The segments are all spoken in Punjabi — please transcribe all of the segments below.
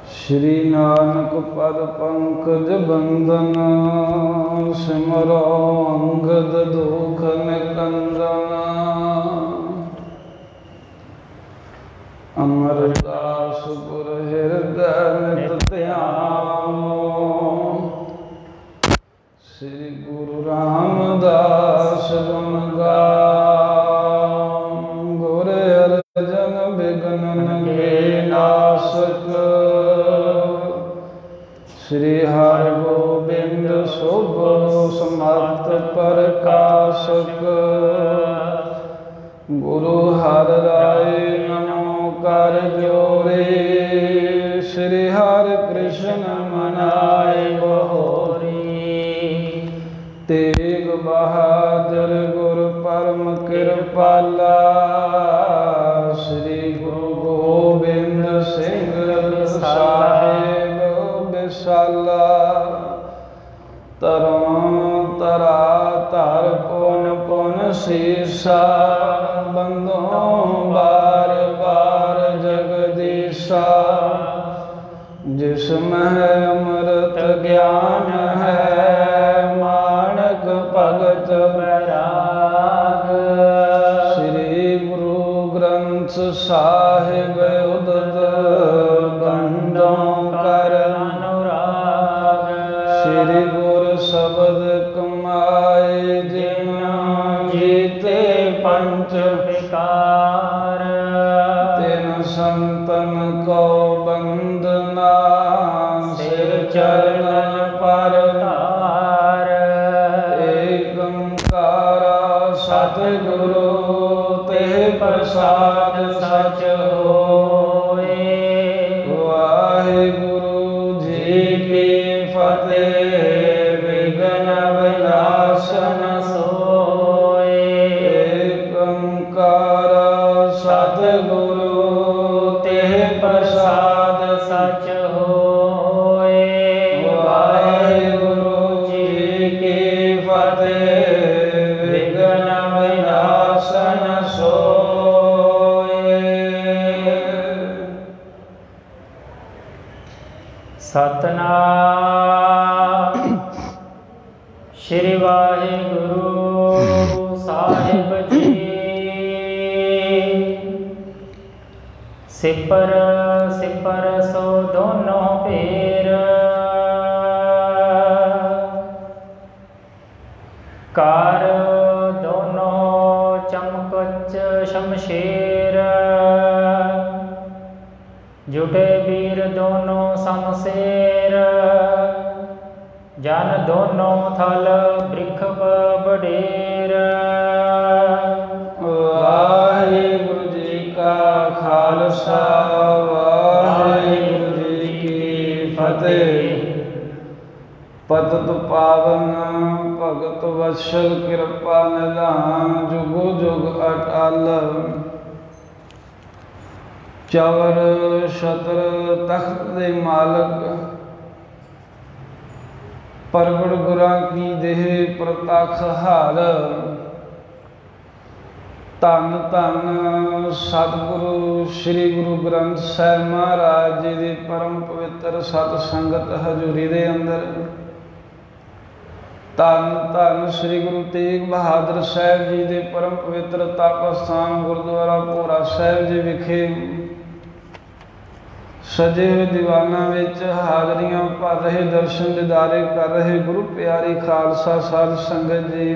श्री नानक पद पंकज बंदन, सिमरो अंगद दुख निकंदन। अमरदास गुर हृदय नित ध्यानो, श्री गुरु रामदास गुण गाओ। गुर अर्जन विघ्न नाशक, श्री हर गोबिंद शुभ समर्थ प्रकाशक। गुरु हर राय नमो कर जोरे, श्री हर कृष्ण मनाए बहोरी। तेग बहादुर गुरु परम कृपाला, श्री गुरु गोबिंद सिंह साहिब विशाला। तरों तरा तर पुन पुन शीसा, बंदों बार बार जगदीशा। जिसमें अमृत ज्ञान है, मानक भगत बैराग। श्री गुरु ग्रंथ साहिब उदत, बंदों कर अनुराग। श्री गुरु शब्द कमाए जिन, जीते पंच विकार। तिन संतन को बंदना, सिर चरण पर तार। एक ओंकारा सतगुरु, तेह प्रसाद सच होए। वाहिगुरु जी की फतेह, विघ्न विनाशन सोए। एक ओंकारा सतगुरु, तेह प्रसाद सच होए। वाहिगुरु जी की फतेह, विघ्न विनाशन सोए। सतनाम श्री वाहिगुरु साहिब जी। सिपर सिपर सो दोनों पैर, कार दोनों चमकच शमशेर। जुटे वीर दोनों समशेर, जन दोनों थल वृक्ष बडेर। वाहिगुरु जी का खालसा, वाहिगुरु जी की फतेह। पतित पावन भगत वत्सल, कृपा निधान जुग जुग अटल। चवर छत्र तख्त दे मालक, प्रगट गुरां की देह प्रतख हार। धन धन सतगुरु श्री गुरु ग्रंथ साहिब महाराज जी की परम पवित्र सत संगत हजूरी दे अंदर। धन धन श्री गुरु तेग बहादुर साहिब जी के परम पवित्र तप स्थान गुरुद्वारा भोरा साहिब जी विखे सजे हुए दीवाना विच हाजरियां भर रहे, दर्शन दीदारे कर रहे गुरु प्यारी खालसा साध संगत जी।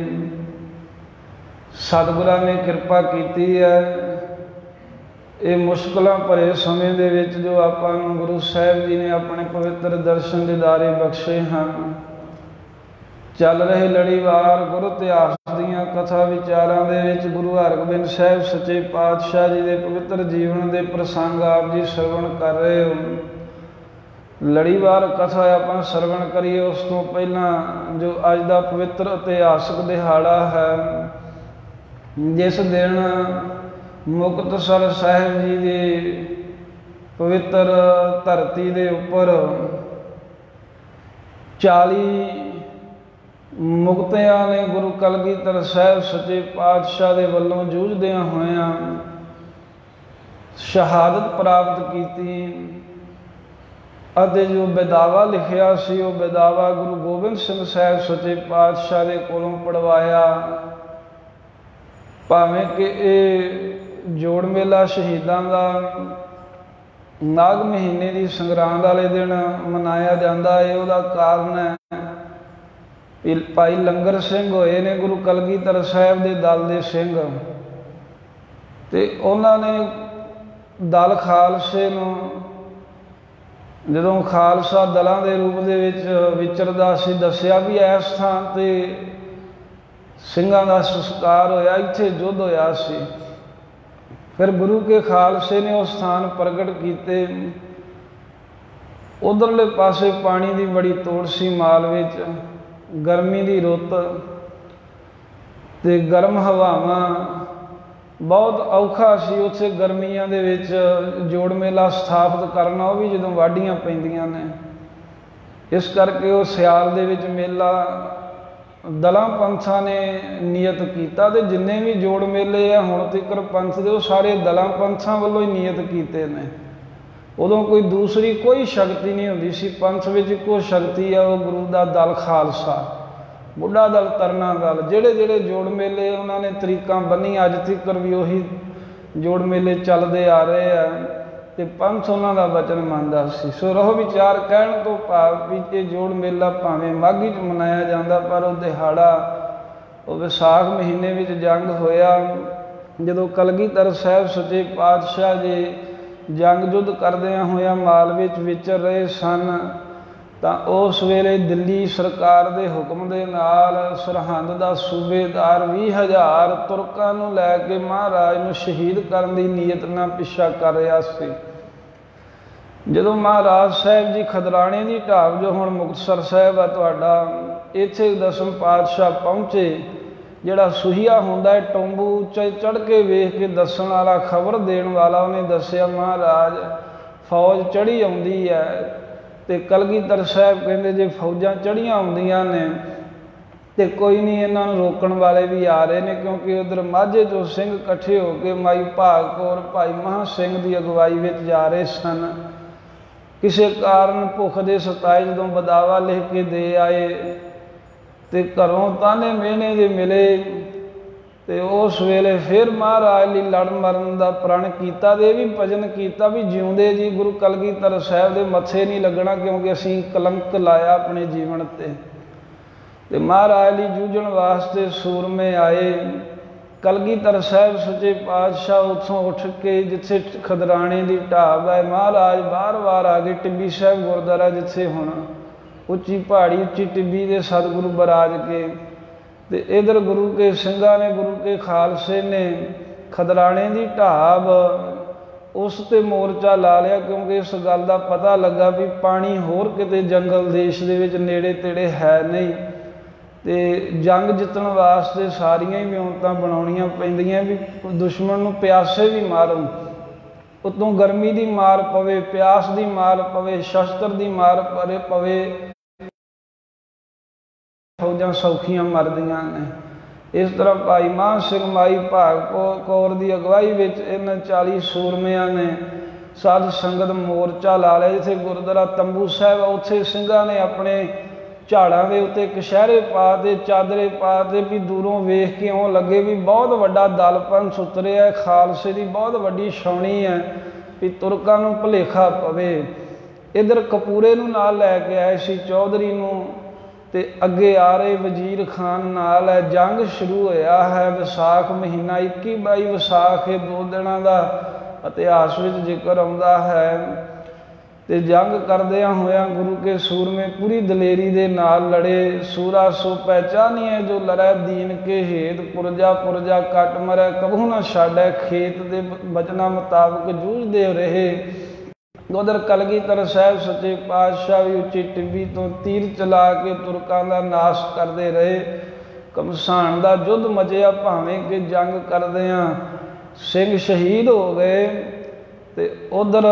सतगुरां ने कृपा की है। ये मुश्किलों भरे समय दे विच जो आपां नूं गुरु साहिब जी ने अपने पवित्र दर्शन दीदारे बख्शे हैं। चल रहे लड़ीवार गुरु इतिहास दीयां कथा विचारां दे विच गुरु हरगोबिंद साहिब सच्चे पातशाह जी के पवित्र जीवन के प्रसंग आप जी श्रवण कर रहे हो। लड़ीवार कथा आपां श्रवण करिए उस तो पहला जो अज का पवित्र इतिहासक दिहाड़ा है, जिस दिन मुक्तसर साहिब जी की पवित्र धरती के उपर 40 मुक्तियां ने गुरु कलगीधर साहिब सच्चे पातशाह के वलों जूझदियां होइयां ਸ਼ਹਾਦਤ ਪ੍ਰਾਪਤ ਕੀਤੀ ਅਤੇ ਜੋ ਬੇਦਾਵਾ ਲਿਖਿਆ ਸੀ ਉਹ ਬੇਦਾਵਾ ਗੁਰੂ ਗੋਬਿੰਦ ਸਿੰਘ ਸਾਹਿਬ ਸੱਚੇ ਪਾਤਸ਼ਾਹ ਦੇ ਕੋਲੋਂ ਪੜਵਾਇਆ। ਭਾਵੇਂ ਕਿ ਇਹ ਜੋੜ ਮੇਲਾ ਸ਼ਹੀਦਾਂ ਦਾ ਮਾਘ ਮਹੀਨੇ ਦੀ ਸੰਗਰਾਂਦ ਵਾਲੇ ਦਿਨ ਮਨਾਇਆ ਜਾਂਦਾ ਹੈ, ਉਹਦਾ ਕਾਰਨ ਹੈ ਭਾਈ ਲੰਗਰ ਸਿੰਘ ਹੋਏ ਨੇ ਗੁਰੂ ਕਲਗੀਧਰ ਸਾਹਿਬ ਦੇ ਦਲ ਦੇ ਸਿੰਘ, ਤੇ ਉਹਨਾਂ ਨੇ ਦਲ ਖਾਲਸੇ ਨੂੰ ਜਦੋਂ ਖਾਲਸਾ ਦਲਾਂ ਦੇ ਰੂਪ ਦੇ ਵਿੱਚ ਵਿਚਰਦਾ ਸੀ ਦੱਸਿਆ ਵੀ ਇਸ ਥਾਂ 'ਤੇ ਸਿੰਘਾਂ ਦਾ ਸੰਸਕਾਰ ਹੋਇਆ, ਇੱਥੇ ਯੁੱਧ ਹੋਇਆ ਸੀ। ਫਿਰ ਗੁਰੂ ਕੇ ਖਾਲਸੇ ਨੇ ਉਹ ਸਥਾਨ ਪ੍ਰਗਟ ਕੀਤੇ। ਉਧਰਲੇ ਪਾਸੇ ਪਾਣੀ ਦੀ ਬੜੀ ਤੋੜ ਸੀ ਮਾਲ ਵਿੱਚ, ਗਰਮੀ ਦੀ ਰੁੱਤ ਤੇ ਗਰਮ ਹਵਾਵਾਂ, ਬਹੁਤ ਔਖਾ ਸੀ ਉੱਥੇ ਗਰਮੀਆਂ ਦੇ ਵਿੱਚ ਜੋੜ ਮੇਲਾ ਸਥਾਪਿਤ ਕਰਨਾ, ਉਹ ਵੀ ਜਦੋਂ ਵਾਢੀਆਂ ਪੈਂਦੀਆਂ ਨੇ। ਇਸ ਕਰਕੇ ਉਹ ਸਿਆਲ ਦੇ ਵਿੱਚ ਮੇਲਾ ਦਲਾਂ ਪੰਥਾਂ ਨੇ ਨੀਅਤ ਕੀਤਾ, ਤੇ ਜਿੰਨੇ ਵੀ ਜੋੜ ਮੇਲੇ ਆ ਹੁਣ ਤੱਕ ਪੰਥ ਦੇ ਉਹ ਸਾਰੇ ਦਲਾਂ ਪੰਥਾਂ ਵੱਲੋਂ ਹੀ ਨੀਅਤ ਕੀਤੇ ਨੇ। ਉਦੋਂ ਕੋਈ ਦੂਸਰੀ ਕੋਈ ਸ਼ਕਤੀ ਨਹੀਂ ਹੁੰਦੀ ਸੀ, ਪੰਥ ਵਿੱਚ ਇੱਕੋ ਸ਼ਕਤੀ ਆ, ਉਹ ਗੁਰੂ ਦਾ ਦਲ ਖਾਲਸਾ, ਬੁੱਢਾ ਦਲ, ਤਰਨਾ ਦਲ। ਜਿਹੜੇ ਜਿਹੜੇ ਜੋੜ ਮੇਲੇ ਉਹਨਾਂ ਨੇ ਤਰੀਕਾਂ ਬੰਨੀਆਂ, ਅੱਜ ਤੱਕ ਵੀ ਉਹੀ ਜੋੜ ਮੇਲੇ ਚੱਲਦੇ ਆ ਰਹੇ ਆ, ਤੇ ਪੰਥ ਉਹਨਾਂ ਦਾ ਵਚਨ ਮੰਨਦਾ ਸੀ। ਸੋ ਰਹੋ ਵਿਚਾਰ ਕਹਿਣ ਤੋਂ ਭਾਵ ਵੀ ਇਹ ਜੋੜ ਮੇਲਾ ਭਾਵੇਂ ਮਾਘੀ 'ਚ ਮਨਾਇਆ ਜਾਂਦਾ, ਪਰ ਉਹ ਦਿਹਾੜਾ ਉਹ ਵਿਸਾਖ ਮਹੀਨੇ ਵਿੱਚ ਜੰਗ ਹੋਇਆ, ਜਦੋਂ ਕਲਗੀਧਰ ਸਾਹਿਬ ਸੱਚੇ ਪਾਤਸ਼ਾਹ ਜੀ ਜੰਗ ਯੁੱਧ ਕਰਦਿਆਂ ਹੋਇਆਂ ਮਾਲ ਵਿੱਚ ਵਿਚਰ ਰਹੇ ਸਨ, ਤਾਂ ਉਸ ਵੇਲੇ ਦਿੱਲੀ ਸਰਕਾਰ ਦੇ ਹੁਕਮ ਦੇ ਨਾਲ ਸਰਹੰਦ ਦਾ ਸੂਬੇਦਾਰ 20,000 ਤੁਰਕਾਂ ਨੂੰ ਲੈ ਕੇ ਮਹਾਰਾਜ ਨੂੰ ਸ਼ਹੀਦ ਕਰਨ ਦੀ ਨੀਅਤ ਨਾਲ ਪਿੱਛਾ ਕਰ ਰਿਹਾ ਸੀ। ਜਦੋਂ ਮਹਾਰਾਜ ਸਾਹਿਬ ਜੀ ਖਦਰਾਣੇ ਦੀ ਢਾਬ, ਜੋ ਹੁਣ ਮੁਕਤਸਰ ਸਾਹਿਬ ਆ ਤੁਹਾਡਾ, ਇੱਥੇ ਦਸਮ ਪਾਤਸ਼ਾਹ ਪਹੁੰਚੇ। ਜਿਹੜਾ ਸੂਹੀਆ ਹੁੰਦਾ ਹੈ ਟੋਂਬੂ ਉੱਚਾ ਚੜ੍ਹ ਕੇ ਵੇਖ ਕੇ ਦੱਸਣ ਵਾਲਾ, ਖਬਰ ਦੇਣ ਵਾਲਾ, ਉਹਨੇ ਦੱਸਿਆ ਮਹਾਰਾਜ ਫੌਜ ਚੜ੍ਹੀ ਆਉਂਦੀ ਹੈ। ਤੇ ਕਲਗੀਧਰ ਸਾਹਿਬ ਕਹਿੰਦੇ ਜੇ ਫੌਜਾਂ ਚੜ੍ਹੀਆਂ ਆਉਂਦੀਆਂ ਨੇ ਤੇ ਕੋਈ ਨਹੀਂ, ਇਹਨਾਂ ਨੂੰ ਰੋਕਣ ਵਾਲੇ ਵੀ ਆ ਰਹੇ ਨੇ, ਕਿਉਂਕਿ ਉਧਰ ਮਾਝੇ ਤੋਂ ਸਿੰਘ ਇਕੱਠੇ ਹੋ ਕੇ ਮਾਈ ਭਾਗ ਕੌਰ, ਭਾਈ ਮਹਾਂ ਸਿੰਘ ਦੀ ਅਗਵਾਈ ਵਿੱਚ ਜਾ ਰਹੇ ਸਨ। ਕਿਸੇ ਕਾਰਨ ਭੁੱਖ ਦੇ ਸਤਾਏ ਜਦੋਂ ਬਦਾਵਾ ਲਿਖ ਕੇ ਦੇ ਆਏ ਤੇ ਘਰੋਂ ਤਾਨੇ ਮਿਹਣੇ ਦੇ ਮਿਲੇ, ਤੇ ਉਸ ਵੇਲੇ ਫਿਰ ਮਹਾਰਾਜ ਲਈ ਲੜ ਮਰਨ ਦਾ ਪ੍ਰਣ ਕੀਤਾ, ਤੇ ਇਹ ਵੀ ਭਜਨ ਕੀਤਾ ਵੀ ਜਿਉਂਦੇ ਜੀ ਗੁਰੂ ਕਲਗੀਧਰ ਸਾਹਿਬ ਦੇ ਮੱਥੇ ਨਹੀਂ ਲੱਗਣਾ, ਕਿਉਂਕਿ ਅਸੀਂ ਕਲੰਕ ਲਾਇਆ ਆਪਣੇ ਜੀਵਨ 'ਤੇ ਮਹਾਰਾਜ ਲਈ ਜੂਝਣ ਵਾਸਤੇ ਸੂਰਮੇ ਆਏ। ਕਲਗੀਧਰ ਸਾਹਿਬ ਸੱਚੇ ਪਾਤਸ਼ਾਹ ਉੱਥੋਂ ਉੱਠ ਕੇ ਜਿੱਥੇ ਖਦਰਾਣੇ ਦੀ ਢਾਬ ਹੈ, ਮਹਾਰਾਜ ਬਾਰ-ਬਾਰ ਆ ਗਏ ਟਿੱਬੀ ਸਾਹਿਬ ਗੁਰਦੁਆਰਾ, ਜਿੱਥੇ ਹੁਣ ਉੱਚੀ ਪਹਾੜੀ, ਉੱਚੀ ਟਿੱਬੀ ਦੇ ਸਤਿਗੁਰੂ ਬਰਾਜ ਕੇ, ਤੇ ਇਧਰ ਗੁਰੂ ਕੇ ਸਿੰਘਾਂ ਨੇ, ਗੁਰੂ ਕੇ ਖਾਲਸੇ ਨੇ ਖਦਰਾਣੇ ਦੀ ਢਾਬ ਉਸ 'ਤੇ ਮੋਰਚਾ ਲਾ ਲਿਆ, ਕਿਉਂਕਿ ਇਸ ਗੱਲ ਦਾ ਪਤਾ ਲੱਗਾ ਵੀ ਪਾਣੀ ਹੋਰ ਕਿਤੇ ਜੰਗਲ ਦੇਸ਼ ਦੇ ਵਿੱਚ ਨੇੜੇ ਤੇੜੇ ਹੈ ਨਹੀਂ, ਤੇ ਜੰਗ ਜਿੱਤਣ ਵਾਸਤੇ ਸਾਰੀਆਂ ਹੀ ਵਿਉਂਤਾਂ ਬਣਾਉਣੀਆਂ ਪੈਂਦੀਆਂ, ਵੀ ਦੁਸ਼ਮਣ ਨੂੰ ਪਿਆਸੇ ਵੀ ਮਾਰੋ, ਉੱਤੋਂ ਗਰਮੀ ਦੀ ਮਾਰ ਪਵੇ, ਪਿਆਸ ਦੀ ਮਾਰ ਪਵੇ, ਸ਼ਸਤਰ ਦੀ ਮਾਰ ਪਵੇ, ਫੌਜਾਂ ਸੌਖੀਆਂ ਮਰਦੀਆਂ ਨੇ। ਇਸ ਤਰ੍ਹਾਂ ਭਾਈ ਮਹਾਂ ਸਿੰਘ ਮਾਈ ਭਾਗ ਕੌਰ ਦੀ ਅਗਵਾਈ ਵਿੱਚ ਇਹਨਾਂ 40 ਸੂਰਮਿਆਂ ਨੇ ਸਾਧ ਸੰਗਤ ਮੋਰਚਾ ਲਾ ਲਿਆ। ਜਿੱਥੇ ਗੁਰਦੁਆਰਾ ਤੰਬੂ ਸਾਹਿਬ, ਉੱਥੇ ਸਿੰਘਾਂ ਨੇ ਆਪਣੇ ਝਾੜਾਂ ਦੇ ਉੱਤੇ ਕਸ਼ਹਿਰੇ ਪਾ ਤੇ, ਚਾਦਰੇ ਪਾ ਤੇ, ਵੀ ਦੂਰੋਂ ਵੇਖ ਕੇ ਇਉਂ ਲੱਗੇ ਵੀ ਬਹੁਤ ਵੱਡਾ ਦਲ ਪੰਥ ਉਤਰਿਆ, ਖਾਲਸੇ ਦੀ ਬਹੁਤ ਵੱਡੀ ਛਾਉਣੀ ਹੈ, ਵੀ ਤੁਰਕਾਂ ਨੂੰ ਭੁਲੇਖਾ ਪਵੇ। ਇੱਧਰ ਕਪੂਰੇ ਨੂੰ ਨਾਲ ਲੈ ਕੇ ਆਏ ਸੀ, ਚੌਧਰੀ ਨੂੰ, ਤੇ ਅੱਗੇ ਆ ਰਹੇ ਵਜ਼ੀਰ ਖਾਨ ਨਾਲ ਹੈ। ਜੰਗ ਸ਼ੁਰੂ ਹੋਇਆ ਹੈ, ਵਿਸਾਖ ਮਹੀਨਾ 21-22 ਵਿਸਾਖ, ਇਹ 2 ਦਿਨਾਂ ਦਾ ਇਤਿਹਾਸ ਵਿੱਚ ਜ਼ਿਕਰ ਆਉਂਦਾ ਹੈ। ਤੇ ਜੰਗ ਕਰਦਿਆਂ ਹੋਇਆਂ ਗੁਰੂ ਕੇ ਸੂਰਮੇ ਪੂਰੀ ਦਲੇਰੀ ਦੇ ਨਾਲ ਲੜੇ। ਸੂਰਾ ਸੋ ਪਹਿਚਾਨੀਏ ਜੋ ਲੜੈ ਦੀਨ ਕੇ ਹੇਤ, ਪੁਰਜਾ ਪੁਰਜਾ ਕੱਟ ਮਰੈ ਕਬਹੂ ਨਾ ਛਾੜੈ ਖੇਤ, ਦੇ ਬਚਨਾਂ ਮੁਤਾਬਕ ਜੂਝਦੇ ਰਹੇ। ਉਧਰ ਕਲਗੀਧਰ ਸਾਹਿਬ ਸੱਚੇ ਪਾਤਸ਼ਾਹ ਵੀ ਉੱਚੀ ਟਿੱਬੀ ਤੋਂ ਤੀਰ ਚਲਾ ਕੇ ਤੁਰਕਾਂ ਦਾ ਨਾਸ਼ ਕਰਦੇ ਰਹੇ। ਘਮਸਾਣ ਦਾ ਯੁੱਧ ਮਚਿਆ, ਭਾਵੇਂ ਕਿ ਜੰਗ ਕਰਦਿਆਂ ਸਿੰਘ ਸ਼ਹੀਦ ਹੋ ਗਏ। ਤੇ ਉਧਰ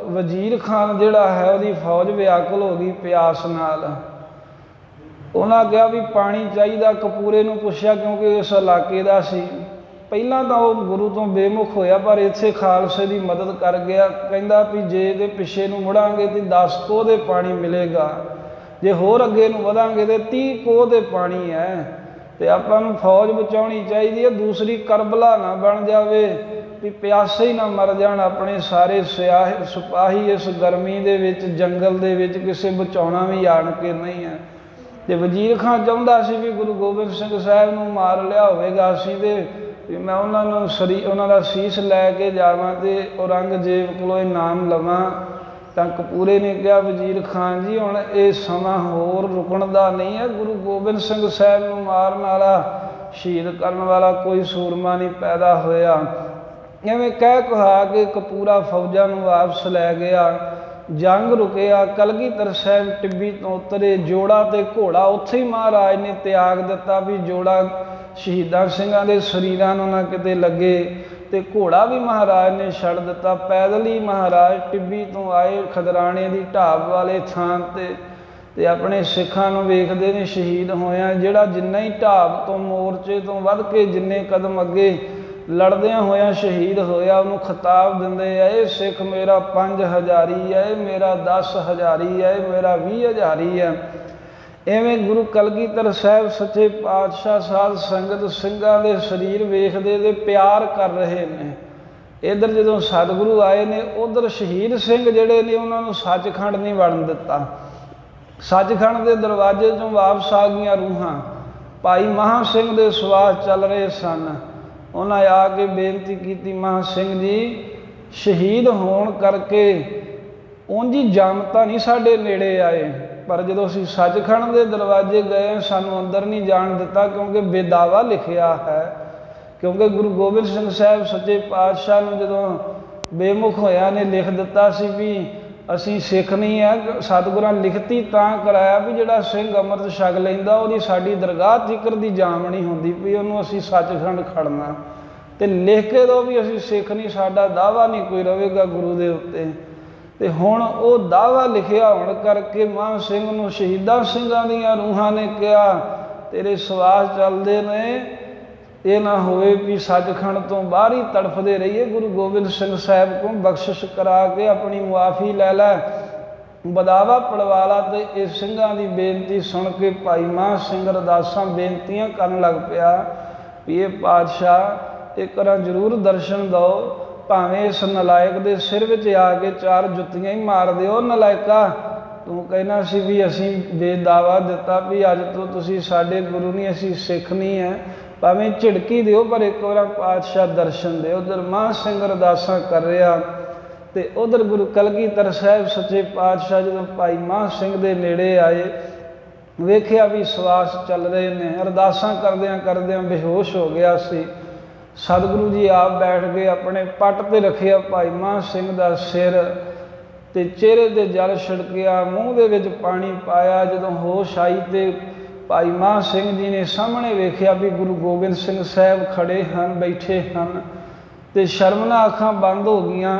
ਵਜ਼ੀਰ ਖਾਨ ਜਿਹੜਾ ਹੈ, ਉਹਦੀ ਫੌਜ ਵਿਆਕੁਲ ਹੋ ਗਈ ਪਿਆਸ ਨਾਲ। ਉਹਨਾਂ ਕਿਹਾ ਵੀ ਪਾਣੀ ਚਾਹੀਦਾ, ਕਪੂਰੇ ਨੂੰ ਪੁੱਛਿਆ, ਕਿਉਂਕਿ ਇਸ ਇਲਾਕੇ ਦਾ ਸੀ, ਪਹਿਲਾਂ ਤਾਂ ਉਹ ਗੁਰੂ ਤੋਂ ਬੇਮੁਖ ਹੋਇਆ, ਪਰ ਇੱਥੇ ਖਾਲਸੇ ਦੀ ਮਦਦ ਕਰ ਗਿਆ। ਕਹਿੰਦਾ ਵੀ ਜੇ ਇਹਦੇ ਪਿੱਛੇ ਨੂੰ ਮੁੜਾਂਗੇ ਤਾਂ 10 ਕੋਹ ਦੇ ਪਾਣੀ ਮਿਲੇਗਾ, ਜੇ ਹੋਰ ਅੱਗੇ ਨੂੰ ਵਧਾਂਗੇ ਤਾਂ 30 ਕੋਹ ਦੇ ਪਾਣੀ ਹੈ। ਤੇ ਆਪਾਂ ਨੂੰ ਫੌਜ ਬਚਾਉਣੀ ਚਾਹੀਦੀ ਹੈ, ਦੂਸਰੀ ਕਰਬਲਾ ਨਾ ਬਣ ਜਾਵੇ ਵੀ ਪਿਆਸੇ ਹੀ ਨਾ ਮਰ ਜਾਣ ਆਪਣੇ ਸਾਰੇ ਸਿਪਾਹੀ ਇਸ ਗਰਮੀ ਦੇ ਵਿੱਚ, ਜੰਗਲ ਦੇ ਵਿੱਚ, ਕਿਸੇ ਬਚਾਉਣਾ ਵੀ ਆਣ ਕੇ ਨਹੀਂ ਹੈ। ਤੇ ਵਜ਼ੀਰ ਖਾਂ ਚਾਹੁੰਦਾ ਸੀ ਵੀ ਗੁਰੂ ਗੋਬਿੰਦ ਸਿੰਘ ਸਾਹਿਬ ਨੂੰ ਮਾਰ ਲਿਆ ਹੋਵੇਗਾ ਅਸੀਂ, ਤੇ ਵੀ ਮੈਂ ਉਹਨਾਂ ਦਾ ਸੀਸ ਲੈ ਕੇ ਜਾਵਾਂ ਤੇ ਔਰੰਗਜ਼ੇਬ ਕੋਲੋਂ ਇਨਾਮ ਲਵਾਂ। ਤਾਂ ਕਪੂਰੇ ਨੇ ਕਿਹਾ ਵਜ਼ੀਰ ਖਾਨ ਜੀ ਹੁਣ ਇਹ ਸਮਾਂ ਹੋਰ ਰੁਕਣ ਦਾ ਨਹੀਂ ਹੈ, ਗੁਰੂ ਗੋਬਿੰਦ ਸਿੰਘ ਸਾਹਿਬ ਨੂੰ ਮਾਰਨ ਵਾਲਾ, ਸ਼ਹੀਦ ਕਰਨ ਵਾਲਾ ਕੋਈ ਸੂਰਮਾ ਨਹੀਂ ਪੈਦਾ ਹੋਇਆ। ਐਵੇਂ ਕਹਿ ਕਹਾ ਕੇ ਕਪੂਰਾ ਫੌਜਾਂ ਨੂੰ ਵਾਪਸ ਲੈ ਗਿਆ। ਜੰਗ ਰੁਕਿਆ, ਕਲਗੀਧਰ ਸਾਹਿਬ ਟਿੱਬੀ ਤੋਂ ਉਤਰੇ, ਜੋੜਾ ਤੇ ਘੋੜਾ ਉੱਥੇ ਹੀ ਮਹਾਰਾਜ ਨੇ ਤਿਆਗ ਦਿੱਤਾ ਵੀ ਜੋੜਾ ਸ਼ਹੀਦਾਂ ਸਿੰਘਾਂ ਦੇ ਸਰੀਰਾਂ ਨੂੰ ਨਾ ਕਿਤੇ ਲੱਗੇ, ਤੇ ਘੋੜਾ ਵੀ ਮਹਾਰਾਜ ਨੇ ਛੱਡ ਦਿੱਤਾ। ਪੈਦਲ ਹੀ ਮਹਾਰਾਜ ਟਿੱਬੀ ਤੋਂ ਆਏ ਖਦਰਾਣੇ ਦੀ ਢਾਬ ਵਾਲੇ ਥਾਂ ਤੇ ਆਪਣੇ ਸਿੱਖਾਂ ਨੂੰ ਵੇਖਦੇ ਨੇ ਸ਼ਹੀਦ ਹੋਇਆ। ਜਿਹੜਾ ਜਿੰਨਾ ਹੀ ਢਾਬ ਤੋਂ ਮੋਰਚੇ ਤੋਂ ਵੱਧ ਕੇ ਜਿੰਨੇ ਕਦਮ ਅੱਗੇ ਲੜਦਿਆਂ ਹੋਇਆ ਸ਼ਹੀਦ ਹੋਇਆ, ਉਹਨੂੰ ਖਿਤਾਬ ਦਿੰਦੇ ਆ, ਇਹ ਸਿੱਖ ਮੇਰਾ 5 ਹਜ਼ਾਰੀ ਹੈ, ਇਹ ਮੇਰਾ 10 ਹਜ਼ਾਰੀ ਹੈ, ਇਹ ਮੇਰਾ 20 ਹਜ਼ਾਰੀ ਹੈ। ਐਵੇਂ ਗੁਰੂ ਕਲਗੀਧਰ ਸਾਹਿਬ ਸੱਚੇ ਪਾਤਸ਼ਾਹ ਸਾਧ ਸੰਗਤ ਸਿੰਘਾਂ ਦੇ ਸਰੀਰ ਵੇਖਦੇ ਤੇ ਪਿਆਰ ਕਰ ਰਹੇ ਨੇ। ਇੱਧਰ ਜਦੋਂ ਸਤਿਗੁਰੂ ਆਏ ਨੇ, ਉੱਧਰ ਸ਼ਹੀਦ ਸਿੰਘ ਜਿਹੜੇ ਨੇ ਉਹਨਾਂ ਨੂੰ ਸੱਚਖੰਡ ਨਹੀਂ ਵੜਨ ਦਿੱਤਾ। ਸੱਚਖੰਡ ਦੇ ਦਰਵਾਜ਼ੇ 'ਚੋਂ ਵਾਪਸ ਆ ਗਈਆਂ ਰੂਹਾਂ। ਭਾਈ ਮਹਾਂ ਸਿੰਘ ਦੇ ਸਵਾਸ ਚੱਲ ਰਹੇ ਸਨ, ਉਹਨਾਂ ਆ ਕੇ ਬੇਨਤੀ ਕੀਤੀ, ਮਹਾਂ ਸਿੰਘ ਜੀ ਸ਼ਹੀਦ ਹੋਣ ਕਰਕੇ ਉਂਝ ਹੀ ਜੰਮਤਾ ਨਹੀਂ ਸਾਡੇ ਨੇੜੇ ਆਏ, ਪਰ ਜਦੋਂ ਅਸੀਂ ਸੱਚਖੰਡ ਦੇ ਦਰਵਾਜ਼ੇ ਗਏ ਸਾਨੂੰ ਅੰਦਰ ਨਹੀਂ ਜਾਣ ਦਿੱਤਾ, ਕਿਉਂਕਿ ਬੇਦਾਵਾ ਲਿਖਿਆ ਹੈ। ਕਿਉਂਕਿ ਗੁਰੂ ਗੋਬਿੰਦ ਸਿੰਘ ਸਾਹਿਬ ਸੱਚੇ ਪਾਤਸ਼ਾਹ ਨੂੰ ਜਦੋਂ ਬੇਮੁਖ ਹੋਇਆ ਨੇ ਲਿਖ ਦਿੱਤਾ ਸੀ ਵੀ ਅਸੀਂ ਸਿੱਖ ਨਹੀਂ ਹੈ। ਸਤਿਗੁਰਾਂ ਲਿਖਤੀ ਤਾਂ ਕਰਾਇਆ ਵੀ ਜਿਹੜਾ ਸਿੰਘ ਅੰਮ੍ਰਿਤ ਛਕ ਲੈਂਦਾ ਉਹਦੀ ਸਾਡੀ ਦਰਗਾਹ ਜ਼ਿਕਰ ਦੀ ਜਾਮ ਨਹੀਂ ਹੁੰਦੀ ਵੀ ਉਹਨੂੰ ਅਸੀਂ ਸੱਚਖੰਡ ਖੜਨਾ, ਤੇ ਲਿਖ ਕੇ ਦਿਓ ਵੀ ਅਸੀਂ ਸਿੱਖ ਨਹੀਂ, ਸਾਡਾ ਦਾਵਾ ਨਹੀਂ ਕੋਈ ਰਹੇਗਾ ਗੁਰੂ ਦੇ ਉੱਤੇ। ਤੇ ਹੁਣ ਉਹ ਦਾਵਾ ਲਿਖਿਆ ਹੋਣ ਕਰਕੇ ਮਾਨ ਸਿੰਘ ਨੂੰ ਸ਼ਹੀਦਾਂ ਸਿੰਘਾਂ ਦੀਆਂ ਰੂਹਾਂ ਨੇ ਕਿਹਾ ਤੇਰੇ ਸਵਾਸ ਚੱਲਦੇ ਨੇ, ਇਹ ਨਾ ਹੋਵੇ ਵੀ ਸੱਚਖੰਡ ਤੋਂ ਬਾਹਰ ਹੀ ਤੜਫਦੇ ਰਹੀਏ, ਗੁਰੂ ਗੋਬਿੰਦ ਸਿੰਘ ਸਾਹਿਬ ਕੋਲ ਬਖਸ਼ਿਸ਼ ਕਰਾ ਕੇ ਆਪਣੀ ਮੁਆਫੀ ਲੈ ਲੈ, ਬਦਾਵਾ ਪੜਵਾ ਲਾ। ਤੇ ਇਹ ਸਿੰਘਾਂ ਦੀ ਬੇਨਤੀ ਸੁਣ ਕੇ ਭਾਈ ਮਾਨ ਸਿੰਘ ਅਰਦਾਸਾਂ ਬੇਨਤੀਆਂ ਕਰਨ ਲੱਗ ਪਿਆ ਵੀ ਇਹ ਪਾਤਸ਼ਾਹ ਇੱਕ ਵਾਰ ਜ਼ਰੂਰ ਦਰਸ਼ਨ ਦਿਓ, ਭਾਵੇਂ ਇਸ ਨਲਾਇਕ ਦੇ ਸਿਰ ਵਿੱਚ ਆ ਕੇ 4 ਜੁੱਤੀਆਂ ਹੀ ਮਾਰ ਦਿਓ। ਨਲਾਇਕਾ ਤੂੰ ਕਹਿਣਾ ਸੀ ਵੀ ਅਸੀਂ ਬੇਦਾਵਾ ਦਿੱਤਾ ਵੀ ਅੱਜ ਤੋਂ ਤੁਸੀਂ ਸਾਡੇ ਗੁਰੂ ਨਹੀਂ, ਅਸੀਂ ਸਿੱਖ ਨਹੀਂ ਹੈ, ਭਾਵੇਂ ਝਿੜਕੀ ਦਿਓ ਪਰ ਇੱਕ ਵਾਰ ਪਾਤਸ਼ਾਹ ਦਰਸ਼ਨ ਦਿਓ। ਉਧਰ ਮਾਨ ਸਿੰਘ ਅਰਦਾਸਾਂ ਕਰ ਰਿਹਾ ਤੇ ਉਧਰ ਗੁਰੂ ਕਲਗੀਧਰ ਸਾਹਿਬ ਸੱਚੇ ਪਾਤਸ਼ਾਹ ਜਦੋਂ ਭਾਈ ਮਾਨ ਸਿੰਘ ਦੇ ਨੇੜੇ ਆਏ, ਵੇਖਿਆ ਵੀ ਸਵਾਸ ਚੱਲ ਰਹੇ ਨੇ, ਅਰਦਾਸਾਂ ਕਰਦਿਆਂ ਕਰਦਿਆਂ ਬੇਹੋਸ਼ ਹੋ ਗਿਆ ਸੀ। ਸਤਿਗੁਰੂ ਜੀ ਆਪ ਬੈਠ ਕੇ ਆਪਣੇ ਪੱਟ 'ਤੇ ਰੱਖਿਆ ਭਾਈ ਮਾਨ ਸਿੰਘ ਦਾ ਸਿਰ ਤੇ ਚਿਹਰੇ 'ਤੇ ਜਲ ਛਿੜਕਿਆ, ਮੂੰਹ ਦੇ ਵਿੱਚ ਪਾਣੀ ਪਾਇਆ। ਜਦੋਂ ਹੋਸ਼ ਆਈ ਤੇ ਭਾਈ ਮਾਨ ਸਿੰਘ ਜੀ ਨੇ ਸਾਹਮਣੇ ਵੇਖਿਆ ਵੀ ਗੁਰੂ ਗੋਬਿੰਦ ਸਿੰਘ ਸਾਹਿਬ ਖੜੇ ਹਨ, ਬੈਠੇ ਹਨ, ਤੇ ਸ਼ਰਮ ਨਾਲ ਅੱਖਾਂ ਬੰਦ ਹੋ ਗਈਆਂ।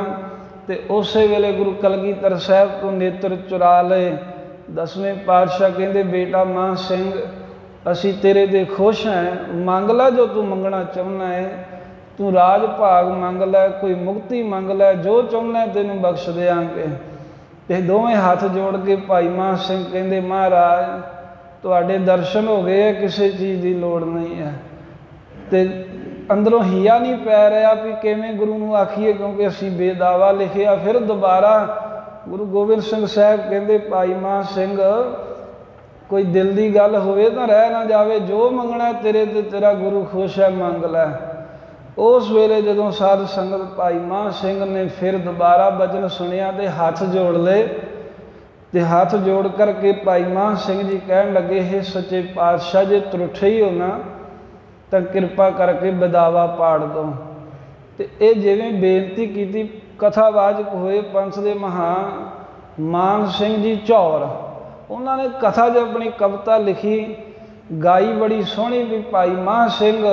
ਤੇ ਉਸੇ ਵੇਲੇ ਗੁਰੂ ਕਲਗੀਧਰ ਸਾਹਿਬ ਤੋਂ ਨੇਤਰ ਚੁਰਾ ਲਏ। 10ਵੇਂ ਪਾਤਸ਼ਾਹ ਕਹਿੰਦੇ ਬੇਟਾ ਮਾਨ ਸਿੰਘ ਅਸੀਂ ਤੇਰੇ 'ਤੇ ਖੁਸ਼ ਹਾਂ, ਮੰਗ ਲੈ ਜੋ ਤੂੰ ਮੰਗਣਾ ਚਾਹੁੰਦਾ ਹੈ, ਤੂੰ ਰਾਜ ਭਾਗ ਮੰਗ ਲੈ, ਕੋਈ ਮੁਕਤੀ ਮੰਗ ਲੈ, ਜੋ ਚਾਹੁੰਦਾ ਤੈਨੂੰ ਬਖਸ਼ ਦਿਆਂਗੇ। ਤੇ ਦੋਵੇਂ ਹੱਥ ਜੋੜ ਕੇ ਭਾਈ ਮਾਨ ਸਿੰਘ ਕਹਿੰਦੇ ਮਹਾਰਾਜ ਤੁਹਾਡੇ ਦਰਸ਼ਨ ਹੋ ਗਏ, ਕਿਸੇ ਚੀਜ਼ ਦੀ ਲੋੜ ਨਹੀਂ ਹੈ। ਤੇ ਅੰਦਰੋਂ ਹੀਆ ਨਹੀਂ ਪੈ ਰਿਹਾ ਵੀ ਕਿਵੇਂ ਗੁਰੂ ਨੂੰ ਆਖੀਏ, ਕਿਉਂਕਿ ਅਸੀਂ ਬੇਦਾਵਾ ਲਿਖਿਆ। ਫਿਰ ਦੁਬਾਰਾ ਗੁਰੂ ਗੋਬਿੰਦ ਸਿੰਘ ਸਾਹਿਬ ਕਹਿੰਦੇ ਭਾਈ ਮਾਨ ਸਿੰਘ ਕੋਈ ਦਿਲ ਦੀ ਗੱਲ ਹੋਵੇ ਤਾਂ ਰਹਿ ਨਾ ਜਾਵੇ, ਜੋ ਮੰਗਣਾ ਤੇਰੇ ਤੇ ਤੇਰਾ ਗੁਰੂ ਖੁਸ਼ ਹੈ, ਮੰਗ ਲੈ। ਉਸ ਵੇਲੇ ਜਦੋਂ ਸਾਧ ਸੰਗਤ ਭਾਈ ਮਾਨ ਸਿੰਘ ਨੇ ਫਿਰ ਦੁਬਾਰਾ ਬਚਨ ਸੁਣਿਆ ਤੇ ਹੱਥ ਜੋੜ ਲਏ। ਤੇ ਹੱਥ ਜੋੜ ਕਰਕੇ ਭਾਈ ਮਾਨ ਸਿੰਘ ਜੀ ਕਹਿਣ ਲੱਗੇ ਹੈ ਸੱਚੇ ਪਾਤਸ਼ਾਹ ਜੇ ਤਰੁੱਠੇ ਹੀ ਹੋ ਨਾ ਤਾਂ ਕਿਰਪਾ ਕਰਕੇ ਬਦਾਵਾ ਪਾੜ ਦਿਓ। ਤੇ ਇਹ ਜਿਵੇਂ ਬੇਨਤੀ ਕੀਤੀ ਕਥਾਵਾਚਕ ਹੋਏ ਪੰਥ ਦੇ ਮਹਾਨ ਮਾਨ ਸਿੰਘ ਜੀ ਝੌਰ, ਉਹਨਾਂ ਨੇ ਕਥਾ 'ਚ ਆਪਣੀ ਕਵਿਤਾ ਲਿਖੀ, ਗਾਈ ਬੜੀ ਸੋਹਣੀ ਵੀ ਭਾਈ ਮਾਨ ਸਿੰਘ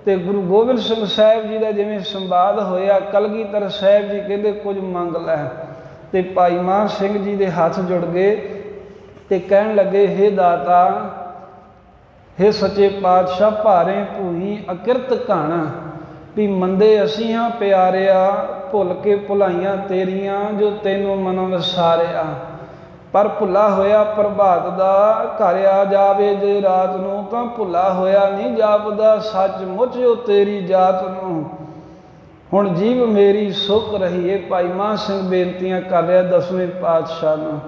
ਤੇ ਗੁਰੂ ਗੋਬਿੰਦ ਸਿੰਘ ਸਾਹਿਬ ਜੀ ਦਾ ਜਿਵੇਂ ਸੰਵਾਦ ਹੋਇਆ। ਕਲਗੀਧਰ ਸਾਹਿਬ ਜੀ ਕਹਿੰਦੇ ਕੁਝ ਮੰਗ ਲੈ, ਤੇ ਭਾਈ ਮਾਨ ਸਿੰਘ ਜੀ ਦੇ ਹੱਥ ਜੁੜ ਗਏ ਤੇ ਕਹਿਣ ਲੱਗੇ ਹੇ ਦਾਤਾ, ਹੇ ਸੱਚੇ ਪਾਤਸ਼ਾਹ ਭਾਰੇ ਭੂਈ ਅਕਿਰਤ ਘਾਣਾ, ਵੀ ਮੰਦੇ ਅਸੀਂ ਹਾਂ ਪਿਆਰਿਆ, ਭੁੱਲ ਕੇ ਭੁਲਾਈਆਂ ਤੇਰੀਆਂ ਜੋ ਤੈਨੂੰ ਮਨੋਂ ਵਿਸਾਰਿਆ। ਪਰ ਭੁੱਲਾ ਹੋਇਆ ਪ੍ਰਭਾਤ ਦਾ ਘਰ ਆ ਜਾਵੇ ਜੇ ਰਾਤ ਨੂੰ, ਤਾਂ ਭੁੱਲਾ ਹੋਇਆ ਨਹੀਂ ਜਾਪਦਾ ਸੱਚਮੁੱਚ ਉਹ ਤੇਰੀ ਜਾਤ ਨੂੰ। ਹੁਣ ਜੀਵ ਮੇਰੀ ਸੁੱਖ ਰਹੀਏ। ਭਾਈ ਮਹਾਂ ਸਿੰਘ ਬੇਨਤੀਆਂ ਕਰ ਰਿਹਾ 10ਵੇਂ ਪਾਤਸ਼ਾਹ ਨੂੰ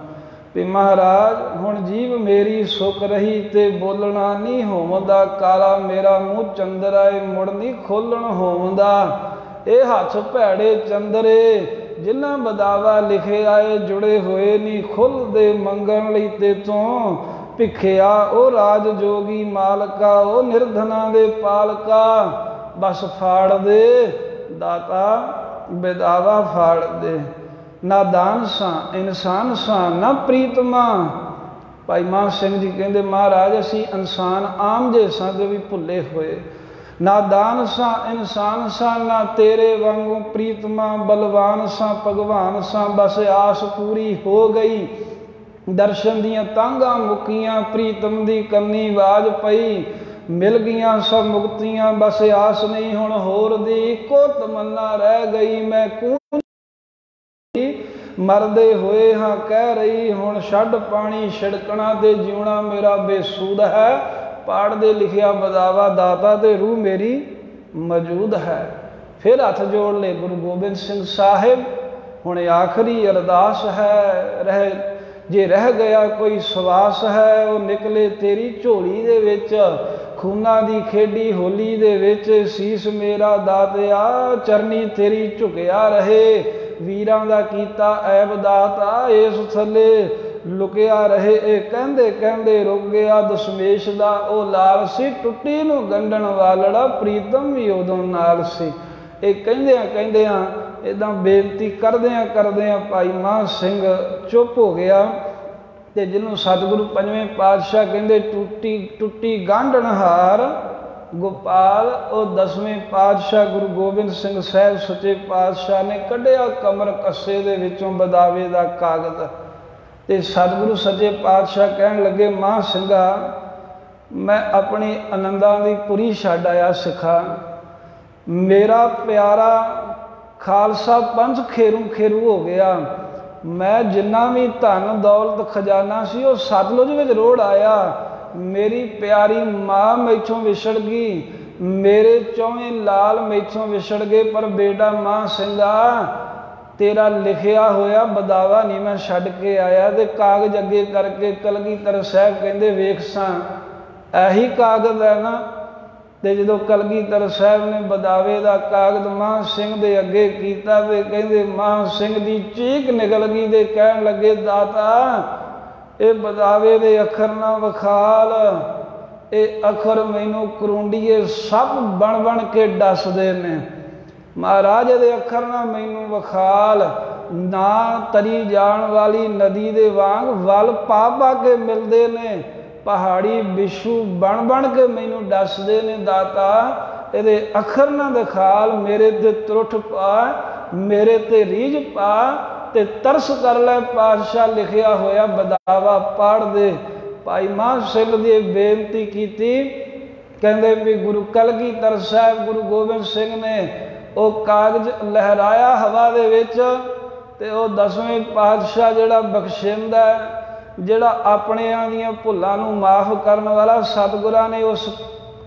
ਵੀ ਮਹਾਰਾਜ ਹੁਣ ਜੀਵ ਮੇਰੀ ਸੁੱਖ ਰਹੀ ਤੇ ਬੋਲਣਾ ਨਹੀਂ ਹੋਵਦਾ। ਕਾਲਾ ਮੇਰਾ ਮੂੰਹ ਚੰਦਰਾਏ ਮੁੜ ਨਹੀਂ ਖੋਲਣ ਹੋਵਦਾ। ਇਹ ਹੱਥ ਭੈੜੇ ਚੰਦਰੇ ਜਿਨ੍ਹਾਂ ਬਦਾਵਾ ਲਿਖੇ ਆਏ ਜੁੜੇ ਹੋਏ ਨਹੀਂ ਖੁੱਲ੍ਹਦੇ ਮੰਗਣ ਲਈ ਤੇਤੋਂ ਭਿਖਿਆ। ਉਹ ਰਾਜ ਜੋਗੀ ਮਾਲਕਾ, ਉਹ ਨਿਰਧਨਾਂ ਦੇ ਪਾਲਕਾ, ਬਸ ਫਾੜ ਦੇ ਦਾਤਾ ਬੇਦਾਵਾ ਫਾੜ ਦੇ। ਨਾਦਾਨ ਸਾਂ ਇਨਸਾਨ ਸਾਂ ਨਾ ਪ੍ਰੀਤਮਾ। ਭਾਈ ਮਹਾਂ ਸਿੰਘ ਜੀ ਕਹਿੰਦੇ ਮਹਾਰਾਜ ਅਸੀਂ ਇਨਸਾਨ ਆਮ ਜੇ ਸਾਂ ਜੋ ਵੀ ਭੁੱਲੇ ਹੋਏ। ਨਾਦਾਨ ਸਾਂ ਇਨਸਾਨ ਸਾਂ ਨਾ ਤੇਰੇ ਵਾਂਗੂ ਪ੍ਰੀਤਮਾ। ਬਲਵਾਨ ਸਾਂ ਭਗਵਾਨ ਸਾਂ ਬਸ ਆਸ ਪੂਰੀ ਹੋ ਗਈ। ਦਰਸ਼ਨ ਦੀਆਂ ਤਾਂਘਾਂ ਮੁੱਕੀਆਂ ਪ੍ਰੀਤਮ ਦੀ ਕੰਨੀ ਆਵਾਜ਼ ਪਈ। ਮਿਲ ਗਈਆਂ ਸਭ ਮੁਕਤੀਆਂ ਬਸ ਆਸ ਨਹੀਂ ਹੁਣ ਹੋਰ ਦੀ। ਇੱਕੋ ਤਮੰਨਾ ਰਹਿ ਗਈ ਮੈਂ ਕੂੰ ਮਰਦੇ ਹੋਏ ਹਾਂ ਕਹਿ ਰਹੀ। ਹੁਣ ਛੱਡ ਪਾਣੀ ਛਿੜਕਣਾ ਤੇ ਜਿਉਣਾ ਮੇਰਾ ਬੇਸੂਦ ਹੈ। ਪਾੜ ਦੇ ਲਿਖਿਆ ਬਦਾਵਾ ਦਾਤਾ ਤੇ ਰੂਹ ਮੇਰੀ ਮੌਜੂਦ ਹੈ। ਫਿਰ ਹੱਥ ਜੋੜ ਲਏ ਗੁਰੂ ਗੋਬਿੰਦ ਸਿੰਘ ਸਾਹਿਬ। ਹੁਣ ਆਖਰੀ ਅਰਦਾਸ ਹੈ, ਜੇ ਰਹਿ ਗਿਆ ਕੋਈ ਸਵਾਸ ਹੈ ਉਹ ਨਿਕਲੇ ਤੇਰੀ ਝੋਲੀ ਦੇ ਵਿੱਚ। ਖੂਨਾਂ ਦੀ ਖੇਡੀ ਹੋਲੀ ਦੇ ਵਿੱਚ ਸੀਸ ਮੇਰਾ ਦਾਤਿਆ ਚਰਨੀ ਤੇਰੀ ਝੁਕਿਆ ਰਹੇ। ਵੀਰਾਂ ਦਾ ਕੀਤਾ ਐਬ ਦਾਤਾ ਇਸ ਥੱਲੇ ਲੁਕਿਆ ਰਹੇ। ਇਹ ਕਹਿੰਦੇ ਕਹਿੰਦੇ ਰੁਕ ਗਿਆ ਦਸ਼ਮੇਸ਼ ਦਾ ਉਹ ਲਾਲ ਸੀ। ਟੁੱਟੀ ਨੂੰ ਗੰਢਣ ਵਾਲੜਾ ਪ੍ਰੀਤਮ ਵੀ ਉਦੋਂ ਨਾਲ ਸੀ। ਇਹ ਕਹਿੰਦਿਆਂ ਇੱਦਾਂ ਬੇਨਤੀ ਕਰਦਿਆਂ ਭਾਈ ਮਹਾਂ ਸਿੰਘ ਚੁੱਪ ਹੋ ਗਿਆ। ਤੇ ਜਿਹਨੂੰ ਸਤਿਗੁਰੂ ਪੰਜਵੇਂ ਪਾਤਸ਼ਾਹ ਕਹਿੰਦੇ ਟੁੱਟੀ ਗਾਂਢਣਹਾਰ ਗੋਪਾਲ, ਉਹ 10ਵੇਂ ਪਾਤਸ਼ਾਹ ਗੁਰੂ ਗੋਬਿੰਦ ਸਿੰਘ ਸਾਹਿਬ ਸੱਚੇ ਪਾਤਸ਼ਾਹ ਨੇ ਕੱਢਿਆ ਕਮਰ ਕੱਸੇ ਦੇ ਵਿੱਚੋਂ ਬਦਾਵੇ ਦਾ ਕਾਗਜ਼। ਤੇ ਸਤਿਗੁਰੂ ਸੱਚੇ ਪਾਤਸ਼ਾਹ ਕਹਿਣ ਲੱਗੇ ਮਹਾਂ ਸਿੰਘਾ ਮੈਂ ਆਪਣੀ ਆਨੰਦਾਂ ਦੀ ਪੁਰੀ ਛੱਡ ਆਇਆ ਸਿੱਖਾ। ਮੇਰਾ ਪਿਆਰਾ ਖਾਲਸਾ ਪੰਥ ਖੇਰੂ ਹੋ ਗਿਆ। ਮੈਂ ਜਿੰਨਾ ਵੀ ਧਨ ਦੌਲਤ ਖਜ਼ਾਨਾ ਸੀ ਉਹ ਸਤਲੁਜ ਵਿੱਚ ਰੋੜ ਆਇਆ। ਮੇਰੀ ਪਿਆਰੀ ਮਾਂ ਮੈਥੋਂ ਵਿਛੜ ਗਈ। ਮੇਰੇ ਚੌਵੇਂ ਲਾਲ ਮੈਥੋਂ ਵਿਛੜ ਗਏ। ਪਰ ਬੇਟਾ ਮਹਾਂ ਸਿੰਘਾ ਤੇਰਾ ਲਿਖਿਆ ਹੋਇਆ ਬਦਾਵਾ ਨਹੀਂ ਮੈਂ ਛੱਡ ਕੇ ਆਇਆ। ਤੇ ਕਾਗਜ਼ ਅੱਗੇ ਕਰਕੇ ਕਲਗੀਧਰ ਸਾਹਿਬ ਕਹਿੰਦੇ ਵੇਖ ਸਾਂ ਇਹੀ ਕਾਗਜ਼ ਹੈ ਨਾ। ਤੇ ਜਦੋਂ ਕਲਗੀਧਰ ਸਾਹਿਬ ਨੇ ਬਦਾਵੇ ਦਾ ਕਾਗਜ਼ ਮਹਾਂ ਸਿੰਘ ਦੇ ਅੱਗੇ ਕੀਤਾ ਤੇ ਕਹਿੰਦੇ ਮਹਾਂ ਸਿੰਘ ਦੀ ਚੀਕ ਨਿਕਲ ਗਈ। ਤੇ ਕਹਿਣ ਲੱਗੇ ਦਾਤਾ ਇਹ ਬਦਾਵੇ ਦੇ ਅੱਖਰ ਨਾ ਵਿਖਾਲ। ਇਹ ਅੱਖਰ ਮੈਨੂੰ ਕਰੂੰਡੀਏ ਸਭ ਬਣ ਕੇ ਦੱਸਦੇ ਨੇ। ਮਹਾਰਾਜ ਇਹਦੇ ਅੱਖਰ ਨਾ ਮੈਨੂੰ ਵਿਖਾਲ। ਨਾ ਤਰੀ ਜਾਣ ਵਾਲੀ ਨਦੀ ਦੇ ਵਾਂਗ ਵੱਲ ਪਾ ਕੇ ਮਿਲਦੇ ਨੇ। ਪਹਾੜੀ ਬਿਸ਼ੂ ਬਣ ਕੇ ਮੈਨੂੰ ਦੱਸਦੇ ਨੇ ਦਾਤਾ ਇਹਦੇ ਅੱਖਰ ਨਾ ਦਿਖਾਲ। ਮੇਰੇ ਤੇ ਤਰੁੱਠ ਪਾ, ਮੇਰੇ ਤੇ ਰੀਝ ਪਾ ਤੇ ਤਰਸ ਕਰ ਲੈ ਪਾਤਸ਼ਾਹ ਲਿਖਿਆ ਹੋਇਆ ਬਦਾਵਾ ਪੜ੍ਹ ਦੇ। ਭਾਈ ਮਹਾਂ ਸਿੰਘ ਦੀ ਬੇਨਤੀ ਕੀਤੀ। ਕਹਿੰਦੇ ਵੀ ਗੁਰੂ ਕਲਗੀਧਰ ਸਾਹਿਬ ਗੁਰੂ ਗੋਬਿੰਦ ਸਿੰਘ ਨੇ ਉਹ ਕਾਗਜ਼ ਲਹਿਰਾਇਆ ਹਵਾ ਦੇ ਵਿੱਚ। ਤੇ ਉਹ 10ਵੇਂ ਪਾਤਸ਼ਾਹ ਜਿਹੜਾ ਬਖਸ਼ਿੰਦਾ ਜਿਹੜਾ ਆਪਣਿਆਂ ਦੀਆਂ ਭੁੱਲਾਂ ਨੂੰ ਮਾਫ਼ ਕਰਨ ਵਾਲਾ ਸਤਿਗੁਰਾਂ ਨੇ ਉਸ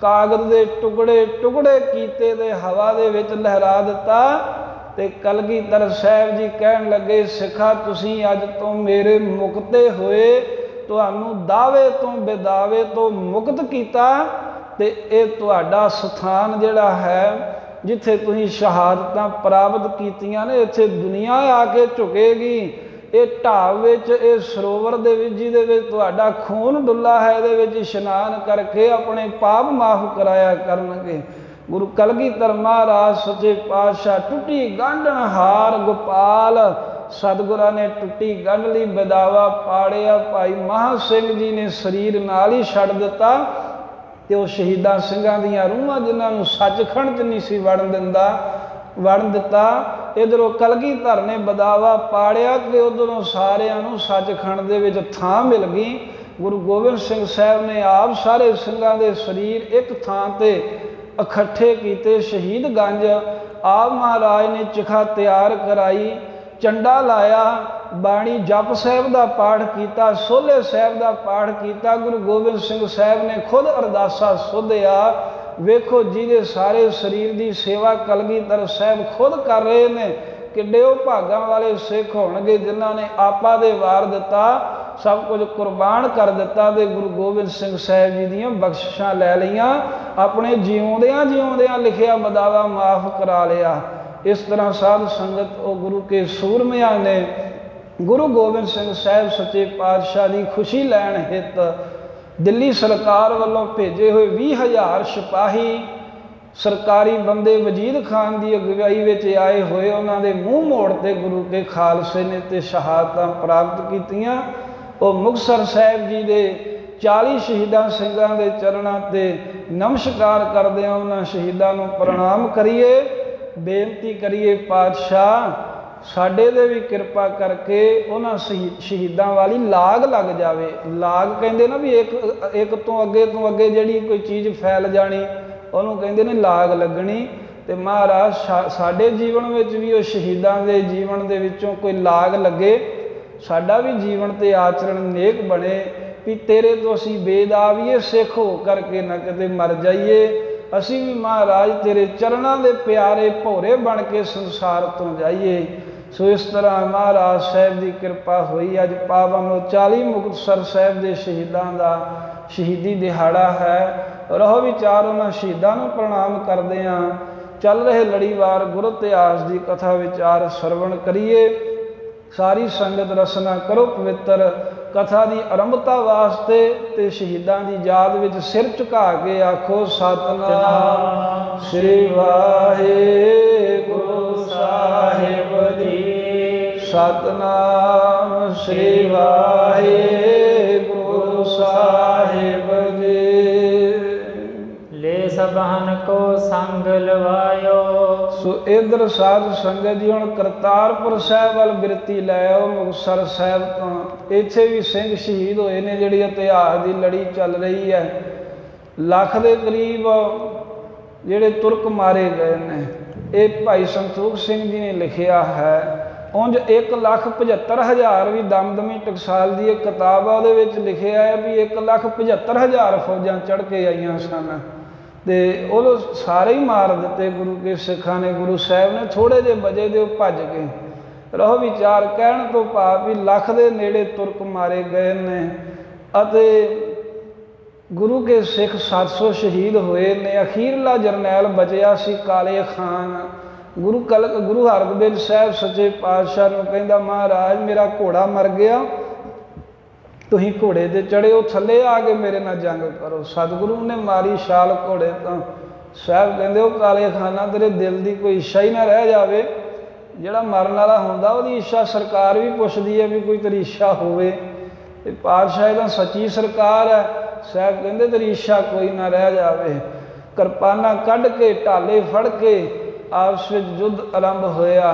ਕਾਗਜ਼ ਦੇ ਟੁਕੜੇ ਕੀਤੇ ਤੇ ਹਵਾ ਦੇ ਵਿੱਚ ਲਹਿਰਾ ਦਿੱਤਾ। ਤੇ ਕਲਗੀਧਰ ਸਾਹਿਬ ਜੀ ਕਹਿਣ ਲੱਗੇ ਸਿੱਖਾ ਤੁਸੀਂ ਅੱਜ ਤੋਂ ਮੇਰੇ ਮੁਕਤੇ ਹੋਏ। ਤੁਹਾਨੂੰ ਦਾਵੇ ਤੋਂ ਬੇਦਾਵੇ ਤੋਂ ਮੁਕਤ ਕੀਤਾ। ਤੇ ਇਹ ਤੁਹਾਡਾ ਸਥਾਨ ਜਿਹੜਾ ਹੈ ਜਿੱਥੇ ਤੁਸੀਂ ਸ਼ਹਾਦਤਾਂ ਪ੍ਰਾਪਤ ਕੀਤੀਆਂ ਨੇ ਇੱਥੇ ਦੁਨੀਆ ਆ ਕੇ ਝੁਕੇਗੀ। ਇਹ ਢਾਬ ਵਿੱਚ ਇਹ ਸਰੋਵਰ ਦੇ ਵਿੱਚ ਜਿਹਦੇ ਵਿੱਚ ਤੁਹਾਡਾ ਖੂਨ ਡੁੱਲਾ ਹੈ ਇਹਦੇ ਵਿੱਚ ਇਸ਼ਨਾਨ ਕਰਕੇ ਆਪਣੇ ਪਾਪ ਮਾਫ਼ ਕਰਾਇਆ ਕਰਨਗੇ। ਗੁਰੂ ਕਲਗੀਧਰ ਮਹਾਰਾਜ ਸੱਚੇ ਪਾਤਸ਼ਾਹ ਟੁੱਟੀ ਗਾਂਢਣਹਾਰ ਗੋਪਾਲ ਸਤਿਗੁਰਾਂ ਨੇ ਟੁੱਟੀ ਗੰਢ ਲਈ ਬਦਾਵਾ ਪਾੜਿਆ। ਭਾਈ ਮਹਾਂ ਸਿੰਘ ਜੀ ਨੇ ਸਰੀਰ ਨਾਲ ਹੀ ਛੱਡ ਦਿੱਤਾ। ਤੇ ਉਹ ਸ਼ਹੀਦਾਂ ਸਿੰਘਾਂ ਦੀਆਂ ਰੂਹਾਂ ਜਿਨ੍ਹਾਂ ਨੂੰ ਸੱਚਖੰਡ 'ਚ ਨਹੀਂ ਸੀ ਵੜਨ ਦਿੱਤਾ। ਇੱਧਰੋਂ ਕਲਗੀਧਰ ਨੇ ਬਦਾਵਾ ਪਾੜਿਆ ਕਿ ਉੱਧਰੋਂ ਸਾਰਿਆਂ ਨੂੰ ਸੱਚਖੰਡ ਦੇ ਵਿੱਚ ਥਾਂ ਮਿਲ ਗਈ। ਗੁਰੂ ਗੋਬਿੰਦ ਸਿੰਘ ਸਾਹਿਬ ਨੇ ਆਪ ਸਾਰੇ ਸਿੰਘਾਂ ਦੇ ਸਰੀਰ ਇੱਕ ਥਾਂ 'ਤੇ ਇਕੱਠੇ ਕੀਤੇ। ਸ਼ਹੀਦ ਗੰਜ ਆਪ ਮਹਾਰਾਜ ਨੇ ਚਿਖਾ ਤਿਆਰ ਕਰਾਈ, ਚੰਡਾ ਲਾਇਆ, ਬਾਣੀ ਜਪ ਸਾਹਿਬ ਦਾ ਪਾਠ ਕੀਤਾ, ਸੋਹਲੇ ਸਾਹਿਬ ਦਾ ਪਾਠ ਕੀਤਾ। ਗੁਰੂ ਗੋਬਿੰਦ ਸਿੰਘ ਸਾਹਿਬ ਨੇ ਖੁਦ ਅਰਦਾਸਾ ਸੋਧਿਆ। ਵੇਖੋ ਜਿਹਦੇ ਸਾਰੇ ਸਰੀਰ ਦੀ ਸੇਵਾ ਕਲਗੀਧਰ ਸਾਹਿਬ ਖੁਦ ਕਰ ਰਹੇ ਨੇ। ਕਿੱਡੇ ਉਹ ਭਾਗਾਂ ਵਾਲੇ ਸਿੱਖ ਹੋਣਗੇ ਜਿਨ੍ਹਾਂ ਨੇ ਆਪਾ ਦੇ ਵਾਰ ਦਿੱਤਾ, ਸਭ ਕੁਝ ਕੁਰਬਾਨ ਕਰ ਦਿੱਤਾ ਤੇ ਗੁਰੂ ਗੋਬਿੰਦ ਸਿੰਘ ਸਾਹਿਬ ਜੀ ਦੀਆਂ ਬਖਸ਼ਿਸ਼ਾਂ ਲੈ ਲਈਆਂ, ਆਪਣੇ ਜਿਉਂਦਿਆਂ ਜਿਉਂਦਿਆਂ ਲਿਖਿਆ ਬਦਾਵਾ ਮਾਫ ਕਰਾ ਲਿਆ। ਇਸ ਤਰ੍ਹਾਂ ਸਾਧ ਸੰਗਤ ਉਹ ਗੁਰੂ ਕੇ ਸੂਰਮਿਆਂ ਨੇ ਗੁਰੂ ਗੋਬਿੰਦ ਸਿੰਘ ਸਾਹਿਬ ਸੱਚੇ ਪਾਤਸ਼ਾਹ ਦੀ ਖੁਸ਼ੀ ਲੈਣ ਹਿੱਤ ਦਿੱਲੀ ਸਰਕਾਰ ਵੱਲੋਂ ਭੇਜੇ ਹੋਏ 20,000 ਸਿਪਾਹੀ ਸਰਕਾਰੀ ਬੰਦੇ ਵਜੀਦ ਖਾਨ ਦੀ ਅਗਵਾਈ ਵਿੱਚ ਆਏ ਹੋਏ, ਉਹਨਾਂ ਦੇ ਮੂੰਹ ਮੋੜ ਤੇ ਗੁਰੂ ਕੇ ਖਾਲਸੇ ਨੇ ਤੇ ਸ਼ਹਾਦਤਾਂ ਪ੍ਰਾਪਤ ਕੀਤੀਆਂ। ਉਹ ਮੁਕਤਸਰ ਸਾਹਿਬ ਜੀ ਦੇ 40 ਸ਼ਹੀਦਾਂ ਸਿੰਘਾਂ ਦੇ ਚਰਨਾਂ ਤੇ ਨਮਸਕਾਰ ਕਰਦੇ ਹਾਂ। ਉਹਨਾਂ ਸ਼ਹੀਦਾਂ ਨੂੰ ਪ੍ਰਣਾਮ ਕਰੀਏ, ਬੇਨਤੀ ਕਰੀਏ ਪਾਤਸ਼ਾਹ ਸਾਡੇ ਦੇ ਵੀ ਕਿਰਪਾ ਕਰਕੇ ਉਹਨਾਂ ਸ਼ਹੀਦਾਂ ਵਾਲੀ ਲਾਗ ਲੱਗ ਜਾਵੇ। ਲਾਗ ਕਹਿੰਦੇ ਨਾ ਵੀ ਇੱਕ ਤੋਂ ਅੱਗੇ ਜਿਹੜੀ ਕੋਈ ਚੀਜ਼ ਫੈਲ ਜਾਣੀ, ਉਹਨੂੰ ਕਹਿੰਦੇ ਨੇ ਲਾਗ ਲੱਗਣੀ। ਤੇ ਮਹਾਰਾਜ ਸਾਡੇ ਜੀਵਨ ਵਿੱਚ ਵੀ ਉਹ ਸ਼ਹੀਦਾਂ ਦੇ ਜੀਵਨ ਦੇ ਵਿੱਚੋਂ ਕੋਈ ਲਾਗ ਲੱਗੇ, ਸਾਡਾ ਵੀ ਜੀਵਨ ਤੇ ਆਚਰਣ ਨੇਕ ਬਣੇ ਵੀ ਤੇਰੇ ਤੋਂ ਅਸੀਂ ਬੇਦਾਵੀਏ ਸਿੱਖ ਹੋ ਕਰਕੇ ਨਾ ਕਿਤੇ ਮਰ ਜਾਈਏ। ਅਸੀਂ ਵੀ ਮਹਾਰਾਜ ਤੇਰੇ ਚਰਨਾਂ ਦੇ ਪਿਆਰੇ ਭੋਰੇ ਬਣ ਕੇ ਸੰਸਾਰ ਤੋਂ ਜਾਈਏ। ਸੋ ਇਸ ਤਰ੍ਹਾਂ ਮਹਾਰਾਜ ਸਾਹਿਬ ਦੀ ਕਿਰਪਾ ਹੋਈ। ਅੱਜ ਪਾਵਨ 40 ਮੁਕਤਸਰ ਸਾਹਿਬ ਦੇ ਸ਼ਹੀਦਾਂ ਦਾ ਸ਼ਹੀਦੀ ਦਿਹਾੜਾ ਹੈ। ਰਹੋ ਵਿਚਾਰ ਉਹਨਾਂ ਸ਼ਹੀਦਾਂ ਨੂੰ ਪ੍ਰਣਾਮ ਕਰਦੇ ਹਾਂ। ਚੱਲ ਰਹੇ ਲੜੀਵਾਰ ਗੁਰੂ ਇਤਿਹਾਸ ਦੀ ਕਥਾ ਵਿਚਾਰ ਸਰਵਣ ਕਰੀਏ। ਸਾਰੀ ਸੰਗਤ ਰਸਨਾ ਕਰੋ ਪਵਿੱਤਰ। ਕਥਾ ਦੀ ਆਰੰਭਤਾ ਵਾਸਤੇ ਤੇ ਸ਼ਹੀਦਾਂ ਦੀ ਯਾਦ ਵਿੱਚ ਸਿਰ ਝੁਕਾ ਕੇ ਆਖੋ ਸਤਿਨਾਮ ਸ੍ਰੀ ਵਾਹਿਗੁਰੂ ਸਾਹਿਬ ਜੀ। ਸਤਿਨਾਮ ਸ੍ਰੀ ਵਾਹਿਗੁਰੂ ਸਾਹਿਬ ਜੀ। ਲੈ ਸਭਨ ਕੋ ਸੰਗ ਲਵਾਇਓ। ਸੋ ਇਧਰ ਸਾਧ ਸੰਗਤ ਜੀ ਹੁਣ ਕਰਤਾਰਪੁਰ ਸਾਹਿਬ ਵੱਲ ਬਿਰਤੀ ਲੈ ਆਓ। ਮੁਕਤਸਰ ਸਾਹਿਬ ਤੋਂ ਇੱਥੇ ਵੀ ਸਿੰਘ ਸ਼ਹੀਦ ਹੋਏ ਨੇ, ਜਿਹੜੀ ਇਤਿਹਾਸ ਦੀ ਲੜੀ ਚੱਲ ਰਹੀ ਹੈ। ਲੱਖ ਦੇ ਕਰੀਬ ਜਿਹੜੇ ਤੁਰਕ ਮਾਰੇ ਗਏ ਨੇ, ਇਹ ਭਾਈ ਸੰਤੋਖ ਸਿੰਘ ਜੀ ਨੇ ਲਿਖਿਆ ਹੈ। ਉਂਝ 1,75,000 ਵੀ ਦਮਦਮੀ ਟਕਸਾਲ ਦੀ ਇੱਕ ਕਿਤਾਬ ਆ, ਉਹਦੇ ਵਿੱਚ ਲਿਖਿਆ ਹੈ ਵੀ 1,75,000 ਫੌਜਾਂ ਚੜ੍ਹ ਕੇ ਆਈਆਂ ਸਨ ਤੇ ਉਹ ਸਾਰੇ ਹੀ ਮਾਰ ਦਿੱਤੇ ਗੁਰੂ ਕੇ ਸਿੱਖਾਂ ਨੇ। ਗੁਰੂ ਸਾਹਿਬ ਨੇ ਥੋੜ੍ਹੇ ਜਿਹੇ ਵਜੇ ਦੇ ਉਹ ਭੱਜ ਗਏ। ਰਹੋ ਵਿਚਾਰ ਕਹਿਣ ਤੋਂ ਭਾਵ ਵੀ ਲੱਖ ਦੇ ਨੇੜੇ ਤੁਰਕ ਮਾਰੇ ਗਏ ਨੇ ਅਤੇ ਗੁਰੂ ਕੇ ਸਿੱਖ 700 ਸ਼ਹੀਦ ਹੋਏ ਨੇ। ਅਖੀਰਲਾ ਜਰਨੈਲ ਬਚਿਆ ਸੀ ਕਾਲੇ ਖਾਨ। ਗੁਰੂ ਹਰਗੋਬਿੰਦ ਸਾਹਿਬ ਸੱਚੇ ਪਾਤਸ਼ਾਹ ਨੂੰ ਕਹਿੰਦਾ ਮਹਾਰਾਜ ਮੇਰਾ ਘੋੜਾ ਮਰ ਗਿਆ, ਤੁਸੀਂ ਘੋੜੇ 'ਤੇ ਚੜ੍ਹੇ ਥੱਲੇ ਆ ਕੇ ਮੇਰੇ ਨਾਲ ਜੰਗ ਕਰੋ। ਸਤਿਗੁਰੂ ਨੇ ਮਾਰੀ ਛਾਲ ਘੋੜੇ ਤੋਂ। ਸਾਹਿਬ ਕਹਿੰਦੇ ਉਹ ਕਾਲੇ ਖਾਨਾ ਤੇਰੇ ਦਿਲ ਦੀ ਕੋਈ ਇੱਛਾ ਹੀ ਨਾ ਰਹਿ ਜਾਵੇ। ਜਿਹੜਾ ਮਰਨ ਵਾਲਾ ਹੁੰਦਾ ਉਹਦੀ ਇੱਛਾ ਸਰਕਾਰ ਵੀ ਪੁੱਛਦੀ ਹੈ ਵੀ ਕੋਈ ਤੇਰੀ ਇੱਛਾ ਹੋਵੇ। ਤੇ ਪਾਤਸ਼ਾਹ ਤਾਂ ਸੱਚੀ ਸਰਕਾਰ ਹੈ। ਸਾਹਿਬ ਕਹਿੰਦੇ ਤੇਰੀ ਇੱਛਾ ਕੋਈ ਨਾ ਰਹਿ ਜਾਵੇ। ਕਿਰਪਾਨਾਂ ਕੱਢ ਕੇ ਢਾਲੇ ਫੜ ਕੇ ਆਪਸ ਵਿੱਚ ਯੁੱਧ ਆਰੰਭ ਹੋਇਆ।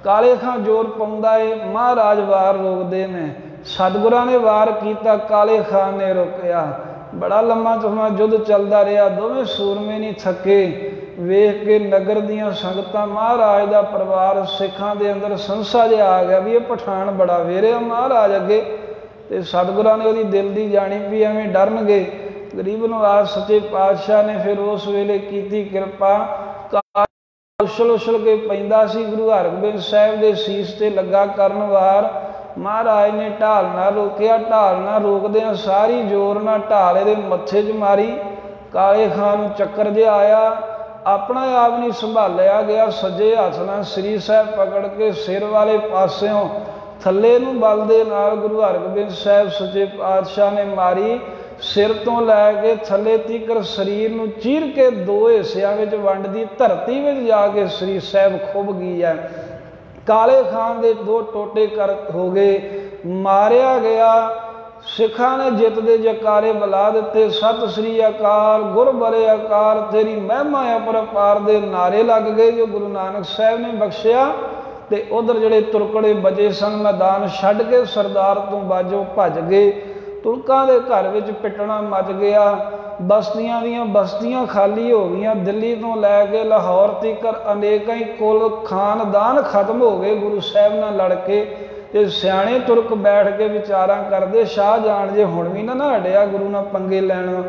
ਕਾਲੇ ਖਾਂ ਜ਼ੋਰ ਪਾਉਂਦਾ ਏ, ਮਹਾਰਾਜ ਵਾਰ ਰੋਕਦੇ ਨੇ। ਸਤਿਗੁਰਾਂ ਨੇ ਵਾਰ ਕੀਤਾ, ਕਾਲੇ ਖਾਨ ਨੇ ਰੋਕਿਆ। ਬੜਾ ਲੰਮਾ ਸਮਾਂ ਯੁੱਧ ਚੱਲਦਾ ਰਿਹਾ। ਦੋਵੇਂ ਸੂਰਮੇ ਨਹੀਂ ਥੱਕੇ। ਵੇਖ ਕੇ ਨਗਰ ਦੀਆਂ ਸੰਗਤਾਂ, ਮਹਾਰਾਜ ਦਾ ਪਰਿਵਾਰ, ਸਿੱਖਾਂ ਦੇ ਅੰਦਰ ਸੰਸਾ ਜਿਹਾ ਆ ਗਿਆ ਵੀ ਇਹ ਪਠਾਨ ਬੜਾ ਵੇਰਿਆ ਮਹਾਰਾਜ ਅੱਗੇ। ਤੇ ਸਤਿਗੁਰਾਂ ਨੇ ਉਹਦੀ ਦਿਲ ਦੀ ਜਾਣੀ ਵੀ ਐਵੇਂ ਡਰਨਗੇ। ਗਰੀਬ ਨਵਾਜ਼ ਸੱਚੇ ਪਾਤਸ਼ਾਹ ਨੇ ਫਿਰ ਉਸ ਵੇਲੇ ਕੀਤੀ ਕਿਰਪਾ। ਉਛਲ ਕੇ ਪੈਂਦਾ ਸੀ। ਗੁਰੂ ਹਰਗੋਬਿੰਦ ਸਾਹਿਬ ਦੇ ਸੀਸ ਤੇ ਲੱਗਾ ਕਰਨ ਵਾਰ। ਮਹਾਰਾਜ ਨੇ ਢਾਲ ਨਾਲ ਰੋਕਿਆ। ਢਾਲ ਨਾਲ ਰੋਕਦਿਆਂ ਸਾਰੀ ਜ਼ੋਰ ਨਾਲ ਢਾਲ ਇਹਦੇ ਮੱਥੇ 'ਚ ਮਾਰੀ। ਕਾਲੇ ਖਾਨ ਨੂੰ ਚੱਕਰ ਜਿਹਾ ਆਇਆ, ਆਪਣਾ ਆਪ ਨਹੀਂ ਸੰਭਾਲਿਆ ਗਿਆ। ਸੱਜੇ ਹੱਥ ਨਾਲ ਸ੍ਰੀ ਸਾਹਿਬ ਪਕੜ ਕੇ ਸਿਰ ਵਾਲੇ ਪਾਸਿਓਂ ਥੱਲੇ ਨੂੰ ਬਲ ਦੇ ਨਾਲ ਗੁਰੂ ਹਰਗੋਬਿੰਦ ਸਾਹਿਬ ਸੱਚੇ ਪਾਤਸ਼ਾਹ ਨੇ ਮਾਰੀ। ਸਿਰ ਤੋਂ ਲੈ ਕੇ ਥੱਲੇ ਤੀਕਰ ਸਰੀਰ ਨੂੰ ਚੀਰ ਕੇ ਦੋ ਹਿੱਸਿਆਂ ਵਿੱਚ ਵੰਡਦੀ ਧਰਤੀ ਵਿੱਚ ਜਾ ਕੇ ਸ੍ਰੀ ਸਾਹਿਬ ਖੁੱਭ ਗਈ ਹੈ। ਕਾਲੇ ਖਾਨ ਦੇ ਦੋ ਟੋਟੇ ਕਰ ਹੋ ਗਏ, ਮਾਰਿਆ ਗਿਆ। ਸਿੱਖਾਂ ਨੇ ਜਿੱਤ ਦੇ ਜੈਕਾਰੇ ਬੁਲਾ ਦਿੱਤੇ। ਸਤਿ ਸ੍ਰੀ ਅਕਾਲ, ਗੁਰ ਬਰੇ ਅਕਾਲ, ਤੇਰੀ ਮਹਿਮਾ ਅਪਰਪਾਰ ਦੇ ਨਾਰੇ ਲੱਗ ਗਏ ਜੋ ਗੁਰੂ ਨਾਨਕ ਸਾਹਿਬ ਨੇ ਬਖਸ਼ਿਆ। ਤੇ ਉਧਰ ਜਿਹੜੇ ਤੁਰਕੜੇ ਬਚੇ ਸਨ ਮੈਦਾਨ ਛੱਡ ਕੇ ਸਰਦਾਰ ਤੋਂ ਬਾਝੋਂ ਭੱਜ ਗਏ। ਤੁਰਕਾਂ ਦੇ ਘਰ ਵਿੱਚ ਪਿੱਟਣਾ ਮਚ ਗਿਆ। ਬਸਤੀਆਂ ਦੀਆਂ ਬਸਤੀਆਂ ਖਾਲੀ ਹੋ ਗਈਆਂ। ਦਿੱਲੀ ਤੋਂ ਲੈ ਕੇ ਲਾਹੌਰ ਤੀਕਰ ਅਨੇਕਾਂ ਹੀ ਕੁਲ ਖਾਨਦਾਨ ਖਤਮ ਹੋ ਗਏ ਗੁਰੂ ਸਾਹਿਬ ਨਾਲ ਲੜ ਕੇ। ਤੇ ਸਿਆਣੇ ਤੁਰਕ ਬੈਠ ਕੇ ਵਿਚਾਰਾਂ ਕਰਦੇ, ਸ਼ਾਹਜਹਾਨ ਜੇ ਹੁਣ ਵੀ ਨਾ ਹਟਿਆ ਗੁਰੂ ਨਾਲ ਪੰਗੇ ਲੈਣਾ,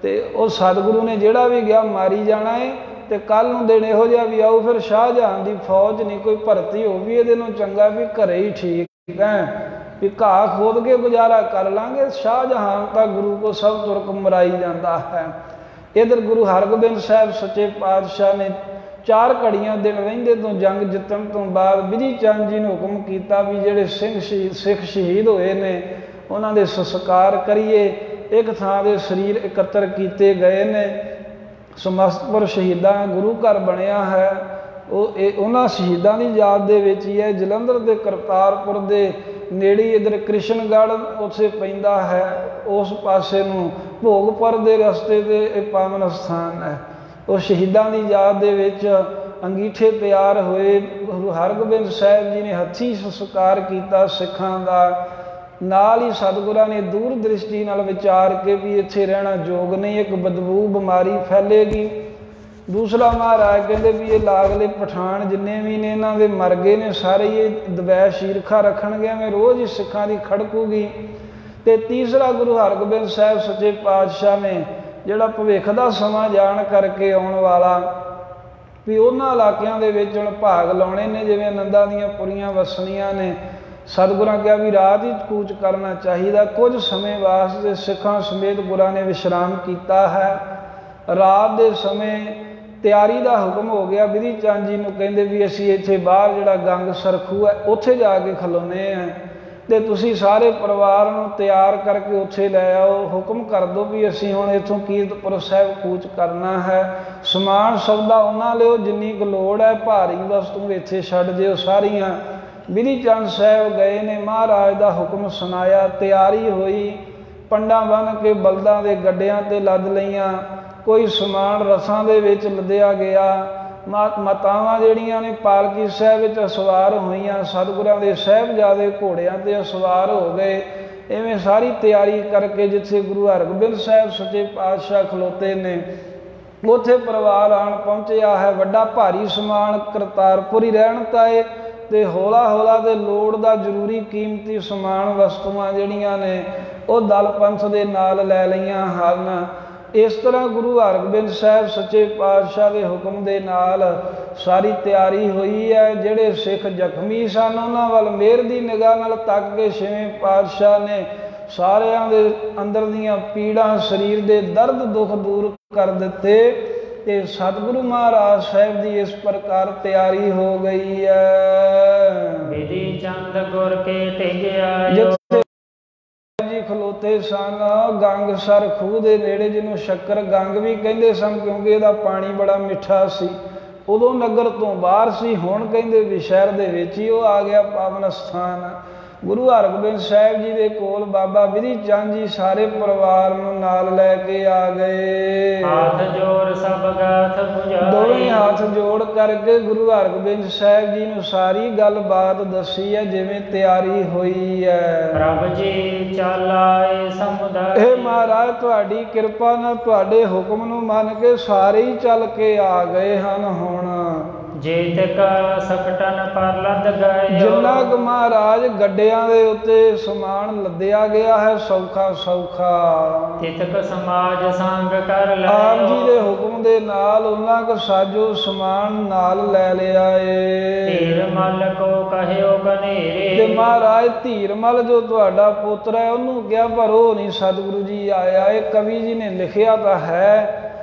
ਤੇ ਉਹ ਸਤਿਗੁਰੂ ਨੇ ਜਿਹੜਾ ਵੀ ਗਿਆ ਮਾਰੀ ਜਾਣਾ ਏ। ਤੇ ਕੱਲ ਨੂੰ ਦਿਨ ਇਹੋ ਜਿਹਾ ਵੀ ਆਊ, ਫਿਰ ਸ਼ਾਹਜਹਾਨ ਦੀ ਫੌਜ ਨਹੀਂ ਕੋਈ ਭਰਤੀ ਹੋ ਵੀ ਇਹਦੇ ਨੂੰ ਚੰਗਾ ਵੀ ਘਰੇ ਹੀ ਠੀਕ ਹੈ, ਵੀ ਘਾਹ ਖੋਦ ਕੇ ਗੁਜ਼ਾਰਾ ਕਰ ਲਾਂਗੇ। ਸ਼ਾਹਜਹਾਨ ਤਾਂ ਗੁਰੂ ਕੋ ਸਭ ਤੁਰਕ ਮਰਾਈ ਜਾਂਦਾ ਹੈ। ਇੱਧਰ ਗੁਰੂ ਹਰਗੋਬਿੰਦ ਸਾਹਿਬ ਸੱਚੇ ਪਾਤਸ਼ਾਹ ਨੇ 4 ਘੜੀਆਂ ਦਿਨ ਰਹਿੰਦੇ ਤੋਂ ਜੰਗ ਜਿੱਤਣ ਤੋਂ ਬਾਅਦ ਬਿਧੀ ਚੰਦ ਜੀ ਨੂੰ ਹੁਕਮ ਕੀਤਾ ਵੀ ਜਿਹੜੇ ਸਿੱਖ ਸ਼ਹੀਦ ਹੋਏ ਨੇ ਉਹਨਾਂ ਦੇ ਸੰਸਕਾਰ ਕਰੀਏ। ਇੱਕ ਥਾਂ ਦੇ ਸਰੀਰ ਇਕੱਤਰ ਕੀਤੇ ਗਏ ਨੇ। ਸਮਸਤਪੁਰ ਸ਼ਹੀਦਾਂ ਗੁਰੂ ਘਰ ਬਣਿਆ ਹੈ। ਉਹਨਾਂ ਸ਼ਹੀਦਾਂ ਦੀ ਯਾਦ ਦੇ ਵਿੱਚ ਹੀ ਹੈ। ਜਲੰਧਰ ਦੇ ਕਰਤਾਰਪੁਰ ਦੇ ਨੇੜੇ ਇੱਧਰ ਕ੍ਰਿਸ਼ਨਗੜ੍ਹ ਉੱਥੇ ਪੈਂਦਾ ਹੈ, ਉਸ ਪਾਸੇ ਨੂੰ ਭੋਗਪੁਰ ਦੇ ਰਸਤੇ 'ਤੇ ਇਹ ਪਾਵਨ ਸਥਾਨ ਹੈ। ਉਹ ਸ਼ਹੀਦਾਂ ਦੀ ਯਾਦ ਦੇ ਵਿੱਚ ਅੰਗੀਠੇ ਤਿਆਰ ਹੋਏ। ਗੁਰੂ ਹਰਗੋਬਿੰਦ ਸਾਹਿਬ ਜੀ ਨੇ ਹੱਥੀਂ ਸੰਸਕਾਰ ਕੀਤਾ ਸਿੱਖਾਂ ਦਾ। ਨਾਲ ਹੀ ਸਤਿਗੁਰਾਂ ਨੇ ਦੂਰ ਦ੍ਰਿਸ਼ਟੀ ਨਾਲ ਵਿਚਾਰ ਕੇ ਵੀ ਇੱਥੇ ਰਹਿਣਾ ਯੋਗ ਨਹੀਂ, ਇੱਕ ਬਦਬੂ ਬਿਮਾਰੀ ਫੈਲੇਗੀ। ਦੂਸਰਾ ਮਹਾਰਾਜ ਕਹਿੰਦੇ ਵੀ ਇਹ ਲਾਗਲੇ ਪਠਾਨ ਜਿੰਨੇ ਵੀ ਨੇ ਇਹਨਾਂ ਦੇ ਮਰ ਗਏ ਨੇ ਸਾਰੇ, ਇਹ ਦਵੈਸ਼ ਈਰਖਾ ਰੱਖਣਗੇ, ਐਵੇਂ ਰੋਜ਼ ਹੀ ਸਿੱਖਾਂ ਦੀ ਖੜਕੂਗੀ। ਤੇ ਤੀਸਰਾ ਗੁਰੂ ਹਰਗੋਬਿੰਦ ਸਾਹਿਬ ਸੱਚੇ ਪਾਤਸ਼ਾਹ ਨੇ ਜਿਹੜਾ ਭਵਿੱਖ ਦਾ ਸਮਾਂ ਜਾਣ ਕਰਕੇ ਆਉਣ ਵਾਲਾ ਵੀ ਉਹਨਾਂ ਇਲਾਕਿਆਂ ਦੇ ਵਿੱਚ ਹੁਣ ਭਾਗ ਲਾਉਣੇ ਨੇ ਜਿਵੇਂ ਆਨੰਦਾਂ ਦੀਆਂ ਪੁਰੀਆਂ ਵਸਣੀਆਂ ਨੇ। ਸਤਿਗੁਰਾਂ ਕਿਹਾ ਵੀ ਰਾਤ ਹੀ ਕੂਚ ਕਰਨਾ ਚਾਹੀਦਾ। ਕੁਝ ਸਮੇਂ ਵਾਸਤੇ ਸਿੱਖਾਂ ਸਮੇਤ ਗੁਰਾਂ ਨੇ ਵਿਸ਼ਰਾਮ ਕੀਤਾ ਹੈ। ਰਾਤ ਦੇ ਸਮੇਂ ਤਿਆਰੀ ਦਾ ਹੁਕਮ ਹੋ ਗਿਆ। ਬਿਧੀ ਚੰਦ ਜੀ ਨੂੰ ਕਹਿੰਦੇ ਵੀ ਅਸੀਂ ਇੱਥੇ ਬਾਹਰ ਜਿਹੜਾ ਗੰਗ ਸਰਖੂ ਹੈ ਉੱਥੇ ਜਾ ਕੇ ਖਲੋਨੇ ਹਾਂ, ਤੇ ਤੁਸੀਂ ਸਾਰੇ ਪਰਿਵਾਰ ਨੂੰ ਤਿਆਰ ਕਰਕੇ ਉੱਥੇ ਲੈ ਆਓ। ਹੁਕਮ ਕਰ ਦਿਓ ਵੀ ਅਸੀਂ ਹੁਣ ਇੱਥੋਂ ਕੀਰਤਪੁਰ ਸਾਹਿਬ ਕੂਚ ਕਰਨਾ ਹੈ। ਸਮਾਨ ਸੌਦਾ ਉਹਨਾਂ ਲਿਓ ਜਿੰਨੀ ਕੁ ਲੋੜ ਹੈ, ਭਾਰੀ ਵਸਤੂ ਇੱਥੇ ਛੱਡ ਦਿਓ ਸਾਰੀਆਂ। ਬਿਧੀ ਚੰਦ ਸਾਹਿਬ ਗਏ ਨੇ, ਮਹਾਰਾਜ ਦਾ ਹੁਕਮ ਸੁਣਾਇਆ, ਤਿਆਰੀ ਹੋਈ। ਪੰਡਾਂ ਬੰਨ੍ਹ ਕੇ ਬਲਦਾਂ ਦੇ ਗੱਡਿਆਂ 'ਤੇ ਲੱਦ ਲਈਆਂ। ਕੋਈ ਸਮਾਨ ਰਸਾਂ ਦੇ ਵਿੱਚ ਲੱਦਿਆ ਗਿਆ। ਮਾਤਾਵਾਂ ਜਿਹੜੀਆਂ ਨੇ ਪਾਲਕੀ ਸਾਹਿਬ ਵਿੱਚ ਸਵਾਰ ਹੋਈਆਂ। ਸਤਿਗੁਰਾਂ ਦੇ ਸਾਹਿਬਜ਼ਾਦੇ ਘੋੜਿਆਂ 'ਤੇ ਸਵਾਰ ਹੋ ਗਏ। ਇਵੇਂ ਸਾਰੀ ਤਿਆਰੀ ਕਰਕੇ ਜਿੱਥੇ ਗੁਰੂ ਹਰਗੋਬਿੰਦ ਸਾਹਿਬ ਸੱਚੇ ਪਾਤਸ਼ਾਹ ਖਲੋਤੇ ਨੇ ਉੱਥੇ ਪਰਿਵਾਰ ਆਣ ਪਹੁੰਚਿਆ ਹੈ। ਵੱਡਾ ਭਾਰੀ ਸਮਾਨ ਕਰਤਾਰਪੁਰ ਹੀ ਰਹਿਣ ਤਾਏ, ਤੇ ਹੌਲਾ ਹੌਲਾ ਤੇ ਲੋੜ ਦਾ ਜ਼ਰੂਰੀ ਕੀਮਤੀ ਸਮਾਨ ਵਸਤੂਆਂ ਜਿਹੜੀਆਂ ਨੇ ਉਹ ਦਲ ਪੰਥ ਦੇ ਨਾਲ ਲੈ ਲਈਆਂ ਹਨ। ਇਸ ਤਰ੍ਹਾਂ ਗੁਰੂ ਹਰਗੋਬਿੰਦ ਸਾਹਿਬ ਸੱਚੇ ਪਾਤਸ਼ਾਹ ਦੇ ਹੁਕਮ ਦੇ ਨਾਲ ਸਾਰੀ ਤਿਆਰੀ ਹੋਈ ਹੈ। ਜਿਹੜੇ ਸਿੱਖ ਜ਼ਖਮੀ ਸਨ ਉਹਨਾਂ ਵੱਲ ਮਿਹਰ ਦੀ ਨਿਗਾਹ ਨਾਲ ਤੱਕ ਕੇ ਛੇਵੇਂ ਪਾਤਸ਼ਾਹ ਨੇ ਸਾਰਿਆਂ ਦੇ ਅੰਦਰ ਦੀਆਂ ਪੀੜਾਂ, ਸਰੀਰ ਦੇ ਦਰਦ ਦੁੱਖ ਦੂਰ ਕਰ ਦਿੱਤੇ। ਤੇ ਸਤਿਗੁਰੂ ਮਹਾਰਾਜ ਸਾਹਿਬ ਦੀ ਇਸ ਪ੍ਰਕਾਰ ਤਿਆਰੀ ਹੋ ਗਈ ਹੈ। ਬਿਧੀ ਚੰਦ ਗੁਰ ਕੇ ਟਿਕਿਆ ਜੀ ਖਲੋਤੇ ਸਨ ਗੰਗਸਰ ਖੂਹ ਦੇ ਨੇੜੇ, ਜਿਹਨੂੰ ਸ਼ੱਕਰ ਗੰਗ ਵੀ ਕਹਿੰਦੇ ਸਨ ਕਿਉਂਕਿ ਇਹਦਾ ਪਾਣੀ ਬੜਾ ਮਿੱਠਾ ਸੀ। ਉਦੋਂ ਨਗਰ ਤੋਂ ਬਾਹਰ ਸੀ, ਹੁਣ ਕਹਿੰਦੇ ਵੀ ਸ਼ਹਿਰ ਦੇ ਵਿੱਚ ਹੀ ਉਹ ਆ ਗਿਆ ਪਾਵਨ ਸਥਾਨ। ਗੁਰੂ ਹਰਗੋਬਿੰਦ ਸਾਹਿਬ ਜੀ ਦੇ ਕੋਲ ਬਾਬਾ ਬਿਧੀ ਚੰਦ ਜੀ ਸਾਰੇ ਪਰਿਵਾਰ ਨੂੰ ਨਾਲ ਲੈ ਕੇ ਆ ਗਏ। ਹੱਥ ਜੋੜ ਸਭ ਗਾਥ ਪੁਜਾਈ, ਦੋਵੇਂ ਹੱਥ ਜੋੜ ਕਰਕੇ ਗੁਰੂ ਹਰਗੋਬਿੰਦ ਸਾਹਿਬ ਜੀ ਨੂੰ ਸਾਰੀ ਗੱਲਬਾਤ ਦੱਸੀ ਹੈ ਜਿਵੇਂ ਤਿਆਰੀ ਹੋਈ ਹੈ। ਪ੍ਰਭ ਜੀ ਚੱਲ ਆਏ ਸਮੁਦਾਇ, ਇਹ ਮਹਾਰਾਜ ਤੁਹਾਡੀ ਕਿਰਪਾ ਨਾਲ ਤੁਹਾਡੇ ਹੁਕਮ ਨੂੰ ਮੰਨ ਕੇ ਸਾਰੇ ਹੀ ਚੱਲ ਕੇ ਆ ਗਏ ਹਨ। ਹੁਣ ਜੇਤਕ ਸਕਟਨ ਪਰ ਲੱਦ ਗਏ, ਜਿੰਨਾ ਕੁ ਮਹਾਰਾਜ ਗੱਡਿਆਂ ਦੇ ਉੱਤੇ ਸਮਾਨ ਲੱਦਿਆ ਗਿਆ ਹੈ ਸੌਖਾ ਸੌਖਾ ਤਿਤਕ ਸਮਾਜ ਸੰਗ ਕਰ ਲਿਆ। ਆਪ ਜੀ ਦੇ ਹੁਕਮ ਦੇ ਨਾਲ ਉਹਨਾਂ ਕੁ ਸਾਜੋ ਸਮਾਨ ਨਾਲ ਲੈ ਲਿਆ ਏ। ਧੀਰਮਲ ਕੋ ਕਹਿਓ ਕਨੇਰੇ, ਤੇ ਮਹਾਰਾਜ ਧੀਰਮਲ ਜੋ ਤੁਹਾਡਾ ਪੁੱਤਰ ਹੈ ਉਹਨੂੰ ਕਿਹਾ ਪਰ ਉਹ ਨਹੀਂ ਸਤਿਗੁਰੂ ਜੀ ਆਇਆ। ਇਹ ਕਵੀ ਜੀ ਨੇ ਲਿਖਿਆ ਤਾਂ ਹੈ,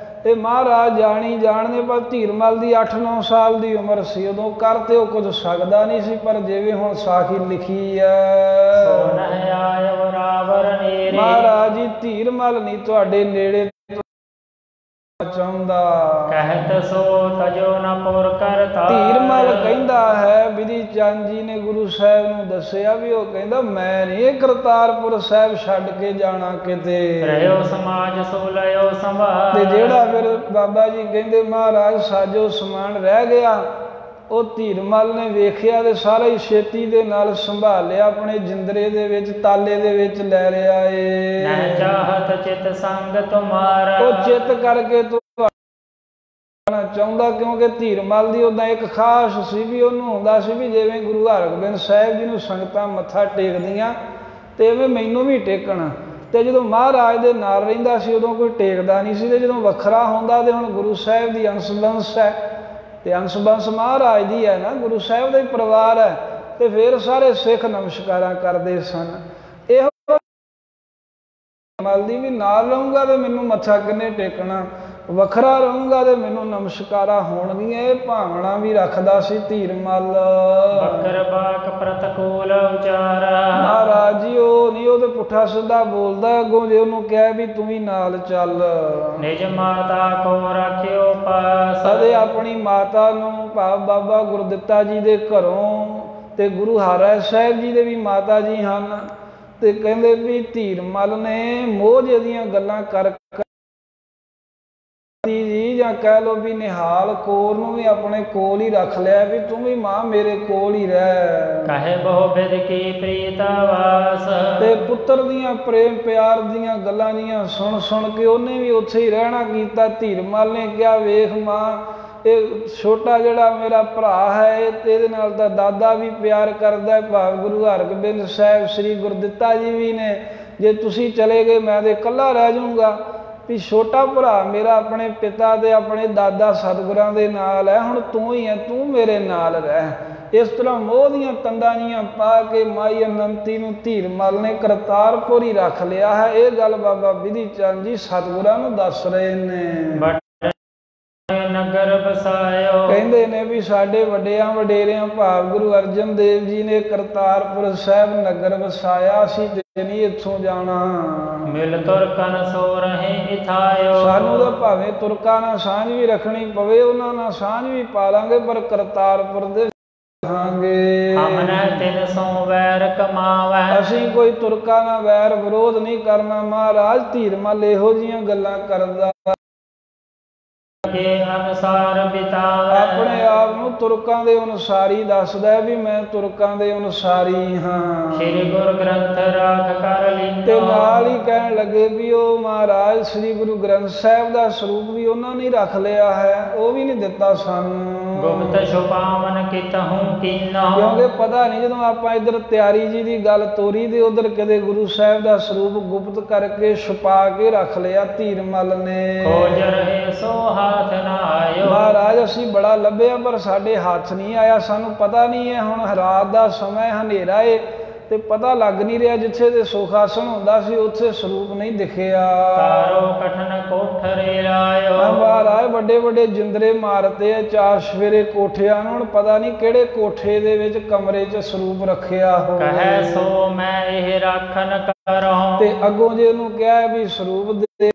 ਇਹ ਮਹਾਰਾਜ ਜਾਣੀ ਜਾਣਦੇ, ਪਰ ਧੀਰਮਲ ਦੀ 8-9 ਸਾਲ ਦੀ ਉਮਰ ਸੀ ਉਦੋਂ, ਕਰ ਤੇ ਉਹ ਕੁਝ ਸਕਦਾ ਨਹੀਂ ਸੀ। ਪਰ ਜਿਵੇਂ ਹੁਣ ਸਾਖੀ ਲਿਖੀ ਹੈ, ਸੋਨਹਿ ਆਇਓ ਰਾਵਰ ਨੇਰੇ, ਮਹਾਰਾਜ ਜੀ ਧੀਰਮਲ ਨਹੀਂ ਤੁਹਾਡੇ ਨੇੜੇ ਚਾਹੁੰਦਾ। ਕਹਿਤ ਸੋ ਤਜੋ ਨ ਪੁਰ ਕਰਤਾ, ਧੀਰਮਲ ਕਹਿੰਦਾ ਹੈ ਬਿਧੀ ਚੰਦ ਜੀ ਨੇ ਗੁਰੂ ਸਾਹਿਬ ਨੂੰ ਦੱਸਿਆ ਵੀ ਉਹ ਕਹਿੰਦਾ ਮੈਂ ਨਹੀਂ ਕਰਤਾਰਪੁਰ ਸਾਹਿਬ ਛੱਡ ਕੇ ਜਾਣਾ ਕਿਤੇ। ਰਹਿਓ ਸਮਾਜ ਸੋ ਲਿਓ ਸੰਭਾਲ, ਤੇ ਜਿਹੜਾ ਫਿਰ ਬਾਬਾ ਜੀ ਕਹਿੰਦੇ ਮਹਾਰਾਜ ਸਾਜੋ ਸਮਾਨ ਰਹਿ ਗਿਆ ਉਹ ਧੀਰਮਲ ਨੇ ਵੇਖਿਆ ਤੇ ਸਾਰਾ ਹੀ ਛੇਤੀ ਦੇ ਨਾਲ ਸੰਭਾਲਿਆ, ਆਪਣੇ ਜਿੰਦਰੇ ਦੇ ਵਿੱਚ ਤਾਲੇ ਦੇ ਵਿੱਚ ਲੈ ਰਿਹਾ ਏ। ਨਹਿ ਚਾਹਤ ਚਿਤ ਸੰਗ ਤੁਮਾਰਾ, ਉਹ ਚਿੱਤ ਕਰਕੇ ਚਾਹੁੰਦਾ, ਕਿਉਂਕਿ ਧੀਰਮਲ ਦੀ ਉਦਾਂ ਇੱਕ ਖਾਸ ਸੀ ਵੀ ਉਹਨੂੰ ਹੁੰਦਾ ਸੀ ਵੀ ਜਿਵੇਂ ਗੁਰੂ ਹਰਗੋਬਿੰਦ ਸਾਹਿਬ ਜੀ ਨੂੰ ਸੰਗਤਾਂ ਮੱਥਾ ਟੇਕਦੀਆਂ ਤੇ ਐਵੇਂ ਮੈਨੂੰ ਵੀ ਟੇਕਣਾ। ਤੇ ਜਦੋਂ ਮਹਾਰਾਜ ਦੇ ਨਾਲ ਰਹਿੰਦਾ ਸੀ ਉਦੋਂ ਕੋਈ ਟੇਕਦਾ ਨਹੀਂ ਸੀ, ਤੇ ਜਦੋਂ ਵੱਖਰਾ ਹੁੰਦਾ ਤੇ ਹੁਣ ਗੁਰੂ ਸਾਹਿਬ ਦੀ ਅੰਸ਼-ਬੰਸ ਹੈ ਤੇ ਅੰਸ਼-ਬੰਸ ਮਹਾਰਾਜ ਦੀ ਹੈ ਨਾ, ਗੁਰੂ ਸਾਹਿਬ ਦਾ ਹੀ ਪਰਿਵਾਰ ਹੈ, ਤੇ ਫਿਰ ਸਾਰੇ ਸਿੱਖ ਨਮਸਕਾਰਾਂ ਕਰਦੇ ਸਨ। ਇਹੋ ਮਲ ਦੀ ਵੀ ਨਾਲ ਰਹੂੰਗਾ ਤੇ ਮੈਨੂੰ ਮੱਥਾ ਕਿੰਨੇ ਟੇਕਣਾ, ਵੱਖਰਾ ਰਹੂੰਗਾ ਤੇ ਮੈਨੂੰ ਨਮਸਕਾਰਾਂ ਹੋਣਗੀਆਂ, ਇਹ ਭਾਵਨਾ ਵੀ ਰੱਖਦਾ ਸੀ ਧੀਰਮਲ। ਬਕਰ ਬਾਕ ਪ੍ਰਤਕੂਲ ਉਚਾਰਾ, ਮਹਾਰਾਜ ਜੀ ਉਹ ਨਹੀਂ, ਉਹ ਤੇ ਪੁੱਠਾ ਸਿੱਧਾ ਬੋਲਦਾ, ਅੱਗੋਂ ਜੇ ਉਹਨੂੰ ਕਹਿ ਵੀ ਤੂੰ ਵੀ ਨਾਲ ਚੱਲ। ਨਿਜ ਮਾਤਾ ਕੋ ਰੱਖਿਓ ਪਾਸ, ਅਤੇ ਆਪਣੀ ਮਾਤਾ ਨੂੰ ਭਾਵ ਬਾਬਾ ਗੁਰਦਿੱਤਾ ਜੀ ਦੇ ਘਰੋਂ ਤੇ ਗੁਰੂ ਹਰਿ ਸਾਹਿਬ ਜੀ ਦੇ ਵੀ ਮਾਤਾ ਜੀ ਹਨ, ਤੇ ਕਹਿੰਦੇ ਵੀ ਧੀਰਮਲ ਨੇ ਮੋਹ ਦੀਆਂ ਗੱਲਾਂ ਕਰ ਜੀ, ਜਾਂ ਕਹਿ ਲਓ ਵੀ ਨਿਹਾਲ ਕੌਰ ਨੂੰ ਵੀ ਆਪਣੇ ਕੋਲ ਹੀ ਰੱਖ ਲਿਆ ਵੀ ਤੂੰ ਵੀ ਮਾਂ ਮੇਰੇ ਕੋਲ ਹੀ ਰਹਿ। ਕਹੇ ਬਹੁ ਬਿਦ ਕੀ ਪ੍ਰੀਤਾ ਵਾਸ, ਤੇ ਪੁੱਤਰ ਦੀਆਂ ਪ੍ਰੇਮ ਪਿਆਰ ਦੀਆਂ ਗੱਲਾਂ ਜੀਆਂ ਸੁਣ ਸੁਣ ਕੇ ਉਹਨੇ ਵੀ ਉੱਥੇ ਹੀ ਰਹਿਣਾ ਕੀਤਾ। ਧੀਰਮਲ ਨੇ ਕਿਹਾ ਵੇਖ ਮਾਂ, ਇਹ ਛੋਟਾ ਜਿਹੜਾ ਮੇਰਾ ਭਰਾ ਹੈ ਇਹਦੇ ਨਾਲ ਤਾਂ ਦਾਦਾ ਵੀ ਪਿਆਰ ਕਰਦਾ, ਭਾਵ ਗੁਰੂ ਹਰਗੋਬਿੰਦ ਸਾਹਿਬ ਸ੍ਰੀ ਗੁਰਦਿੱਤਾ ਜੀ ਵੀ ਨੇ, ਜੇ ਤੁਸੀਂ ਚਲੇ ਗਏ ਮੈਂ ਤੇ ਇਕੱਲਾ ਰਹਿ ਜਾਊਂਗਾ, ਵੀ ਛੋਟਾ ਭਰਾ ਮੇਰਾ ਆਪਣੇ ਪਿਤਾ ਦੇ ਆਪਣੇ ਦਾਦਾ ਸਤਿਗੁਰਾਂ ਦੇ ਨਾਲ ਹੈ, ਹੁਣ ਤੂੰ ਹੀ ਹੈ, ਤੂੰ ਮੇਰੇ ਨਾਲ ਰਹਿ। ਇਸ ਤਰ੍ਹਾਂ ਮੋਹ ਦੀਆਂ ਤੰਦਾਂ ਜੀਆਂ ਪਾ ਕੇ ਮਾਈ ਅਨੰਤੀ ਨੂੰ ਧੀਰਮਲ ਨੇ ਕਰਤਾਰਪੁਰ ਹੀ ਰੱਖ ਲਿਆ ਹੈ। ਇਹ ਗੱਲ ਬਾਬਾ ਬਿਧੀ ਚੰਦ ਜੀ ਸਤਿਗੁਰਾਂ ਨੂੰ ਦੱਸ ਰਹੇ ਨੇ। ਨਗਰ ਬਸਾਇਓ, ਕਹਿੰਦੇ ਨੇ ਵੀ ਸਾਡੇ ਵੱਡਿਆਂ ਵਡੇਰਿਆਂ ਭਾਵ ਗੁਰੂ ਅਰਜਨ ਦੇਵ ਜੀ ਨੇ ਕਰਤਾਰਪੁਰ ਸਾਹਿਬ ਨਗਰ ਵਸਾਇਆ ਸੀ, ਤੇ ਨਹੀਂ ਇੱਥੋਂ ਜਾਣਾ। ਮਿਲ ਤੁਰਕਨ ਸੋ ਰਹੇ ਇਥਾਇਓ, ਸਾਨੂੰ ਤਾਂ ਭਾਵੇਂ ਤੁਰਕਾਂ ਨਾਲ ਸਾਂਝ ਵੀ ਰੱਖਣੀ ਪਵੇ, ਉਹਨਾਂ ਨਾਲ ਸਾਂਝ ਵੀ ਪਾ ਲਾਂਗੇ, ਪਰ ਕਰਤਾਰਪੁਰ ਦੇ ਰਹਾਂਗੇ। ਹਮਨੇ ਤਿਨ ਸੋ ਵੈਰ ਕਮਾਵੈ, ਅਸੀਂ ਕੋਈ ਤੁਰਕਾਂ ਨਾਲ ਵੈਰ ਵਿਰੋਧ ਨਹੀਂ ਕਰਨਾ। ਮਹਾਰਾਜ ਧੀਰਮਲ ਇਹੋ ਜਿਹੀਆਂ ਗੱਲਾਂ ਕਰਦਾ, ਕੇ ਅਨੁਸਾਰ ਬਿਤਾਵੈ, ਆਪਣੇ ਆਪ ਨੂੰ ਤੁਰਕਾਂ ਦੇ ਅਨੁਸਾਰੀ ਦੱਸਦਾ ਵੀ ਮੈਂ ਤੁਰਕਾਂ ਦੇ ਅਨੁਸਾਰੀ ਹਾਂ। ਸ੍ਰੀ ਗੁਰੂ ਗ੍ਰੰਥ ਰਾਖ ਕਰ ਲੀਨੋ, ਤੇ ਨਾਲ ਹੀ ਕਹਿਣ ਲੱਗੇ ਵੀ ਉਹ ਮਹਾਰਾਜ ਸ੍ਰੀ ਗੁਰੂ ਗ੍ਰੰਥ ਸਾਹਿਬ ਦਾ ਸਰੂਪ ਵੀ ਉਹਨਾਂ ਨੇ ਰੱਖ ਲਿਆ ਹੈ, ਉਹ ਵੀ ਨਹੀਂ ਦਿੱਤਾ ਸਾਨੂੰ। ਗੁਪਤ ਛੁਪਾਵਨ ਕਿਤਹੁ ਕੀਨੋ, ਕਿਉਂਕਿ ਪਤਾ ਨਹੀਂ ਜਦੋਂ ਆਪਾਂ ਇੱਧਰ ਤਿਆਰੀ ਜੀ ਦੀ ਗੱਲ ਤੋਰੀ ਤੇ ਉਧਰ ਕਦੇ ਗੁਰੂ ਸਾਹਿਬ ਦਾ ਸਰੂਪ ਗੁਪਤ ਕਰਕੇ ਛੁਪਾ ਕੇ ਰੱਖ ਲਿਆ ਧੀਰਮਲ ਨੇ। ਖੋਜ ਰਹੇ ਸੋ ਹਾਥ ਨਾ ਆਇਓ, ਮਹਾਰਾਜ ਅਸੀਂ ਬੜਾ ਲੱਭਿਆ ਪਰ ਸਾਡੇ ਹੱਥ ਨਹੀਂ ਆਇਆ, ਸਾਨੂੰ ਪਤਾ ਨਹੀਂ ਹੈ, ਹੁਣ ਰਾਤ ਦਾ ਸਮਾਂ ਹਨੇਰਾ ਏ ਤੇ ਪਤਾ ਲੱਗ ਨਹੀਂ ਰਿਹਾ, ਜਿੱਥੇ ਦੇ ਸੁਖਾਸਨ ਹੁੰਦਾ ਸੀ ਉੱਥੇ ਸਰੂਪ ਨਹੀਂ ਦਿਖਿਆ। ਤਾਰੋ ਕਠਨ ਕੋਠਰੇ ਲਾਇਓ, ਮਹਾਰਾਜ ਵੱਡੇ ਵੱਡੇ ਜਿੰਦਰੇ ਮਾਰਤੇ ਆ ਚਾਰ ਸਵੇਰੇ ਕੋਠਿਆਂ ਨੂੰ, ਹੁਣ ਪਤਾ ਨਹੀਂ ਕਿਹੜੇ ਕੋਠੇ ਦੇ ਵਿੱਚ ਕਮਰੇ 'ਚ ਸਰੂਪ ਰੱਖਿਆ ਹੋਵੇ। ਕਹੈ ਸੋ ਮੈਂ ਇਹ ਰਾਖਨ ਕਰਉ, ਤੇ ਅੱਗੋਂ ਜੇ ਉਹਨੂੰ ਕਿਹਾ ਵੀ ਸਰੂਪ ਦੇ,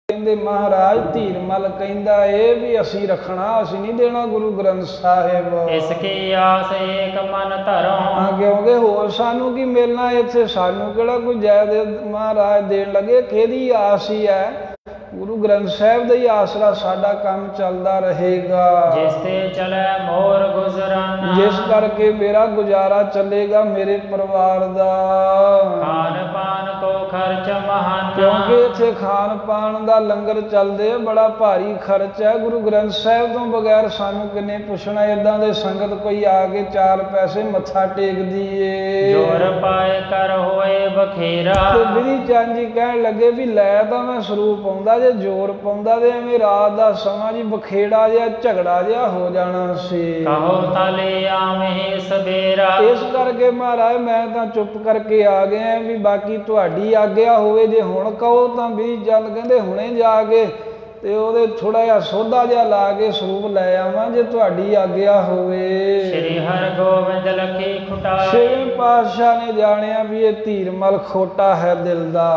ਕਹਿੰਦੇ ਮਹਾਰਾਜ ਧੀਰਮਲ ਕਹਿੰਦਾ ਇਹ ਵੀ ਅਸੀਂ ਰੱਖਣਾ, ਅਸੀਂ ਨਹੀਂ ਦੇਣਾ ਗੁਰੂ ਗ੍ਰੰਥ ਸਾਹਿਬ। ਇਸ ਕੀ ਆਸ ਏਕ ਮਨ ਧਰਉ, ਕਿਉਂਕਿ ਹੋਰ ਸਾਨੂੰ ਕੀ ਮਿਲਣਾ ਇੱਥੇ, ਸਾਨੂੰ ਕਿਹੜਾ ਕੋਈ ਜਾਇਦਾਦ ਮਹਾਰਾਜ ਦੇਣ ਲੱਗੇ, ਕਿਹਦੀ ਆਸ ਹੀ ਹੈ, ਗੁਰੂ ਗ੍ਰੰਥ ਸਾਹਿਬ ਦਾ ਹੀ ਆਸਰਾ ਸਾਡਾ ਕੰਮ ਚੱਲਦਾ ਰਹੇਗਾ। ਜਿਸ ਤੇ ਚਲੇ ਮੋਰ ਗੁਜ਼ਰਾਨਾ, ਜਿਸ ਕਰਕੇ ਮੇਰਾ ਗੁਜ਼ਾਰਾ ਚੱਲੇਗਾ ਮੇਰੇ ਪਰਿਵਾਰ ਦਾ। ਖਾਨ ਪਾਨ ਕੋ ਖਰਚ ਮਹਾਨਾ, ਕਿਉਂਕਿ ਇੱਥੇ ਖਾਣ ਪਾਣ ਦਾ ਲੰਗਰ ਚੱਲਦੇ ਆ, ਬੜਾ ਭਾਰੀ ਖਰਚ ਹੈ। ਗੁਰੂ ਗ੍ਰੰਥ ਸਾਹਿਬ ਤੋਂ ਬਗੈਰ ਸਾਨੂੰ ਕਿੰਨੇ ਪੁੱਛਣਾ, ਏਦਾਂ ਦੇ ਸੰਗਤ ਕੋਈ ਆ ਕੇ 4 ਪੈਸੇ ਮੱਥਾ ਟੇਕਦੀ ਏ। ਜੋਰ ਪਾਏ ਕਰ ਹੋਏ ਬਖੇਰਾ, ਤੇ ਬਿਧੀ ਚੰਦ ਜੀ ਕਹਿਣ ਲੱਗੇ ਵੀ ਲੈ ਤਾਂ ਮੈਂ ਸਰੂਪ ਆਉਂਦਾ, ਜੇ ਜ਼ੋਰ ਪਾਉਂਦਾ ਤੇ ਐਵੇਂ ਰਾਤ ਦਾ ਸਮਾਂ ਜੀ ਬਖੇੜਾ ਜਿਹਾ ਝਗੜਾ ਜਿਹਾ ਹੋ ਜਾਣਾ ਸੀ। ਕਹੋ ਤਲੇ ਆਵੇਂ ਸਵੇਰਾ, ਇਸ ਕਰਕੇ ਮਹਾਰਾਜ ਮੈਂ ਤਾਂ ਚੁੱਪ ਕਰਕੇ ਆ ਗਿਆ ਵੀ ਬਾਕੀ ਤੁਹਾਡੀ ਆਗਿਆ ਹੋਵੇ, ਜੇ ਹੁਣ ਕਹੋ ਤਾਂ ਬਿਧੀ ਚੰਦ ਕਹਿੰਦੇ ਹੁਣੇ ਜਾ ਕੇ ਤੇ ਉਹਦੇ ਥੋੜਾ ਜਿਹਾ ਸੋਧਾ ਜਿਹਾ ਲਾ ਕੇ ਸਰੂਪ ਲੈ ਆਵਾਂ, ਜੇ ਤੁਹਾਡੀ ਆਗਿਆ ਹੋਵੇ। ਸ੍ਰੀ ਹਰਿਗੋਬਿੰਦ ਲਖੀ ਖੁਟਾਏ। ਛੇਵੇਂ ਪਾਤਸ਼ਾਹ ਨੇ ਜਾਣਿਆ ਵੀ ਇਹ ਧੀਰਮਲ ਖੋਟਾ ਹੈ ਦਿਲ ਦਾ।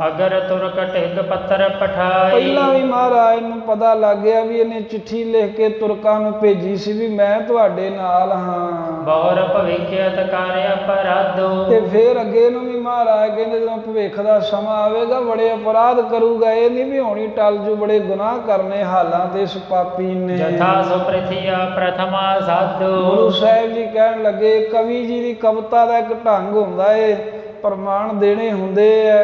ਅਗਰ ਤੁਰਕ ਢਿੱਗ ਪੱਤਰ ਪਠਾਈ। ਪਹਿਲਾਂ ਵੀ ਮਹਾਰਾਜ ਨੂੰ ਪਤਾ ਲੱਗ ਗਿਆ ਵੀ ਇਹਨੇ ਚਿੱਠੀ ਲਿਖ ਕੇ ਤੁਰਕਾਂ ਨੂੰ ਭੇਜੀ ਸੀ ਵੀ ਮੈਂ ਤੁਹਾਡੇ ਨਾਲ ਹਾਂ। ਬਹੁਰ ਭਵਿੱਖਿਅਤ ਕਰ ਅਪਰਾਧੋ। ਤੇ ਫਿਰ ਅੱਗੇ ਨੂੰ ਵੀ ਮਹਾਰਾਜ ਕਹਿੰਦੇ ਜਦੋਂ ਭਵਿੱਖ ਦਾ ਸਮਾਂ ਆਵੇਗਾ ਬੜੇ ਅਪਰਾਧ ਕਰੂਗਾ, ਇਹ ਨਹੀਂ ਵੀ ਹੋਣੀ ਟਲ ਜੂ, ਬੜੇ ਗੁਨਾਹ ਕਰਨੇ ਹਾਲਾਂ ਤੇ ਇਸ ਪਾਪੀ ਨੇ। ਜਥਾ ਸੋ ਪ੍ਰਿਥਿਆ ਪ੍ਰਥਮਾ ਸਾਧੂ। ਗੁਰੂ ਸਾਹਿਬ ਜੀ ਕਹਿਣ ਲੱਗੇ ਕਵੀ ਜੀ ਦੀ ਕਵਿਤਾ ਦਾ ਇੱਕ ਢੰਗ ਹੁੰਦਾ ਏ, ਪ੍ਰਮਾਣ ਦੇਣੇ ਹੁੰਦੇ ਐ।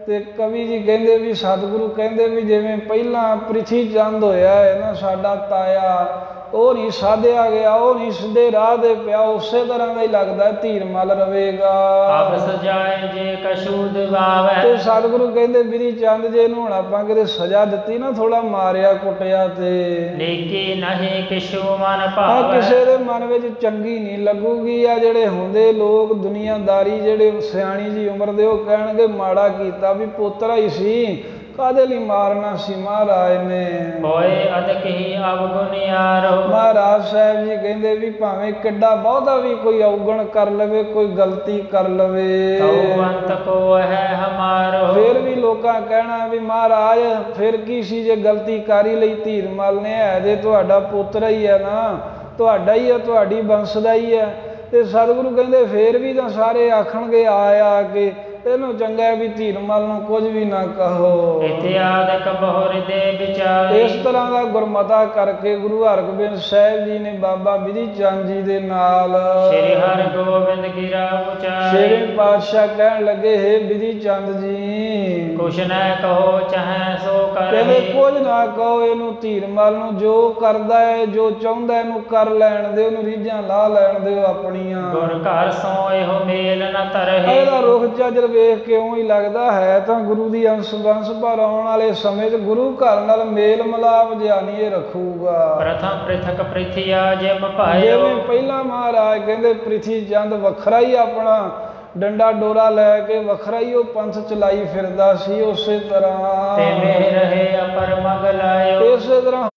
ਤੇ ਕਵੀ ਜੀ ਕਹਿੰਦੇ ਵੀ ਸਤਿਗੁਰੂ ਕਹਿੰਦੇ ਵੀ ਜਿਵੇਂ ਪਹਿਲਾਂ ਪ੍ਰਿਥੀ ਚੰਦ ਹੋਇਆ ਹੈ ਨਾ ਸਾਡਾ ਤਾਇਆ, ਉਹ ਨਹੀਂ ਸਾਧਿਆ ਗਿਆ, ਉਹ ਨਹੀਂ ਸਿੱਧੇ ਰਾਹ ਦੇ ਪਿਆ, ਉਸੇ ਤਰ੍ਹਾਂ ਦਾ ਹੀ ਲੱਗਦਾ ਧੀਰਮਲ ਰਵੇਗਾ। ਆਪ ਸਜਾਏ ਜੇ ਕਛੂ ਦਿਵਾਵੈ। ਤੇ ਸਤਿਗੁਰੂ ਕਹਿੰਦੇ ਬਿਧੀ ਚੰਦ ਜੇ ਨੂੰ ਹੁਣ ਆਪਾਂ ਕਿਤੇ ਸਜ਼ਾ ਦਿੱਤੀ ਨਾ, ਥੋੜਾ ਮਾਰਿਆ ਕੁੱਟਿਆ ਤੇ ਨੇਕੀ ਨਹੀਂ ਕਿਛੂ ਮਨ ਭਾਵੈ। ਕਿਸੇ ਦੇ ਮਨ ਵਿੱਚ ਚੰਗੀ ਨਹੀਂ ਲੱਗੂਗੀ। ਆ ਜਿਹੜੇ ਹੁੰਦੇ ਲੋਕ ਦੁਨੀਆਦਾਰੀ ਜਿਹੜੇ ਸਿਆਣੀ ਜੀ ਉਮਰ ਦੇ, ਉਹ ਕਹਿਣਗੇ ਮਾੜਾ ਕੀਤਾ ਵੀ ਪੋਤਰਾ ਹੀ ਸੀ, ਕਾਹਦੇ ਲਈ ਮਾਰਨਾ ਸੀ ਮਹਾਰਾਜ ਨੇ। ਹੋਏ ਅਦਕ ਹੀ ਅਵਗੁਣਿਆਰੋ। ਮਹਾਰਾਜ ਸਾਹਿਬ ਜੀ ਕਹਿੰਦੇ ਵੀ ਭਾਵੇਂ ਕਿੱਡਾ ਬਹੁਤਾ ਵੀ ਕੋਈ ਔਗਣ ਕਰ ਲਵੇ, ਕੋਈ ਗਲਤੀ ਕਰ ਲਵੇ, ਤਉ ਕੋ ਹੈ ਹਮਾਰੋ। ਫਿਰ ਵੀ ਲੋਕਾਂ ਕਹਿਣਾ ਵੀ ਮਹਾਰਾਜ ਫਿਰ ਕੀ ਸੀ ਜੇ ਗਲਤੀ ਕਰ ਹੀ ਲਈ, ਧੀਰਮਲ ਨੇ ਹੈ ਜੇ ਤੁਹਾਡਾ ਪੁੱਤਰ ਹੀ ਹੈ ਨਾ, ਤੁਹਾਡਾ ਹੀ ਹੈ, ਤੁਹਾਡੀ ਬੰਸ ਦਾ ਹੀ ਹੈ। ਤੇ ਸਤਿਗੁਰੂ ਕਹਿੰਦੇ ਫੇਰ ਵੀ ਤਾਂ ਸਾਰੇ ਆਖਣਗੇ ਆ ਕੇ ਇਹਨੂੰ ਚੰਗਾ ਵੀ ਧੀਰਮਲ ਨੂੰ ਕੁਝ ਵੀ ਨਾ ਕਹੋ। ਇਤਿਆਦਿਕ ਬਹੁਰ ਦੇ ਵਿਚਾਰੇ। ਇਸ ਤਰ੍ਹਾਂ ਦਾ ਗੁਰਮਤਾ ਕਰਕੇ ਗੁਰੂ ਹਰਗੋਬਿੰਦ ਸਾਹਿਬ ਜੀ ਨੇ ਬਾਬਾ ਬਿਧੀ ਚੰਦ ਜੀ ਦੇ ਨਾਲ ਸ੍ਰੀ ਹਰਿਗੋਬਿੰਦ ਗਿਰਾ ਉਚਾਰੇ। ਛੇਵੇਂ ਪਾਤਸ਼ਾਹ ਕਹਿਣ ਲੱਗੇ ਹੈ ਬਿਧੀ ਚੰਦ ਜੀ ਕੁਛ ਨਾ ਕਹੋ ਚਾਹੇ ਸੋ ਕਹਿੰਦੇ ਕਰੇ। ਕੁਝ ਨਾ ਕਹੋ ਇਹਨੂੰ ਧੀਰਮਲ ਨੂੰ, ਜੋ ਕਰਦਾ ਹੈ ਜੋ ਚਾਹੁੰਦਾ ਇਹਨੂੰ ਕਰ ਲੈਣ ਦਿਓ, ਉਹਨੂੰ ਰੀਝਾਂ ਲਾ ਲੈਣ ਦਿਓ ਆਪਣੀਆਂ। ਗੁਰ ਘਰ ਸੋ ਇਹੋ ਮੇਲ ਨ ਤਰਹਿ। ਇਹਦਾ ਰੁਖ ਚੱਜ ਵੇਖ ਕੇ ਇਉਂ ਹੀ ਲੱਗਦਾ ਹੈ ਤਾਂ ਗੁਰੂ ਦੀ ਅੰਸ਼ ਬੰਸ, ਪਰ ਆਉਣ ਵਾਲੇ ਸਮੇਂ 'ਚ ਗੁਰੂ ਘਰ ਨਾਲ ਮੇਲ ਮਿਲਾਪ ਜਿਹਾ ਨਹੀਂ ਇਹ ਰੱਖੂਗਾ। ਪ੍ਰਥਮ ਪ੍ਰਿਥਕ ਪ੍ਰਿਥਿਆ ਜਿਮ ਭਾਇਓ। ਜਿਵੇਂ ਪਹਿਲਾਂ ਮਹਾਰਾਜ ਕਹਿੰਦੇ ਪ੍ਰਿਥੀ ਚੰਦ ਵੱਖਰਾ ਹੀ ਆਪਣਾ ਡੰਡਾ ਡੋਰਾ ਲੈ ਕੇ ਵੱਖਰਾ ਹੀ ਉਹ ਪੰਥ ਚਲਾਈ ਫਿਰਦਾ ਸੀ, ਉਸੇ ਤਰ੍ਹਾਂ ਤੇ ਮੇਹ ਰਹੇ ਅਪਰ ਮਗ ਲਾਇਓ। ਇਸੇ ਤਰ੍ਹਾਂ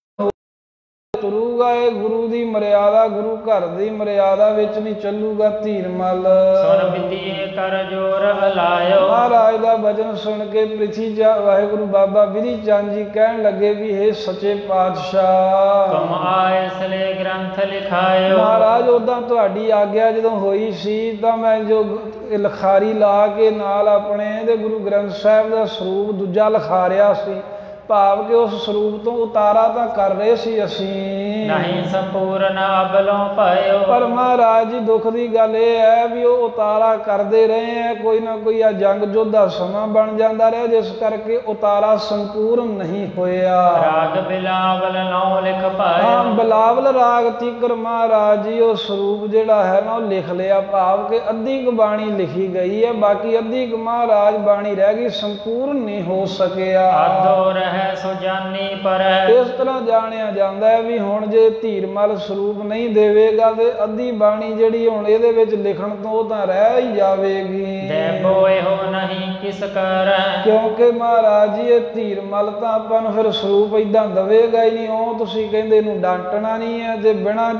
ਤੁਰੂਗਾ ਇਹ ਗੁਰੂ ਦੀ ਮਰਿਆਦਾ, ਗੁਰੂ ਘਰ ਦੀ ਮਰਿਆਦਾ ਵਿੱਚ ਨਹੀਂ ਚੱਲੂਗਾ ਧੀਰਮਲ। ਸੁਣ ਬਿਧੀਏ ਕਰ ਜੋਰ ਹਲਾਇਓ। ਮਹਾਰਾਜ ਦਾ ਵਚਨ ਸੁਣ ਕੇ ਪ੍ਰਿਥੀ ਵਾਹਿਗੁਰੂ ਬਾਬਾ ਬਿਧੀ ਚੰਦ ਜੀ ਕਹਿਣ ਲੱਗੇ ਵੀ ਹੇ ਸੱਚੇ ਪਾਤਸ਼ਾਹ, ਤੁਮ ਆਏ ਸਲੇ ਗ੍ਰੰਥ ਲਿਖਾਇਓ। ਮਹਾਰਾਜ ਉਦਾਂ ਤੁਹਾਡੀ ਆਗਿਆ ਜਦੋਂ ਹੋਈ ਸੀ ਤਾਂ ਮੈਂ ਜੋ ਲਿਖਾਰੀ ਲਾ ਕੇ ਨਾਲ ਆਪਣੇ ਤੇ ਗੁਰੂ ਗ੍ਰੰਥ ਸਾਹਿਬ ਦਾ ਸਰੂਪ ਦੂਜਾ ਲਿਖਾ ਰਿਹਾ ਸੀ, ਭਾਵ ਕਿ ਉਸ ਸਰੂਪ ਤੋਂ ਉਤਾਰਾ ਤਾਂ ਕਰ ਰਹੇ ਸੀ ਅਸੀਂ, ਨਹੀਂ ਸੰਪੂਰਨ ਅਬਲੋਂ ਪਾਇਓ। ਪਰ ਮਹਾਰਾਜ ਜੀ ਦੁੱਖ ਦੀ ਗੱਲ ਇਹ ਹੈ ਵੀ ਉਹ ਉਤਾਰਾ ਕਰਦੇ ਰਹੇ ਹੈ, ਕੋਈ ਨਾ ਕੋਈ ਆ ਜੰਗ ਯੁੱਧ ਦਾ ਸਮਾਂ ਬਣ ਜਾਂਦਾ ਰਿਹਾ, ਜਿਸ ਕਰਕੇ ਉਤਾਰਾ ਸੰਪੂਰਨ ਨਹੀਂ ਹੋਇਆ। ਰਾਗ ਬਿਲਾਵਲ ਨੌ ਲਿਖ ਪਾਇਓ। ਹਾਂ, ਬਿਲਾਵਲ ਰਾਗ ਤੀਕਰ ਮਹਾਰਾਜ ਜੀ ਉਹ ਸਰੂਪ ਜਿਹੜਾ ਹੈ ਨਾ ਉਹ ਲਿਖ ਲਿਆ, ਭਾਵ ਕਿ ਅੱਧੀ ਕੁ ਬਾਣੀ ਲਿਖੀ ਗਈ ਹੈ, ਬਾਕੀ ਅੱਧੀ ਕੁ ਮਹਾਰਾਜ ਬਾਣੀ ਰਹਿ ਗਈ, ਸੰਪੂਰਨ ਨਹੀਂ ਹੋ ਸਕਿਆ। ਆਦੋ ਰਹਿ ਸੋ ਜਾਨੀ ਪਰ। ਇਸ ਤਰ੍ਹਾਂ ਜਾਣਿਆ ਜਾਂਦਾ ਹੈ ਵੀ ਹੁਣ ਜੇ ਧੀਰਮਲ ਸਰੂਪ ਨਹੀਂ ਦੇਵੇਗਾ ਤੇ ਅੱਧੀ ਬਾਣੀ ਜਿਹੜੀ ਹੁਣ ਇਹਦੇ ਵਿੱਚ ਲਿਖਣ ਤੋਂ ਉਹ ਤਾਂ ਰਹਿ ਹੀ ਜਾਵੇਗੀ। ਦੇਬੋ ਇਹੋ ਨਹੀਂ ਕਿਸ ਕਰ। ਕਿਉਂਕਿ ਮਹਾਰਾਜ ਜੀ ਇਹ ਧੀਰਮਲ ਤਾਂ ਆਪਾਂ ਨੂੰ ਫਿਰ ਸਰੂਪ ਇਦਾਂ ਦਵੇਗਾ ਹੀ ਨਹੀਂ। ਉਹ ਤੁਸੀਂ ਕਹਿੰਦੇ ਇਹਨੂੰ ਡਾਂਟਣਾ ਨਹੀਂ ਹੈ, ਤੇ ਬਿਨਾਂ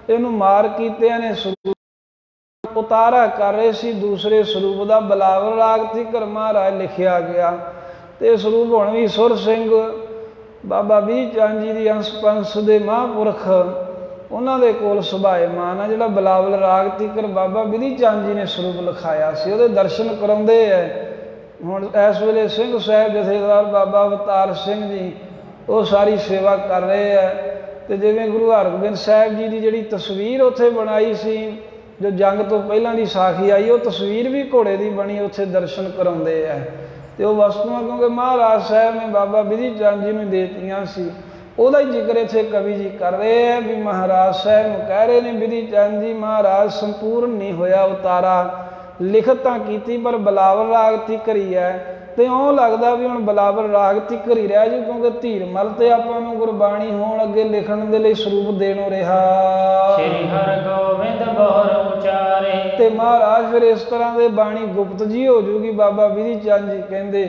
ਇਹਨੂੰ ਮਾਰ ਕੀਤਿਆਂ ਨੇ ਸਰੂਪ ਉਤਾਰਾ ਕਰ ਰਹੇ ਸੀ ਦੂਸਰੇ ਸਰੂਪ ਦਾ। ਬਿਲਾਵਲ ਰਾਗ ਤੀਕਰ ਮਹਾਰਾਜ ਲਿਖਿਆ ਗਿਆ ਤੇ ਸਰੂਪ ਹੁਣ ਵੀ ਸੁਰ ਸਿੰਘ ਬਾਬਾ ਬਿਧੀ ਚੰਦ ਜੀ ਦੀ ਅੰਸ਼ ਪੰਸ ਦੇ ਮਹਾਂਪੁਰਖ ਉਹਨਾਂ ਦੇ ਕੋਲ ਸੁਭਾਏਮਾਨ ਆ, ਜਿਹੜਾ ਬਿਲਾਵਲ ਰਾਗ ਤੀਕਰ ਬਾਬਾ ਬਿਧੀ ਚੰਦ ਜੀ ਨੇ ਸਰੂਪ ਲਿਖਾਇਆ ਸੀ, ਉਹਦੇ ਦਰਸ਼ਨ ਕਰਾਉਂਦੇ ਹੈ। ਹੁਣ ਇਸ ਵੇਲੇ ਸਿੰਘ ਸਾਹਿਬ ਜਥੇਦਾਰ ਬਾਬਾ ਅਵਤਾਰ ਸਿੰਘ ਜੀ ਉਹ ਸਾਰੀ ਸੇਵਾ ਕਰ ਰਹੇ ਹੈ। ਤੇ ਜਿਵੇਂ ਗੁਰੂ ਹਰਗੋਬਿੰਦ ਸਾਹਿਬ ਜੀ ਦੀ ਜਿਹੜੀ ਤਸਵੀਰ ਉੱਥੇ ਬਣਾਈ ਸੀ ਜੋ ਜੰਗ ਤੋਂ ਪਹਿਲਾਂ ਦੀ ਸਾਖੀ ਆਈ, ਉਹ ਤਸਵੀਰ ਵੀ ਘੋੜੇ ਦੀ ਬਣੀ, ਉੱਥੇ ਦਰਸ਼ਨ ਕਰਾਉਂਦੇ ਹੈ। ਤੇ ਉਹ ਵਸਤੂਆਂ ਕਿਉਂਕਿ ਮਹਾਰਾਜ ਸਾਹਿਬ ਨੇ ਬਾਬਾ ਬਿਧੀ ਚੰਦ ਜੀ ਨੂੰ ਦੇਤੀਆਂ ਸੀ, ਉਹਦਾ ਹੀ ਜ਼ਿਕਰ ਇੱਥੇ ਕਵੀ ਜੀ ਕਰ ਰਹੇ ਹੈ ਵੀ ਮਹਾਰਾਜ ਸਾਹਿਬ ਨੂੰ ਕਹਿ ਰਹੇ ਨੇ ਬਿਧੀ ਚੰਦ ਜੀ ਮਹਾਰਾਜ ਸੰਪੂਰਨ ਨਹੀਂ ਹੋਇਆ ਉਤਾਰਾ, ਲਿਖਤ ਤਾਂ ਕੀਤੀ ਪਰ ਬਿਲਾਵਲ ਰਾਗ ਤੀਕਰ ਹੀ ਹੈ। ਤੇ ਉਹ ਲੱਗਦਾ ਵੀ ਹੁਣ ਬਿਲਾਵਲ ਰਾਗ ਤੀਕਰ ਹੀ ਰਹਿ ਜੂ, ਕਿਉਂਕਿ ਧੀਰਮਲ ਤੇ ਆਪਾਂ ਨੂੰ ਗੁਰਬਾਣੀ ਹੋਣ ਅੱਗੇ ਲਿਖਣ ਦੇ ਲਈ ਸਰੂਪ ਦੇਣੋਂ ਰਿਹਾ। ਸ੍ਰੀ ਹਰਿਗੋਬਿੰਦ ਬਹੁਰ ਉਚਾਰੇ। ਤੇ ਮਹਾਰਾਜ ਫਿਰ ਇਸ ਤਰ੍ਹਾਂ ਦੇ ਬਾਣੀ ਗੁਪਤ ਜੀ ਹੋ ਜੂਗੀ। ਬਾਬਾ ਬਿਧੀ ਚੰਦ ਜੀ ਕਹਿੰਦੇ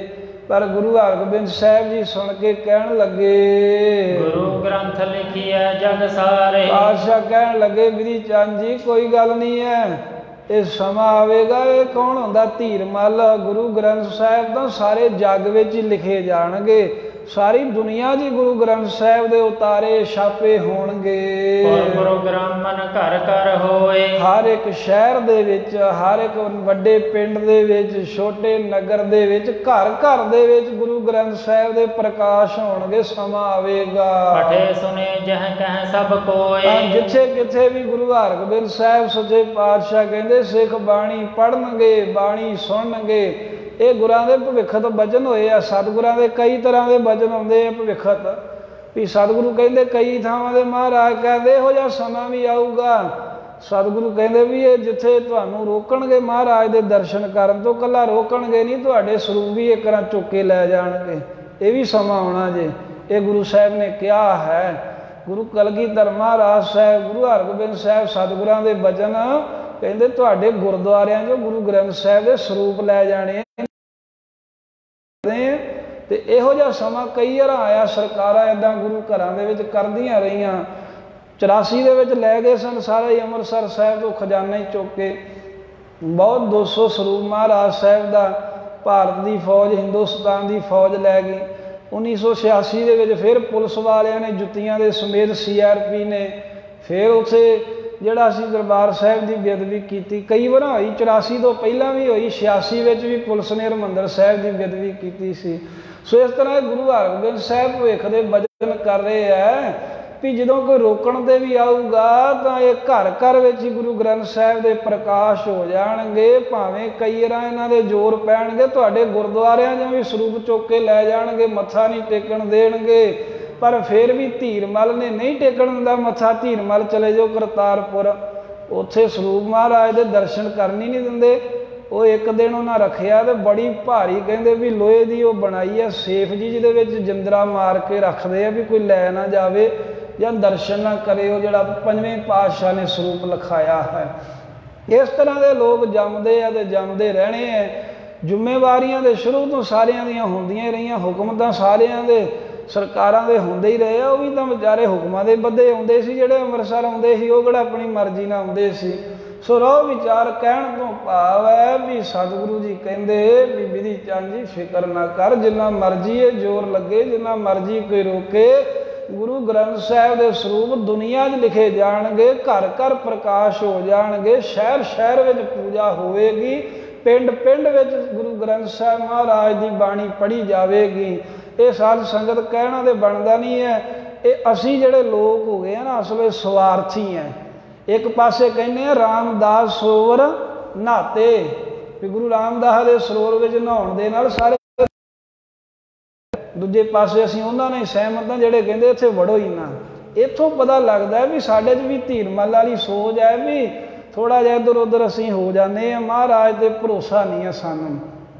ਪਰ ਗੁਰੂ ਹਰਗੋਬਿੰਦ ਸਾਹਿਬ ਜੀ ਸੁਣ ਕੇ ਕਹਿਣ ਲੱਗੇ, ਗੁਰੂ ਗ੍ਰੰਥ ਲਿਖੀਐ ਜਗ ਸਾਰੇ। ਪਾਤਸ਼ਾਹ ਕਹਿਣ ਲੱਗੇ, ਬਿਧੀ ਚੰਦ ਜੀ ਕੋਈ ਗੱਲ ਨਹੀਂ ਹੈ, ਇਹ ਸਮਾਂ ਆਵੇਗਾ। ਇਹ ਕੌਣ ਹੁੰਦਾ? ਧੀਰਮਲ। ਗੁਰੂ ਗ੍ਰੰਥ ਸਾਹਿਬ ਤਾਂ ਸਾਰੇ ਜੱਗ ਵਿੱਚ ਹੀ ਲਿਖੇ ਜਾਣਗੇ, ਸਾਰੀ ਦੁਨੀਆ ਦੀ ਗੁਰੂ ਗ੍ਰੰਥ ਸਾਹਿਬ ਦੇ ਉਤਾਰੇ ਛਾਪੇ ਹੋਣਗੇ। ਪ੍ਰੋਗਰਾਮਨ ਘਰ ਘਰ ਹੋਏ। ਹਰ ਇੱਕ ਸ਼ਹਿਰ ਦੇ ਵਿੱਚ, ਹਰ ਇੱਕ ਵੱਡੇ ਪਿੰਡ ਦੇ ਵਿੱਚ, ਛੋਟੇ ਨਗਰ ਦੇ ਵਿੱਚ, ਘਰ ਘਰ ਦੇ ਵਿੱਚ ਗੁਰੂ ਗ੍ਰੰਥ ਸਾਹਿਬ ਦੇ ਪ੍ਰਕਾਸ਼ ਹੋਣਗੇ। ਸਮਾਂ ਆਵੇਗਾ ਪਠੇ ਸੁਨੇ ਜਹ ਕਹਿ ਸਭ ਕੋਏ। ਜਿੱਥੇ ਕਿਥੇ ਵੀ ਗੁਰੂ ਹਰਗੋਬਿੰਦ ਸਾਹਿਬ ਸੱਚੇ ਪਾਤਸ਼ਾਹ ਕਹਿੰਦੇ ਸਿੱਖ ਬਾਣੀ ਪੜ੍ਹਨਗੇ, ਬਾਣੀ ਸੁਣਨਗੇ। ਇਹ ਗੁਰਾਂ ਦੇ ਭਵਿੱਖਤ ਬਚਨ ਹੋਏ ਆ। ਸਤਿਗੁਰਾਂ ਦੇ ਕਈ ਤਰ੍ਹਾਂ ਦੇ ਬਚਨ ਆਉਂਦੇ ਆ ਭਵਿੱਖਤ, ਵੀ ਸਤਿਗੁਰੂ ਕਹਿੰਦੇ ਕਈ ਥਾਵਾਂ ਦੇ ਮਹਾਰਾਜ ਕਹਿੰਦੇ ਇਹੋ ਜਿਹਾ ਸਮਾਂ ਵੀ ਆਊਗਾ। ਸਤਿਗੁਰੂ ਕਹਿੰਦੇ ਵੀ ਇਹ ਜਿੱਥੇ ਤੁਹਾਨੂੰ ਰੋਕਣਗੇ ਮਹਾਰਾਜ ਦੇ ਦਰਸ਼ਨ ਕਰਨ ਤੋਂ, ਇਕੱਲਾ ਰੋਕਣਗੇ ਨਹੀਂ, ਤੁਹਾਡੇ ਸਰੂਪ ਵੀ ਇੱਕ ਵਾਰ ਚੁੱਕ ਕੇ ਲੈ ਜਾਣਗੇ। ਇਹ ਵੀ ਸਮਾਂ ਆਉਣਾ ਜੇ, ਇਹ ਗੁਰੂ ਸਾਹਿਬ ਨੇ ਕਿਹਾ ਹੈ। ਗੁਰੂ ਕਲਗੀਧਰ ਮਹਾਰਾਜ ਸਾਹਿਬ, ਗੁਰੂ ਹਰਗੋਬਿੰਦ ਸਾਹਿਬ, ਸਤਿਗੁਰਾਂ ਦੇ ਬਚਨ ਕਹਿੰਦੇ ਤੁਹਾਡੇ ਗੁਰਦੁਆਰਿਆਂ 'ਚੋਂ ਗੁਰੂ ਗ੍ਰੰਥ ਸਾਹਿਬ ਦੇ ਸਰੂਪ ਲੈ ਜਾਣੇ। ਤੇ ਇਹੋ ਜਿਹਾ ਸਮਾਂ ਕਈ ਵਾਰ ਆਇਆ, ਸਰਕਾਰਾਂ ਇੱਦਾਂ ਗੁਰੂ ਘਰਾਂ ਦੇ ਵਿੱਚ ਕਰਦੀਆਂ ਰਹੀਆਂ। 84 ਦੇ ਵਿੱਚ ਲੈ ਗਏ ਸਨ ਸਾਰਾ ਹੀ ਅੰਮ੍ਰਿਤਸਰ ਸਾਹਿਬ ਤੋਂ ਖਜ਼ਾਨਾ ਹੀ ਚੁੱਕ ਕੇ, ਬਹੁਤ 200 ਸਰੂਪ ਮਹਾਰਾਜ ਸਾਹਿਬ ਦਾ ਭਾਰਤ ਦੀ ਫੌਜ, ਹਿੰਦੁਸਤਾਨ ਦੀ ਫੌਜ ਲੈ ਗਈ। 1986 ਦੇ ਵਿੱਚ ਫਿਰ ਪੁਲਿਸ ਵਾਲਿਆਂ ਨੇ ਜੁੱਤੀਆਂ ਦੇ ਸਮੇਤ CRP ਨੇ ਫਿਰ ਉੱਥੇ ਜਿਹੜਾ ਅਸੀਂ ਦਰਬਾਰ ਸਾਹਿਬ ਦੀ ਬੇਅਦਬੀ ਕੀਤੀ। ਕਈ ਵਾਰ ਹੋਈ, 84 ਤੋਂ ਪਹਿਲਾਂ ਵੀ ਹੋਈ, 86 ਵਿੱਚ ਵੀ ਪੁਲਿਸ ਨੇ ਹਰਿਮੰਦਰ ਸਾਹਿਬ ਦੀ ਬੇਅਦਬੀ ਕੀਤੀ ਸੀ। ਸੋ ਇਸ ਤਰ੍ਹਾਂ ਗੁਰੂ ਹਰਗੋਬਿੰਦ ਸਾਹਿਬ ਭਵਿੱਖ ਦੇ ਬਚਨ ਕਰ ਰਹੇ ਹੈ ਵੀ ਜਦੋਂ ਕੋਈ ਰੋਕਣ 'ਤੇ ਵੀ ਆਊਗਾ ਤਾਂ ਇਹ ਘਰ ਘਰ ਵਿੱਚ ਹੀ ਗੁਰੂ ਗ੍ਰੰਥ ਸਾਹਿਬ ਦੇ ਪ੍ਰਕਾਸ਼ ਹੋ ਜਾਣਗੇ। ਭਾਵੇਂ ਕਈ ਵਾਰ ਇਹਨਾਂ ਦੇ ਜ਼ੋਰ ਪੈਣਗੇ, ਤੁਹਾਡੇ ਗੁਰਦੁਆਰਿਆਂ 'ਚੋਂ ਵੀ ਸਰੂਪ ਚੁੱਕ ਕੇ ਲੈ ਜਾਣਗੇ, ਮੱਥਾ ਨਹੀਂ ਟੇਕਣ ਦੇਣਗੇ। ਪਰ ਫਿਰ ਵੀ ਧੀਰਮਲ ਨੇ ਨਹੀਂ ਟੇਕਣ ਦਿੰਦਾ ਮੱਥਾ। ਧੀਰਮਲ ਚਲੇ ਜਾਓ ਕਰਤਾਰਪੁਰ, ਉੱਥੇ ਸਰੂਪ ਮਹਾਰਾਜ ਦੇ ਦਰਸ਼ਨ ਕਰਨ ਹੀ ਨਹੀਂ ਦਿੰਦੇ। ਉਹ ਇੱਕ ਦਿਨ ਉਹਨਾਂ ਰੱਖਿਆ ਤੇ ਬੜੀ ਭਾਰੀ, ਕਹਿੰਦੇ ਵੀ ਲੋਹੇ ਦੀ ਉਹ ਬਣਾਈ ਆ ਸੇਫ ਜੀ, ਜਿਹਦੇ ਵਿੱਚ ਜਿੰਦਰਾ ਮਾਰ ਕੇ ਰੱਖਦੇ ਆ ਵੀ ਕੋਈ ਲੈ ਨਾ ਜਾਵੇ ਜਾਂ ਦਰਸ਼ਨ ਨਾ ਕਰੇ। ਉਹ ਜਿਹੜਾ 5ਵੇਂ ਪਾਤਸ਼ਾਹ ਨੇ ਸਰੂਪ ਲਿਖਾਇਆ ਹੈ। ਇਸ ਤਰ੍ਹਾਂ ਦੇ ਲੋਕ ਜੰਮਦੇ ਆ ਤੇ ਜੰਮਦੇ ਰਹਿਣੇ ਆ। ਜ਼ਿੰਮੇਵਾਰੀਆਂ ਦੇ ਸ਼ੁਰੂ ਤੋਂ ਸਾਰਿਆਂ ਦੀਆਂ ਹੁੰਦੀਆਂ ਹੀ ਰਹੀਆਂ, ਹੁਕਮ ਤਾਂ ਸਾਰਿਆਂ ਦੇ ਸਰਕਾਰਾਂ ਦੇ ਹੁੰਦੇ ਹੀ ਰਹੇ ਆ। ਉਹ ਵੀ ਤਾਂ ਵਿਚਾਰੇ ਹੁਕਮਾਂ ਦੇ ਬੱਧੇ ਆਉਂਦੇ ਸੀ, ਜਿਹੜੇ ਅੰਮ੍ਰਿਤਸਰ ਆਉਂਦੇ ਸੀ ਉਹ ਕਿਹੜਾ ਆਪਣੀ ਮਰਜ਼ੀ ਨਾਲ ਆਉਂਦੇ ਸੀ। ਸੋ ਰੋ ਵਿਚਾਰ ਕਹਿਣ ਤੋਂ ਭਾਵ ਹੈ ਵੀ ਸਤਿਗੁਰੂ ਜੀ ਕਹਿੰਦੇ ਵੀ ਬਿਧੀ ਚੰਦ ਜੀ ਫਿਕਰ ਨਾ ਕਰ, ਜਿੰਨਾ ਮਰਜ਼ੀ ਇਹ ਜ਼ੋਰ ਲੱਗੇ, ਜਿੰਨਾ ਮਰਜ਼ੀ ਕੋਈ ਰੋਕੇ, ਗੁਰੂ ਗ੍ਰੰਥ ਸਾਹਿਬ ਦੇ ਸਰੂਪ ਦੁਨੀਆ 'ਚ ਲਿਖੇ ਜਾਣਗੇ, ਘਰ ਘਰ ਪ੍ਰਕਾਸ਼ ਹੋ ਜਾਣਗੇ, ਸ਼ਹਿਰ ਸ਼ਹਿਰ ਵਿੱਚ ਪੂਜਾ ਹੋਵੇਗੀ, ਪਿੰਡ ਪਿੰਡ ਵਿੱਚ ਗੁਰੂ ਗ੍ਰੰਥ ਸਾਹਿਬ ਮਹਾਰਾਜ ਦੀ ਬਾਣੀ ਪੜ੍ਹੀ ਜਾਵੇਗੀ। ਇਹ ਸਾਧ ਸੰਗਤ ਕਹਿਣਾ ਤੇ ਬਣਦਾ ਨਹੀਂ ਹੈ। ਇਹ ਅਸੀਂ ਜਿਹੜੇ ਲੋਕ ਹੋ ਗਏ ਆ ਨਾ, ਅਸਲ ਵਿੱਚ ਸਵਾਰਥੀ ਹੈ। ਇੱਕ ਪਾਸੇ ਕਹਿੰਦੇ ਆ ਰਾਮਦਾਸ ਸਰੋਵਰ ਨਹਾਤੇ, ਵੀ ਗੁਰੂ ਰਾਮਦਾਸ ਦੇ ਸਰੋਵਰ ਵਿੱਚ ਨਹਾਉਣ ਦੇ ਨਾਲ ਸਾਰੇ, ਦੂਜੇ ਪਾਸੇ ਅਸੀਂ ਉਹਨਾਂ ਨੇ ਸਹਿਮਤ ਹਾਂ ਜਿਹੜੇ ਕਹਿੰਦੇ ਇੱਥੇ ਵੜੋ ਹੀ ਨਾ। ਇੱਥੋਂ ਪਤਾ ਲੱਗਦਾ ਵੀ ਸਾਡੇ 'ਚ ਵੀ ਧੀਰਮਲ ਵਾਲੀ ਸੋਚ ਹੈ ਵੀ ਥੋੜ੍ਹਾ ਜਿਹਾ ਇੱਧਰ ਉੱਧਰ ਅਸੀਂ ਹੋ ਜਾਂਦੇ ਹਾਂ। ਮਹਾਰਾਜ 'ਤੇ ਭਰੋਸਾ ਨਹੀਂ ਹੈ ਸਾਨੂੰ।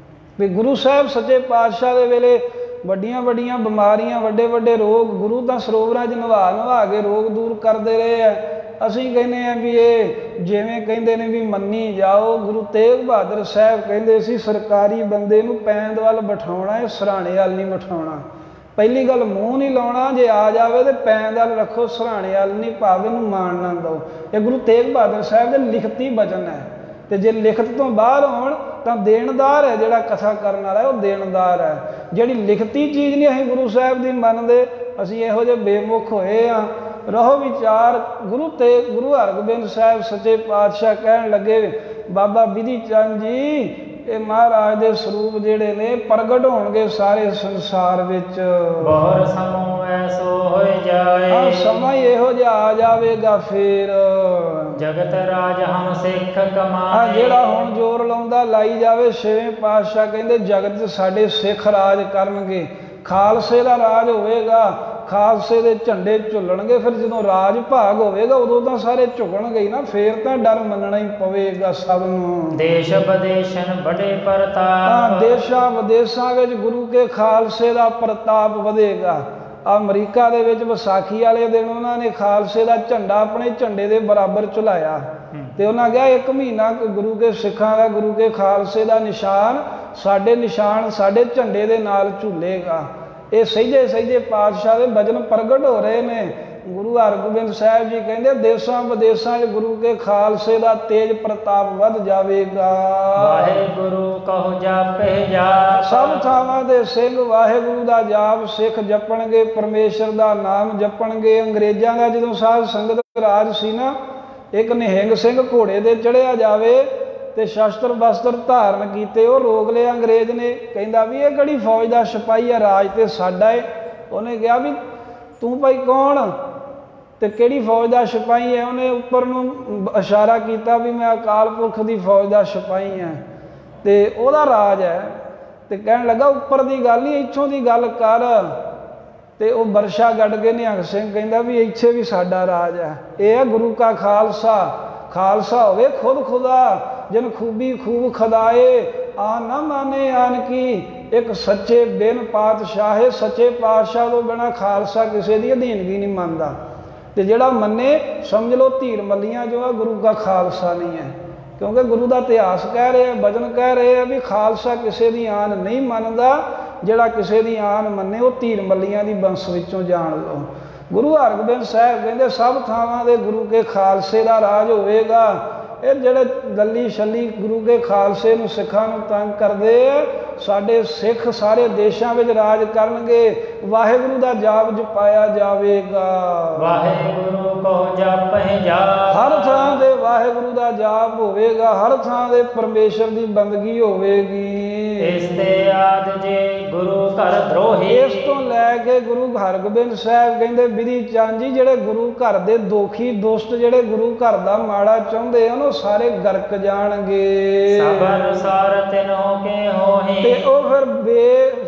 ਵੀ ਗੁਰੂ ਸਾਹਿਬ ਸੱਚੇ ਪਾਤਸ਼ਾਹ ਦੇ ਵੇਲੇ ਵੱਡੀਆਂ ਵੱਡੀਆਂ ਬਿਮਾਰੀਆਂ, ਵੱਡੇ ਵੱਡੇ ਰੋਗ ਗੁਰੂ ਤਾਂ ਸਰੋਵਰਾਂ 'ਚ ਨਵਾ ਕੇ ਰੋਗ ਦੂਰ ਕਰਦੇ ਰਹੇ ਆ। ਅਸੀਂ ਕਹਿੰਦੇ ਹਾਂ ਵੀ ਇਹ ਜਿਵੇਂ ਕਹਿੰਦੇ ਨੇ ਵੀ ਮੰਨੀ ਜਾਓ। ਗੁਰੂ ਤੇਗ ਬਹਾਦਰ ਸਾਹਿਬ ਕਹਿੰਦੇ ਸੀ ਸਰਕਾਰੀ ਬੰਦੇ ਨੂੰ ਪੈਂਦ ਵੱਲ ਬਿਠਾਉਣਾ ਹੈ, ਸਰਾਣੇ ਵੱਲ ਨਹੀਂ ਬਿਠਾਉਣਾ। ਪਹਿਲੀ ਗੱਲ ਮੂੰਹ ਨਹੀਂ ਲਾਉਣਾ, ਜੇ ਆ ਜਾਵੇ ਤਾਂ ਪੈਂਦ ਵੱਲ ਰੱਖੋ, ਸਰਾਣੇ ਵੱਲ ਨਹੀਂ, ਭਾਵੇਂ ਨੂੰ ਮਾਣ ਨਾ ਦਿਓ। ਇਹ ਗੁਰੂ ਤੇਗ ਬਹਾਦਰ ਸਾਹਿਬ ਦੇ ਲਿਖਤੀ ਬਚਨ ਹੈ। ਤੇ ਜੇ ਲਿਖਤ ਤੋਂ ਬਾਹਰ ਹੋਣ ਤਾਂ ਦੇਣਦਾਰ ਹੈ, ਜਿਹੜਾ ਕਥਾ ਕਰਨ ਵਾਲਾ ਉਹ ਦੇਣਦਾਰ ਹੈ। ਜਿਹੜੀ ਲਿਖਤੀ ਚੀਜ਼ ਨਹੀਂ ਅਸੀਂ ਗੁਰੂ ਸਾਹਿਬ ਦੀ ਮੰਨਦੇ, ਅਸੀਂ ਇਹੋ ਜਿਹੇ ਬੇਮੁਖ ਹੋਏ ਹਾਂ। ਰਹੋ ਵਿਚਾਰ ਗੁਰੂ ਹਰਗੋਬਿੰਦ ਸਾਹਿਬ ਸੱਚੇ ਪਾਤਸ਼ਾਹ ਕਹਿਣ ਲੱਗੇ, ਬਾਬਾ ਬਿਧੀ ਚੰਦ ਜੀ ਇਹ ਮਹਾਰਾਜ ਦੇ ਸਰੂਪ ਜਿਹੜੇ ਨੇ ਪ੍ਰਗਟ ਹੋਣਗੇ ਸਾਰੇ ਸੰਸਾਰ ਵਿੱਚ। ਬਹੁਰ ਸਮੂਹ ਐਸੋ ਹੋਏ ਜਾਏ, ਸਮਾਂ ਇਹੋ ਜਿਹਾ ਆ ਜਾਵੇਗਾ ਫੇਰ ਜਗਤ ਰਾਜ ਹਮ ਸਿੱਖ ਕਮਾਏ। ਜਿਹੜਾ ਹੁਣ ਜ਼ੋਰ ਲਾਉਂਦਾ ਲਾਈ ਜਾਵੇ। 6ਵੇਂ ਪਾਤਸ਼ਾਹ ਕਹਿੰਦੇ ਜਗਤ 'ਚ ਸਾਡੇ ਸਿੱਖ ਰਾਜ ਕਰਨਗੇ, ਖਾਲਸੇ ਦਾ ਰਾਜ ਹੋਵੇਗਾ, ਖਾਲਸੇ ਦੇ ਝੰਡੇ ਝੁੱਲਣਗੇ। ਫਿਰ ਜਦੋਂ ਰਾਜ ਭਾਗ ਹੋਵੇਗਾ ਉਦੋਂ ਤਾਂ ਸਾਰੇ ਝੁਕਣਗੇ ਹੀ ਨਾ, ਫੇਰ ਤਾਂ ਡਰ ਮੰਨਣਾ ਹੀ ਪਵੇਗਾ ਸਭ ਨੂੰ। ਦੇਸ਼ ਵਿਦੇਸ਼ਨ ਬੜੇ ਪ੍ਰਤਾਪ, ਦੇਸ਼ਾਂ ਵਿਦੇਸ਼ਾਂ ਵਿੱਚ ਗੁਰੂ ਕੇ ਖਾਲਸੇ ਦਾ ਪ੍ਰਤਾਪ ਵਧੇਗਾ। ਅਮਰੀਕਾ ਦੇ ਵਿੱਚ ਵਿਸਾਖੀ ਵਾਲੇ ਦਿਨ ਉਹਨਾਂ ਨੇ ਖਾਲਸੇ ਦਾ ਝੰਡਾ ਆਪਣੇ ਝੰਡੇ ਦੇ ਬਰਾਬਰ ਝੁਲਾਇਆ ਤੇ ਉਹਨਾਂ ਕਿਹਾ 1 ਮਹੀਨਾ ਗੁਰੂ ਕੇ ਸਿੱਖਾਂ ਦਾ, ਗੁਰੂ ਕੇ ਖਾਲਸੇ ਦਾ ਨਿਸ਼ਾਨ ਸਾਡੇ ਨਿਸ਼ਾਨ ਸਾਡੇ ਝੰਡੇ ਦੇ ਨਾਲ ਝੂਲੇਗਾ। ਇਹ ਸਹਿਜੇ ਸਹਿਜੇ ਪਾਤਸ਼ਾਹ ਦੇ ਬਚਨ ਪ੍ਰਗਟ ਹੋ ਰਹੇ ਨੇ। ਗੁਰੂ ਹਰਗੋਬਿੰਦ ਸਾਹਿਬ ਜੀ ਕਹਿੰਦੇ ਦੇਸਾਂ ਵਿਦੇਸਾਂ 'ਚ ਗੁਰੂ ਕੇ ਖਾਲਸੇ ਦਾ ਤੇਜ ਪ੍ਰਤਾਪ ਵੱਧ ਜਾਵੇਗਾ। ਵਾਹਿਗੁਰੂ ਕਹੋ ਜਾਪੇ ਜਾਪ। ਸਭ ਥਾਵਾਂ ਦੇ ਸਿੰਘ ਵਾਹਿਗੁਰੂ ਦਾ ਜਾਪ ਸਿੱਖ ਜਪਣਗੇ, ਪਰਮੇਸ਼ਰ ਦਾ ਨਾਮ ਜਪਣਗੇ। ਅੰਗਰੇਜ਼ਾਂ ਦਾ ਜਦੋਂ ਸਾਧ ਸੰਗਤ ਰਾਜ ਸੀ ਨਾ, ਇੱਕ ਨਿਹੰਗ ਸਿੰਘ ਘੋੜੇ ਤੇ ਚੜ੍ਹਿਆ ਜਾਵੇ ਤੇ ਸ਼ਸਤਰ ਬਸਤਰ ਧਾਰਨ ਕੀਤੇ, ਉਹ ਰੋਕ ਲਿਆ ਅੰਗਰੇਜ਼ ਨੇ। ਕਹਿੰਦਾ ਵੀ ਇਹ ਕਿਹੜੀ ਫੌਜ ਦਾ ਸਿਪਾਹੀ ਆ, ਰਾਜ ਤੇ ਸਾਡਾ ਏ। ਉਹਨੇ ਕਿਹਾ ਵੀ ਤੂੰ ਭਾਈ ਕੌਣ ਤੇ ਕਿਹੜੀ ਫੌਜ ਦਾ ਸਿਪਾਹੀ ਹੈ? ਉਹਨੇ ਉੱਪਰ ਨੂੰ ਇਸ਼ਾਰਾ ਕੀਤਾ ਵੀ ਮੈਂ ਅਕਾਲ ਪੁਰਖ ਦੀ ਫੌਜ ਦਾ ਸਿਪਾਹੀ ਹਾਂ ਤੇ ਉਹਦਾ ਰਾਜ ਹੈ। ਤੇ ਕਹਿਣ ਲੱਗਾ ਉੱਪਰ ਦੀ ਗੱਲ ਨਹੀਂ, ਇੱਥੋਂ ਦੀ ਗੱਲ ਕਰ। ਤੇ ਉਹ ਵਰਸ਼ਾ ਗੱਡ ਕੇ ਨਿਹੰਗ ਸਿੰਘ ਕਹਿੰਦਾ ਵੀ ਇੱਥੇ ਵੀ ਸਾਡਾ ਰਾਜ ਹੈ। ਇਹ ਹੈ ਗੁਰੂ ਕਾ ਖਾਲਸਾ। ਖਾਲਸਾ ਹੋਵੇ ਖੁਦ ਖੁਦਾ, ਜਿਨ ਖੂਬੀ ਖੂਬ ਖਦਾਏ, ਆਨ ਨਾ ਮਾਨੇ ਆਨ ਕੀ। ਇੱਕ ਸੱਚੇ ਬਿਨ ਪਾਤਸ਼ਾਹ, ਸੱਚੇ ਪਾਤਸ਼ਾਹ ਤੋਂ ਬਿਨਾਂ ਖਾਲਸਾ ਕਿਸੇ ਦੀ ਅਧੀਨਗੀ ਨਹੀਂ ਮੰਨਦਾ। ਤੇ ਜਿਹੜਾ ਮੰਨੇ ਸਮਝ ਲਓ ਧੀਰ ਮੱਲੀਆਂ ਜੋ ਆ ਗੁਰੂ ਦਾ ਖਾਲਸਾ ਨਹੀਂ ਹੈ। ਕਿਉਂਕਿ ਗੁਰੂ ਦਾ ਇਤਿਹਾਸ ਕਹਿ ਰਿਹਾ, ਬਚਨ ਕਹਿ ਰਹੇ ਆ ਵੀ ਖਾਲਸਾ ਕਿਸੇ ਦੀ ਆਨ ਨਹੀਂ ਮੰਨਦਾ। ਜਿਹੜਾ ਕਿਸੇ ਦੀ ਆਨ ਮੰਨੇ ਉਹ ਧੀਰ ਮੱਲੀਆਂ ਦੀ ਬੰਸ ਵਿੱਚੋਂ ਜਾਣ ਲਓ। ਗੁਰੂ ਹਰਗੋਬਿੰਦ ਸਾਹਿਬ ਕਹਿੰਦੇ ਸਭ ਥਾਵਾਂ ਦੇ ਗੁਰੂ ਕੇ ਖਾਲਸੇ ਦਾ ਰਾਜ ਹੋਵੇਗਾ। ਇਹ ਜਿਹੜੇ ਲੱਲੀ ਛੱਲੀ ਗੁਰੂ ਕੇ ਖਾਲਸੇ ਨੂੰ ਸਿੱਖਾਂ ਨੂੰ ਤੰਗ ਕਰਦੇ ਆ, ਸਾਡੇ ਸਿੱਖ ਸਾਰੇ ਦੇਸ਼ਾਂ ਵਿੱਚ ਰਾਜ ਕਰਨਗੇ। ਵਾਹਿਗੁਰੂ ਦਾ ਜਾਪ ਜਪਾਇਆ ਜਾਵੇਗਾ। ਵਾਹਿਗੁਰੂ ਕਹੋ ਜਾਪੇ ਜਾਪ। ਹਰ ਥਾਂ ਦੇ ਵਾਹਿਗੁਰੂ ਦਾ ਜਾਪ ਹੋਵੇਗਾ, ਹਰ ਥਾਂ ਦੇ ਪਰਮੇਸ਼ਰ ਦੀ ਬੰਦਗੀ ਹੋਵੇਗੀ। ਇਸ ਤੇ ਆਦ ਜੇ ਗੁਰੂ ਘਰ ਦਰੋਹੀ। ਇਸ ਤੋਂ ਲੈ ਕੇ ਗੁਰੂ ਹਰਗੋਬਿੰਦ ਸਾਹਿਬ ਕਹਿੰਦੇ ਬਿਧੀ ਚੰਦ ਜੀ ਜਿਹੜੇ ਗੁਰੂ ਘਰ ਦੇ ਦੋਖੀ ਦੁਸ਼ਟ ਜਿਹੜੇ ਗੁਰੂ ਘਰ ਦਾ ਮਾੜਾ ਚਾਹੁੰਦੇ ਹਨ ਉਹ ਸਾਰੇ ਗਰਕ ਜਾਣਗੇ। ਸਭ ਅਨੁਸਾਰ ਤਿਨੋ ਕੇ ਹੋਹੀ। ਤੇ ਉਹ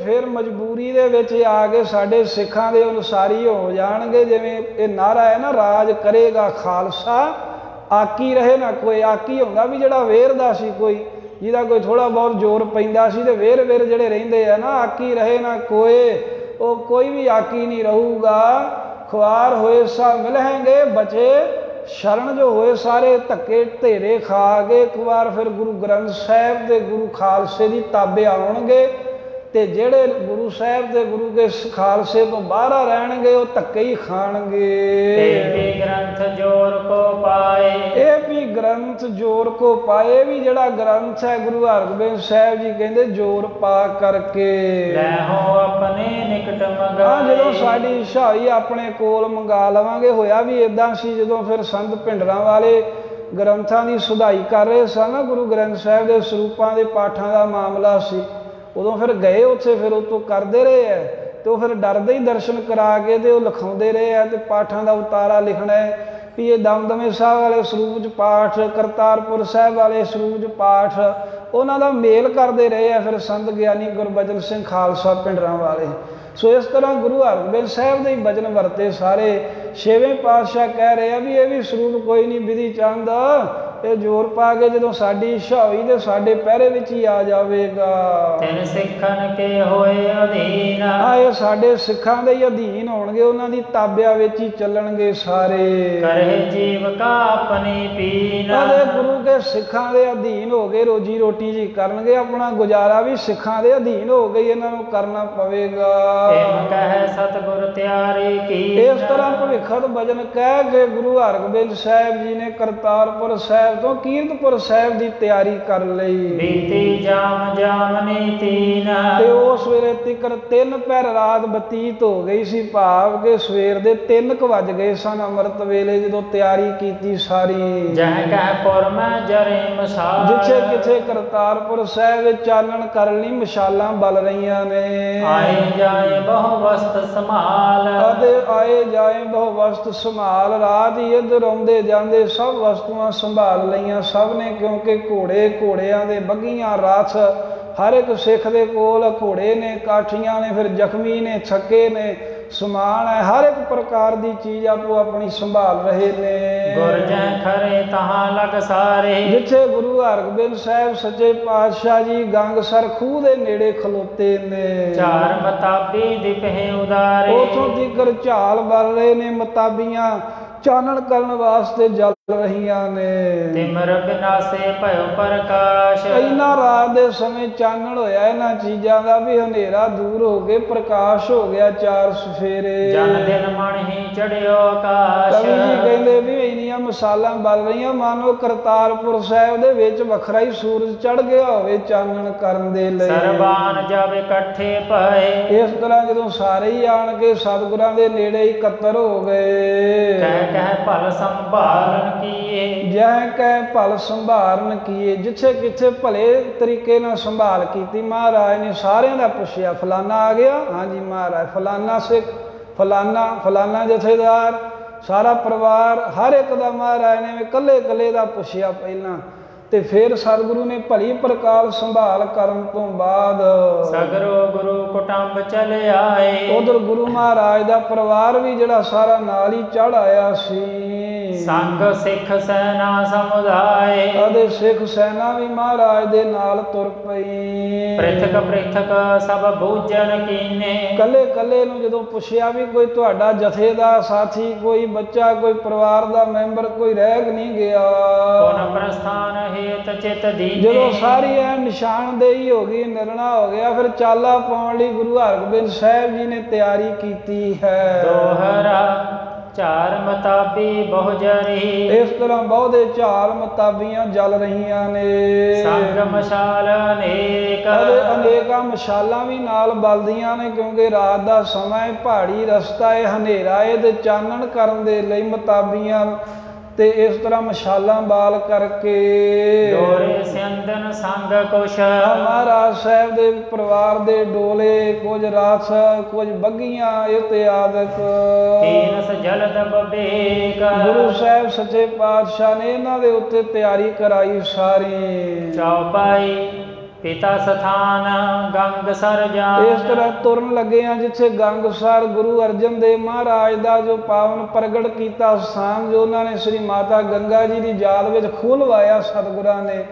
ਫਿਰ ਮਜਬੂਰੀ ਦੇ ਵਿੱਚ ਆ ਕੇ ਸਾਡੇ ਸਿੱਖਾਂ ਦੇ ਅਨੁਸਾਰੀ ਹੋ ਜਾਣਗੇ। ਜਿਵੇਂ ਇਹ ਨਾਰਾ ਹੈ ਨਾ, ਰਾਜ ਕਰੇਗਾ ਖਾਲਸਾ, ਆਕੀ ਰਹੇ ਨਾ ਕੋਈ। ਆਕੀ ਹੁੰਦਾ ਵੀ ਜਿਹੜਾ ਵੇਰਦਾ ਸੀ, ਕੋਈ ਜਿਹਦਾ ਕੋਈ ਥੋੜਾ ਬਹੁਤ ਜ਼ੋਰ ਪੈਂਦਾ ਸੀ, ਤੇ ਵੇਰ ਜਿਹੜੇ ਰਹਿੰਦੇ ਆ ਨਾ, ਆਕੀ ਰਹੇ ਨਾ ਕੋਏ। ਉਹ ਕੋਈ ਵੀ ਆਕੀ ਨਹੀਂ ਰਹੂਗਾ। ਖੁਆਰ ਹੋਏ ਸਭ ਮਿਲਣਗੇ, ਬਚੇ ਸ਼ਰਨ ਜੋ ਹੋਏ ਸਾਰੇ ਧੱਕੇ ਢੇਰੇ ਖਾ ਕੇ ਇੱਕ ਵਾਰ ਫਿਰ ਗੁਰੂ ਗ੍ਰੰਥ ਸਾਹਿਬ ਦੇ ਗੁਰੂ ਖਾਲਸੇ ਦੀ ਤਾਬੇ ਆਉਣਗੇ। ਤੇ ਜਿਹੜੇ ਗੁਰੂ ਸਾਹਿਬ ਦੇ ਗੁਰੂ ਕੇ ਖਾਲਸੇ ਤੋਂ ਬਾਹਰ ਰਹਿਣਗੇ ਉਹ ਧੱਕੇ ਹੀ ਖਾਣਗੇ। ਇਹ ਵੀ ਗ੍ਰੰਥ ਜੋਰ ਕੋ ਪਾਏ। ਇਹ ਵੀ ਗ੍ਰੰਥ ਜੋਰ ਕੋ ਪਾਏ। ਵੀ ਜਿਹੜਾ ਗ੍ਰੰਥ ਹੈ ਗੁਰੂ ਹਰਗੋਬਿੰਦ ਸਾਹਿਬ ਜੀ ਕਹਿੰਦੇ ਜੋਰ ਪਾ ਕਰਕੇ ਲੈਹੋ ਆਪਣੇ ਨਿਕਟ ਮੰਗਾਏ। ਜਦੋਂ ਸਾਡੀ ਇੱਛਾ ਆਪਣੇ ਕੋਲ ਮੰਗਾ ਲਵਾਂਗੇ। ਹੋਇਆ ਵੀ ਇਦਾਂ ਸੀ, ਜਦੋਂ ਫਿਰ ਸੰਤ ਭਿੰਡਰਾਂ ਵਾਲੇ ਗ੍ਰੰਥਾਂ ਦੀ ਸੁਧਾਈ ਕਰ ਰਹੇ ਸਨ ਨਾ, ਗੁਰੂ ਗ੍ਰੰਥ ਸਾਹਿਬ ਦੇ ਸਰੂਪਾਂ ਦੇ ਪਾਠਾਂ ਦਾ ਮਾਮਲਾ ਸੀ, ਉਦੋਂ ਫਿਰ ਗਏ ਉੱਥੇ, ਫਿਰ ਉਤੋਂ ਕਰਦੇ ਰਹੇ ਹੈ। ਤੇ ਉਹ ਫਿਰ ਡਰਦੇ ਹੀ ਦਰਸ਼ਨ ਕਰਾ ਕੇ ਤੇ ਉਹ ਲਿਖਾਉਂਦੇ ਰਹੇ ਹੈ। ਤੇ ਪਾਠਾਂ ਦਾ ਉਤਾਰਾ ਲਿਖਣਾ ਹੈ ਵੀ ਇਹ ਦਮਦਮੇ ਸਾਹਿਬ ਵਾਲੇ ਸਰੂਪ 'ਚ ਪਾਠ, ਕਰਤਾਰਪੁਰ ਸਾਹਿਬ ਵਾਲੇ ਸਰੂਪ 'ਚ ਪਾਠ, ਉਹਨਾਂ ਦਾ ਮੇਲ ਕਰਦੇ ਰਹੇ ਆ ਫਿਰ ਸੰਤ ਗਿਆਨੀ ਗੁਰਬਚਨ ਸਿੰਘ ਖਾਲਸਾ ਭਿੰਡਰਾਂ ਵਾਲੇ। ਸੋ ਇਸ ਤਰ੍ਹਾਂ ਗੁਰੂ ਹਰਗੋਬਿੰਦ ਸਾਹਿਬ ਦੇ ਹੀ ਬਚਨ ਵਰਤੇ ਸਾਰੇ। ਛੇਵੇਂ ਪਾਤਸ਼ਾਹ ਕਹਿ ਰਹੇ ਆ ਵੀ ਇਹ ਵੀ ਸਰੂਪ ਕੋਈ ਨਹੀਂ ਬਿਧੀ ਚੰਦ, ਇਹ ਜ਼ੋਰ ਪਾ ਕੇ ਜਦੋਂ ਸਾਡੀ ਇੱਛਾ ਹੋਈ ਤੇ ਸਾਡੇ ਪਹਿਰੇ ਵਿੱਚ ਹੀ ਆ ਜਾਵੇਗਾ। ਤਿਨ ਸਿੱਖਨ ਕੇ ਹੋਏ ਅਧੀਨ। ਇਹ ਸਾਡੇ ਸਿੱਖਾਂ ਦੇ ਹੀ ਅਧੀਨ ਹੋਣਗੇ, ਉਹਨਾਂ ਦੀ ਤਾਬਿਆਂ ਵਿੱਚ ਹੀ ਚੱਲਣਗੇ ਸਾਰੇ। ਕਰੇ ਜੀਵ ਕਾ ਆਪਣੀ ਪੀਨ। ਉਹਦੇ ਗੁਰੂ ਕੇ ਸਿੱਖਾਂ ਦੇ ਅਧੀਨ ਹੋ ਗਏ, ਰੋਜੀ ਰੋਟੀ ਜੀ ਕਰਨਗੇ, ਆਪਣਾ ਗੁਜ਼ਾਰਾ ਵੀ ਸਿੱਖਾਂ ਦੇ ਅਧੀਨ ਹੋ ਗਈ, ਇਹਨਾਂ ਨੂੰ ਕਰਨਾ ਪਵੇਗਾ। ਤਿਮ ਕਹਿ ਸਤਿਗੁਰ ਤਿਆਰੀ ਕੀ। ਇਸ ਤਰ੍ਹਾਂ ਭਵਿੱਖਤ ਬਚਨ ਕਹਿ ਕੇ ਗੁਰੂ ਹਰਗੋਬਿੰਦ ਸਾਹਿਬ ਜੀ ਨੇ ਕਰਤਾਰਪੁਰ ਸਾਹਿਬ ਤੋਂ ਕੀਰਤਪੁਰ ਸਾਹਿਬ ਦੀ ਤਿਆਰੀ ਕਰ ਲਈ। ਬੀਤੀ ਜਾਮ ਜਾਮਨੀ ਤੀਨ। ਤੇ ਉਸ ਵੇਲੇ ਤਿਕਰ 3 ਪਹਿਰ ਰਾਤ ਬਤੀਤ ਹੋ ਗਈ ਸੀ, ਭਾਵ ਕਿ ਸਵੇਰ ਦੇ 3 ਕੁ ਵੱਜ ਗਏ ਸਨ ਅੰਮ੍ਰਿਤ ਵੇਲੇ ਜਦੋਂ ਤਿਆਰੀ ਕੀਤੀ ਸਾਰੀ। ਜਹ ਕਹਿ ਪੁਰ ਮੈਂ ਜਰੇ ਮਸਾਲ। ਜਿੱਥੇ ਕਿਥੇ ਕਰਤਾਰਪੁਰ ਸਾਹਿਬ ਵਿੱਚ ਚਾਨਣ ਕਰਨ ਲਈ ਮਸ਼ਾਲਾਂ ਬਲ ਰਹੀਆਂ ਨੇ। ਆਏ ਜਾਏ ਬਹੁ ਵਸਤ ਸੰਭਾਲ। ਅਤੇ ਆਏ ਜਾਏ ਬਹੁ ਵਸਤ ਸੰਭਾਲ। ਰਾਤ ਹੀ ਇੱਧਰ ਆਉਂਦੇ ਜਾਂਦੇ ਸਭ ਵਸਤੂਆਂ ਸੰਭਾਲ ਲਈਆਂ ਸਭ ਨੇ, ਕਿਉਂਕਿ ਘੋੜੇ, ਘੋੜਿਆਂ ਦੇ ਬੱਘੀਆਂ, ਰਥ, ਹਰ ਇੱਕ ਸਿੱਖ ਦੇ ਕੋਲ ਘੋੜੇ ਨੇ, ਕਾਠੀਆਂ ਨੇ, ਫਿਰ ਜ਼ਖਮੀ ਨੇ, ਥੱਕੇ ਨੇ, ਸਮਾਨ ਹੈ, ਹਰ ਇੱਕ ਪ੍ਰਕਾਰ ਦੀ ਚੀਜ਼ ਆਪੋ ਆਪਣੀ ਸੰਭਾਲ ਰਹੇ ਨੇ। ਗੁਰ ਜੈ ਖਰੇ ਤਹਾਂ ਲਗ ਸਾਰੇ। ਜਿੱਥੇ ਗੁਰੂ ਹਰਗੋਬਿੰਦ ਸਾਹਿਬ ਸੱਚੇ ਪਾਤਸ਼ਾਹ ਜੀ ਗੰਗਸਰ ਖੂਹ ਦੇ ਨੇੜੇ ਖਲੋਤੇ ਨੇ। ਚਾਰ ਮਤਾਬੀ ਦਿਪਹਿ ਉਦਾਰੇ। ਉਥੋਂ ਤੀਕਰ ਝਾਲ ਬਲ ਰਹੇ ਨੇ, ਮਤਾਬੀਆਂ ਚਾਨਣ ਕਰਨ ਵਾਸਤੇ ਜਲ ਰਹੀਆਂ ਨੇ। ਤਿਮਰ ਬਿਨਾਸੇ ਭਇਓ ਪ੍ਰਕਾਸ਼। ਇਹਨਾਂ ਰਾਤ ਦੇ ਸਮੇਂ ਚਾਨਣ ਹੋਇਆ ਇਹਨਾਂ ਚੀਜ਼ਾਂ ਦਾ ਵੀ ਹਨੇਰਾ ਦੂਰ ਹੋ ਕੇ ਪ੍ਰਕਾਸ਼ ਹੋ ਗਿਆ ਚਾਰ ਸਫੇਰੇ। ਜਨ ਦਿਨ ਮਣ ਹੀ ਚੜਿਓ ਆਕਾਸ਼। ਕਵੀ ਜੀ ਕਹਿੰਦੇ ਵੀ ਇੰਨੀਆਂ ਮਿਸਾਲਾਂ ਬਲ ਰਹੀਆਂ ਮਾਨੋ ਕਰਤਾਰਪੁਰ ਸਾਹਿਬ ਦੇ ਵਿੱਚ ਵੱਖਰਾ ਹੀ ਸੂਰਜ ਚੜ ਗਿਆ ਹੋਵੇ ਚਾਨਣ ਕਰਨ ਦੇ ਲਈ। ਸਰਬਾਨ ਜਬ ਇਕੱਠੇ ਪਏ। ਇਸ ਤਰ੍ਹਾਂ ਜਦੋਂ ਸਾਰੇ ਹੀ ਆਣ ਕੇ ਸਤਿਗੁਰਾਂ ਦੇ ਨੇੜੇ ਇਕੱਤਰ ਹੋ ਗਏ। ਕਹਿ ਕਹਿ ਭਲ ਸੰਭਾਲਨ ਕੀਏ। ਜੈ ਕਹਿ ਭਲ ਸੰਭਾਰਨ ਕੀਏ। ਜਿੱਥੇ ਕਿੱਥੇ ਭਲੇ ਤਰੀਕੇ ਨਾਲ ਸੰਭਾਲ ਕੀਤੀ ਮਹਾਰਾਜ ਨੇ ਸਾਰਿਆਂ ਦਾ ਪੁੱਛਿਆ। ਫਲਾਨਾ ਆ ਗਿਆ, ਹਾਂਜੀ ਮਹਾਰਾਜ। ਫਲਾਨਾ ਸਿੱਖ, ਫਲਾਨਾ ਜਥੇਦਾਰ, ਸਾਰਾ ਪਰਿਵਾਰ, ਹਰ ਇੱਕ ਦਾ ਮਹਾਰਾਜ ਨੇ ਇਕੱਲੇ ਇਕੱਲੇ ਦਾ ਪੁੱਛਿਆ ਪਹਿਲਾਂ। ਤੇ ਫਿਰ ਸਤਿਗੁਰੂ ਨੇ ਭਲੀ ਪ੍ਰਕਾਰ ਸੰਭਾਲ ਕਰਨ ਤੋਂ ਬਾਅਦ ਸਗਰੋ ਗੁਰੂ ਕੁਟੰਬ ਚਲੇ ਆਏ। ਉਧਰ ਗੁਰੂ ਮਹਾਰਾਜ ਦਾ ਪਰਿਵਾਰ ਵੀ ਜਿਹੜਾ ਸਾਰਾ ਨਾਲ ਹੀ ਚੜ ਆਇਆ ਸੀ। ਸੰਗ ਸਿੱਖ ਸੈਨਾ ਸਮੁਦਾਏ। ਅਤੇ ਸਿੱਖ ਸੈਨਾ ਵੀ ਮਹਾਰਾਜ ਦੇ ਨਾਲ ਤੁਰ ਪਈ। ਪ੍ਰਿਥਕ ਪ੍ਰਿਥਕ ਸਭ ਬੂਝਨ ਕੀਨੇ। ਕੱਲੇ ਕੱਲੇ ਨੂੰ ਜਦੋਂ ਪੁੱਛਿਆ ਵੀ ਕੋਈ ਤੁਹਾਡਾ ਜਥੇ ਦਾ ਸਾਥੀ, ਕੋਈ ਬੱਚਾ, ਕੋਈ ਪਰਿਵਾਰ ਦਾ ਮੈਂਬਰ ਕੋਈ ਰਹਿ ਨਹੀਂ ਗਿਆ। ਪੁਨ ਪ੍ਰਸਥਾਨ ਹੇਤ ਚਿਤ ਦੀਨੇ। ਜਦੋਂ ਸਾਰੀ ਐ ਨਿਸ਼ਾਨਦੇਹੀ ਹੋ ਗਈ, ਨਿਰਣਾ ਹੋ ਗਿਆ, ਫਿਰ ਚਾਲਾ ਪਾਉਣ ਲਈ ਗੁਰੂ ਹਰਗੋਬਿੰਦ ਸਾਹਿਬ ਜੀ ਨੇ ਤਿਆਰੀ ਕੀਤੀ ਹੈ। ਦੋਹਰਾ ਚਾਰ ਮਤਾਬੀ ਬਹੁ ਜਰੀ। ਇਸ ਤਰ੍ਹਾਂ ਬਹੁਤੇ ਝਾਰ ਮਤਾਬੀਆਂ ਜਲ ਰਹੀਆਂ ਨੇ। ਸੰਗ ਮਸ਼ਾਲ ਅਨੇਕ। ਅਨੇਕਾਂ ਮਸ਼ਾਲਾਂ ਵੀ ਨਾਲ ਬਲਦੀਆਂ ਨੇ ਕਿਉਂਕਿ ਰਾਤ ਦਾ ਸਮਾਂ ਹੈ, ਪਹਾੜੀ ਰਸਤਾ ਹੈ, ਹਨੇਰਾ ਹੈ ਤੇ ਚਾਨਣ ਕਰਨ ਦੇ ਲਈ ਮਤਾਬੀਆਂ ਤੇ ਇਸ ਤਰ੍ਹਾਂ ਮਸ਼ਾਲਾਂ ਬਾਲ ਕਰਕੇ ਡੋਰੇ ਸਿੰਦਨ ਸੰਗ ਕੁਛ। ਮਹਾਰਾਜ ਸਾਹਿਬ ਦੇ ਪਰਿਵਾਰ ਦੇ ਡੋਲੇ, ਕੁਝ ਰਥ, ਕੁਝ ਬੱਗੀਆਂ ਇਤਿਆਦਿਕ। ਤੀਨਸ ਜਲਦ ਬਬੇਕ। ਗੁਰੂ ਸਾਹਿਬ ਸੱਚੇ ਪਾਤਸ਼ਾਹ ਨੇ ਇਹਨਾਂ ਦੇ ਉੱਤੇ ਤਿਆਰੀ ਕਰਾਈ ਸਾਰੀ। ਚੌਪਾਈ ਪਿਤਾ ਸਥਾਨ ਗੰਗ ਸਰ ਜਾਨ। ਇਸ ਤਰ੍ਹਾਂ ਤੁਰਨ ਲੱਗੇ ਆ ਜਿੱਥੇ ਗੰਗਸਰ ਗੁਰੂ ਅਰਜਨ ਦੇਵ ਮਹਾਰਾਜ ਦਾ ਜੋ ਪਾਵਨ ਪ੍ਰਗਟ ਕੀਤਾ ਸਥਾਨ, ਜੋ ਉਹਨਾਂ ਨੇ ਸ੍ਰੀ ਮਾਤਾ ਗੰਗਾ ਜੀ ਦੀ ਯਾਦ ਵਿੱਚ ਖੁਲਵਾਇਆ ਸਤਿਗੁਰਾਂ ਨੇ,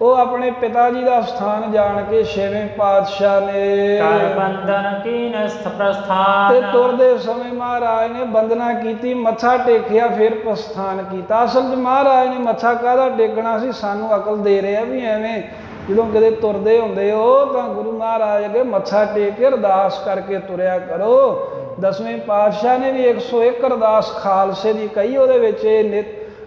ਉਹ ਆਪਣੇ ਪਿਤਾ ਜੀ ਦਾ ਸਥਾਨ ਜਾਣ ਕੇ ਛੇਵੇਂ ਪਾਤਸ਼ਾਹ ਨੇ ਕਰ ਬੰਧਨ ਕੀਨਸਥ ਪ੍ਰਸਥਾਨ। ਤੇ ਤੁਰਦੇ ਸਮੇਂ ਮਹਾਰਾਜ ਨੇ ਬੰਦਨਾ ਕੀਤੀ, ਮੱਥਾ ਟੇਕਿਆ, ਫਿਰ ਪ੍ਰਸਥਾਨ ਕੀਤਾ। ਅਸਲ 'ਚ ਮਹਾਰਾਜ ਨੇ ਮੱਥਾ ਕਾਹਦਾ ਟੇਕਣਾ ਸੀ, ਸਾਨੂੰ ਅਕਲ ਦੇ ਰਿਹਾ ਵੀ ਐਵੇਂ ਜਦੋਂ ਕਿਤੇ ਤੁਰਦੇ ਹੁੰਦੇ ਹੋ ਤਾਂ ਗੁਰੂ ਮਹਾਰਾਜ ਅੱਗੇ ਮੱਥਾ ਟੇਕ ਕੇ ਅਰਦਾਸ ਕਰਕੇ ਤੁਰਿਆ ਕਰੋ। ਦਸਵੇਂ ਪਾਤਸ਼ਾਹ ਨੇ ਵੀ 101 ਅਰਦਾਸ ਖਾਲਸੇ ਦੀ ਕਹੀ, ਉਹਦੇ ਵਿੱਚ ਇਹ ਨਿਤ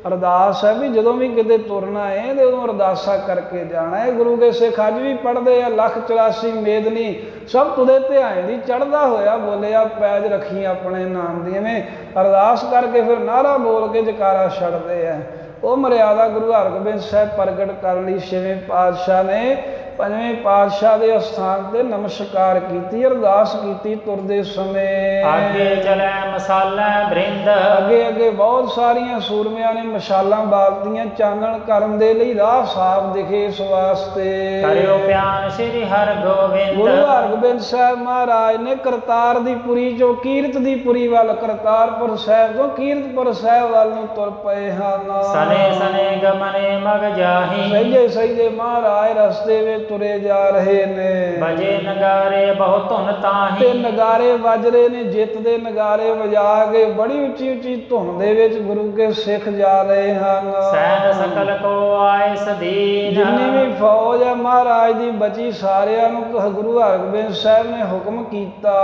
ਅਰਦਾਸ ਹੈ ਵੀ ਜਦੋਂ ਵੀ ਕਿਤੇ ਤੁਰਨਾ ਹੈ ਤੇ ਉਦੋਂ ਅਰਦਾਸਾਂ ਕਰਕੇ ਜਾਣਾ ਹੈ। ਗੁਰੂ ਕੇ ਸਿੱਖ ਅੱਜ ਵੀ ਪੜ੍ਹਦੇ ਆ, 184 ਮੇਦਨੀ ਸਭ ਤੁਦੇ ਧਿਆਨ ਦੀ ਚੜ੍ਹਦਾ ਹੋਇਆ ਬੋਲਿਆ, ਪੈਜ ਰੱਖੀ ਆਪਣੇ ਨਾਮ ਦੀ। ਐਵੇਂ ਅਰਦਾਸ ਕਰਕੇ ਫਿਰ ਨਾਅਰਾ ਬੋਲ ਕੇ ਜਕਾਰਾ ਛੱਡਦੇ ਆ। ਉਹ ਮਰਿਆਦਾ ਗੁਰੂ ਹਰਗੋਬਿੰਦ ਸਾਹਿਬ ਪ੍ਰਗਟ ਕਰਨ ਲਈ ਛੇਵੇਂ ਪਾਤਸ਼ਾਹ ਨੇ ਪੰਜਵੇਂ ਪਾਤਸ਼ਾਹ ਦੇ ਅਸਥਾਨ ਤੇ ਨਮਸਕਾਰ ਕੀਤੀ, ਅਰਦਾਸ ਕੀਤੀ ਤੁਰਦੇ ਸਮੇਂ। ਅੱਗੇ ਚਲੇ ਮਸਾਲਾ ਬ੍ਰਿੰਦ। ਅੱਗੇ ਅੱਗੇ ਬਹੁਤ ਸਾਰੀਆਂ ਸੂਰਮਿਆਂ ਨੇ ਮਸ਼ਾਲਾਂ ਬਾਲਦੀਆਂ ਚਾਨਣ ਕਰਨ ਦੇ ਲਈ, ਰਾਹ ਸਾਫ ਦਿਖੇ ਇਸ ਵਾਸਤੇ। ਕਰਿਓ ਪਿਆਨ ਸ੍ਰੀ ਹਰਗੋਬਿੰਦ। ਗੁਰੂ ਹਰਗੋਬਿੰਦ ਸਾਹਿਬ ਮਹਾਰਾਜ ਨੇ ਕਰਤਾਰ ਦੀ ਪੁਰੀ ਚੋਂ ਕੀਰਤ ਦੀ ਪੁਰੀ ਵੱਲ, ਕਰਤਾਰਪੁਰ ਸਾਹਿਬ ਤੋਂ ਕੀਰਤਪੁਰ ਸਾਹਿਬ ਵੱਲ ਨੂੰ ਤੁਰ ਪਏ ਹਨ। ਸਨੇ ਸਨੇ ਗਮਨੇ ਮਗ ਜਾਹੀ। ਸਹਿਜੇ ਸਹਿਜੇ ਮਹਾਰਾਜ ਰਸਤੇ ਵਿੱਚ ਤੁਰੇ ਜਾ ਰਹੇ ਨੇ। ਬਜੇ ਨਗਾਰੇ ਬਹੁ ਧੁਨ ਤਾਹੀ। ਤੇ ਨਗਾਰੇ ਵੱਜ ਰਹੇ ਨੇ, ਜਿੱਤ ਦੇ ਨਗਾਰੇ ਵਜਾ ਕੇ ਬੜੀ ਉੱਚੀ ਉੱਚੀ ਧੁਨ ਦੇ ਵਿੱਚ ਗੁਰੂ ਕੇ ਸਿੱਖ ਜਾ ਰਹੇ ਹਨ। ਸੈਨ ਸਕਲ ਕੋ ਆਏ ਸਦੀਨ। ਜਿੰਨੀ ਵੀ ਫੌਜ ਹੈ ਮਹਾਰਾਜ ਦੀ ਬਚੀ, ਸਾਰਿਆਂ ਨੂੰ ਗੁਰੂ ਹਰਗੋਬਿੰਦ ਸਾਹਿਬ ਨੇ ਹੁਕਮ ਕੀਤਾ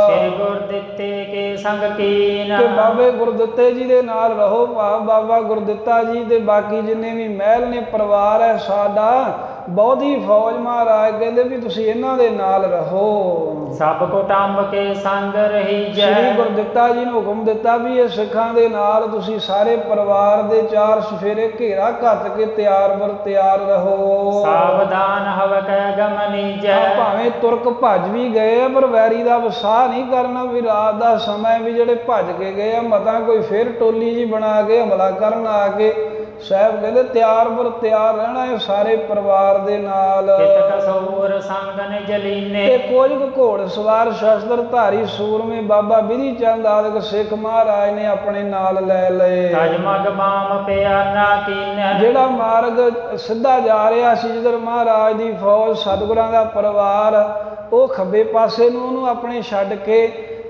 ਸ੍ਰੀ ਗੁਰ ਦਿੱਤੇ ਕੇ ਸੰਗ ਕੀਨ। ਕਿ ਬਾਬੇ ਗੁਰਦਿੱਤੇ ਜੀ ਦੇ ਨਾਲ ਰਹੋ। ਭਾਵ ਬਾਬਾ ਗੁਰਦਿੱਤਾ ਜੀ ਤੇ ਬਾਕੀ ਜਿੰਨੇ ਵੀ ਮਹਿਲ ਨੇ, ਪਰਿਵਾਰ ਹੈ ਸਾਡਾ, ਬਹੁਤੀ ਫੌਜ ਮਹਾਰਾਜ ਕਹਿੰਦੇ ਵੀ ਤੁਸੀਂ ਇਹਨਾਂ ਦੇ ਨਾਲ ਰਹੋ। ਸਭ ਕੁਟੰਬ ਕੇ ਸੰਗ ਰਹੀ ਜੈ। ਸ੍ਰੀ ਗੁਰਦਿੱਤਾ ਜੀ ਨੂੰ ਹੁਕਮ ਦਿੱਤਾ ਵੀ ਇਹ ਸਿੱਖਾਂ ਦੇ ਨਾਲ ਤੁਸੀਂ ਸਾਰੇ ਪਰਿਵਾਰ ਦੇ ਚਾਰ ਸਫੇਰੇ ਘੇਰਾ ਘੱਤ ਕੇ ਤਿਆਰ ਬਰ ਤਿਆਰ ਰਹੋ। ਸਾਵਧਾਨ ਹਵ ਕੈ ਗਮਨੀ ਜੈ। ਭਾਵੇਂ ਤੁਰਕ ਭੱਜ ਵੀ ਗਏ ਆ ਪਰ ਵੈਰੀ ਦਾ ਵਸਾਹ ਨਹੀਂ ਕਰਨਾ ਵੀ ਰਾਤ ਦਾ ਸਮਾਂ ਵੀ ਜਿਹੜੇ ਭੱਜ ਕੇ ਗਏ ਆ, ਮਤਾਂ ਕੋਈ ਫਿਰ ਟੋਲੀ ਜੀ ਬਣਾ ਕੇ ਹਮਲਾ ਕਰਨ ਆ ਕੇ। ਸਾਹਿਬ ਕਹਿੰਦੇ ਤਿਆਰ ਬਰ ਤਿਆਰ ਰਹਿਣਾ ਹੈ ਸਾਰੇ ਪਰਿਵਾਰ ਦੇ ਨਾਲ। ਕਿਤ ਕਸੂਰ ਸੰਗ ਨਿਜ ਲੀਨੇ। ਤੇ ਕੁਝ ਘੋੜ ਸਵਾਰ ਸ਼ਸਤਰ ਧਾਰੀ ਸੂਰਮੇ ਬਾਬਾ ਬਿਧੀ ਚੰਦ ਆਦਿਕ ਸਿੱਖ ਮਹਾਰਾਜ ਨੇ ਆਪਣੇ ਨਾਲ ਲੈ ਲਏ। ਤਜਮਗ ਮਾਮ ਪਿਆਨਾ ਕੀਨੈ। ਜਿਹੜਾ ਮਾਰਗ ਸਿੱਧਾ ਜਾ ਰਿਹਾ ਸੀ ਜਿੱਧਰ ਮਹਾਰਾਜ ਦੀ ਫੌਜ, ਸਤਿਗੁਰਾਂ ਦਾ ਪਰਿਵਾਰ, ਉਹ ਖੱਬੇ ਪਾਸੇ ਨੂੰ ਉਹਨੂੰ ਆਪਣੇ ਛੱਡ ਕੇ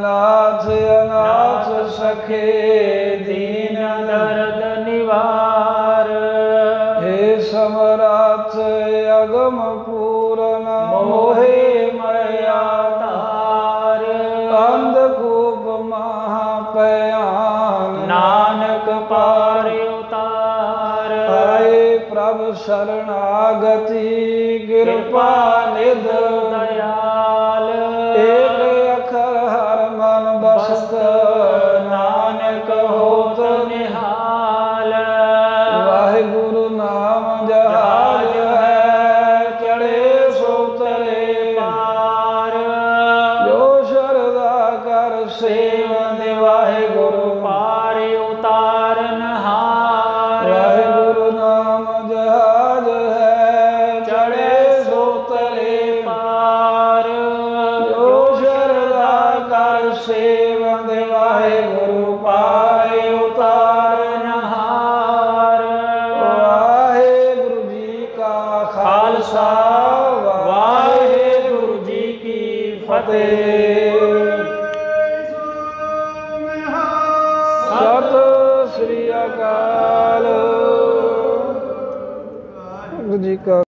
ਨਾਥ ਅਨਾਥ ਸਖੇ ਦੀਨ ਦਰਦ ਨਿਵਾਰ। हे ਸਮਰਾਥ ਅਗਮ ਪੂਰਨ ਮੋਹਿ ਮਇਆ ਤਾਰ। ਅੰਧਕੂਪ ਮਹਾ ਭਿਆਨ ਨਾਨਕ ਪਾਰ ਉਤਾਰ। ਆਏ ਪ੍ਰਭ ਸ਼ਰਨਾਗਤੀ ਕਿਰਪਾ ਨਿਧ ਦਇਆਲ। ਏਕ ਅਖਰ ਹਰ ਮਨ ਬਸਤ ਨਾਨਕ ਹੋਤ ਨਿਹਾਲ। ਵਾਹਿਗੁਰੂ ਨਾਮ ਜਹਾਜ ਹੈ ਚੜੇ ਸੋ ਤਰੇ ਪਾਰ। ਜੋ ਸ਼ਰਦਾ ਕਰ ਸੇਵਨ ਵਾਹਿਗੁਰੂ ਪਾਰ ਉਤਾਰਨ ਹਾਰ। ਵਾਹਿਗੁਰੂ ਨਾਮ ਜਹਾਜ ਹੈ ਚੜੇ ਸੋ ਤਰੇ ਪਾਰ। ਜੋ ਸ਼ਰਦਾ ਕਰ ਸੇਵਨ ਵਾਹਿਗੁਰੂ ਪਾਏ ਉਤਾਰਨ ਹਾਰ। ਵਾਹਿਗੁਰੂ ਜੀ ਕਾ ਖਾਲਸਾ ਵਾਹਿਗੁਰੂ ਜੀ ਕੀ ਫਤਿਹ। ਸਤਿ ਸ੍ਰੀ ਅਕਾਲ। ਵਾਹਿਗੁਰੂ ਜੀ ਕਾ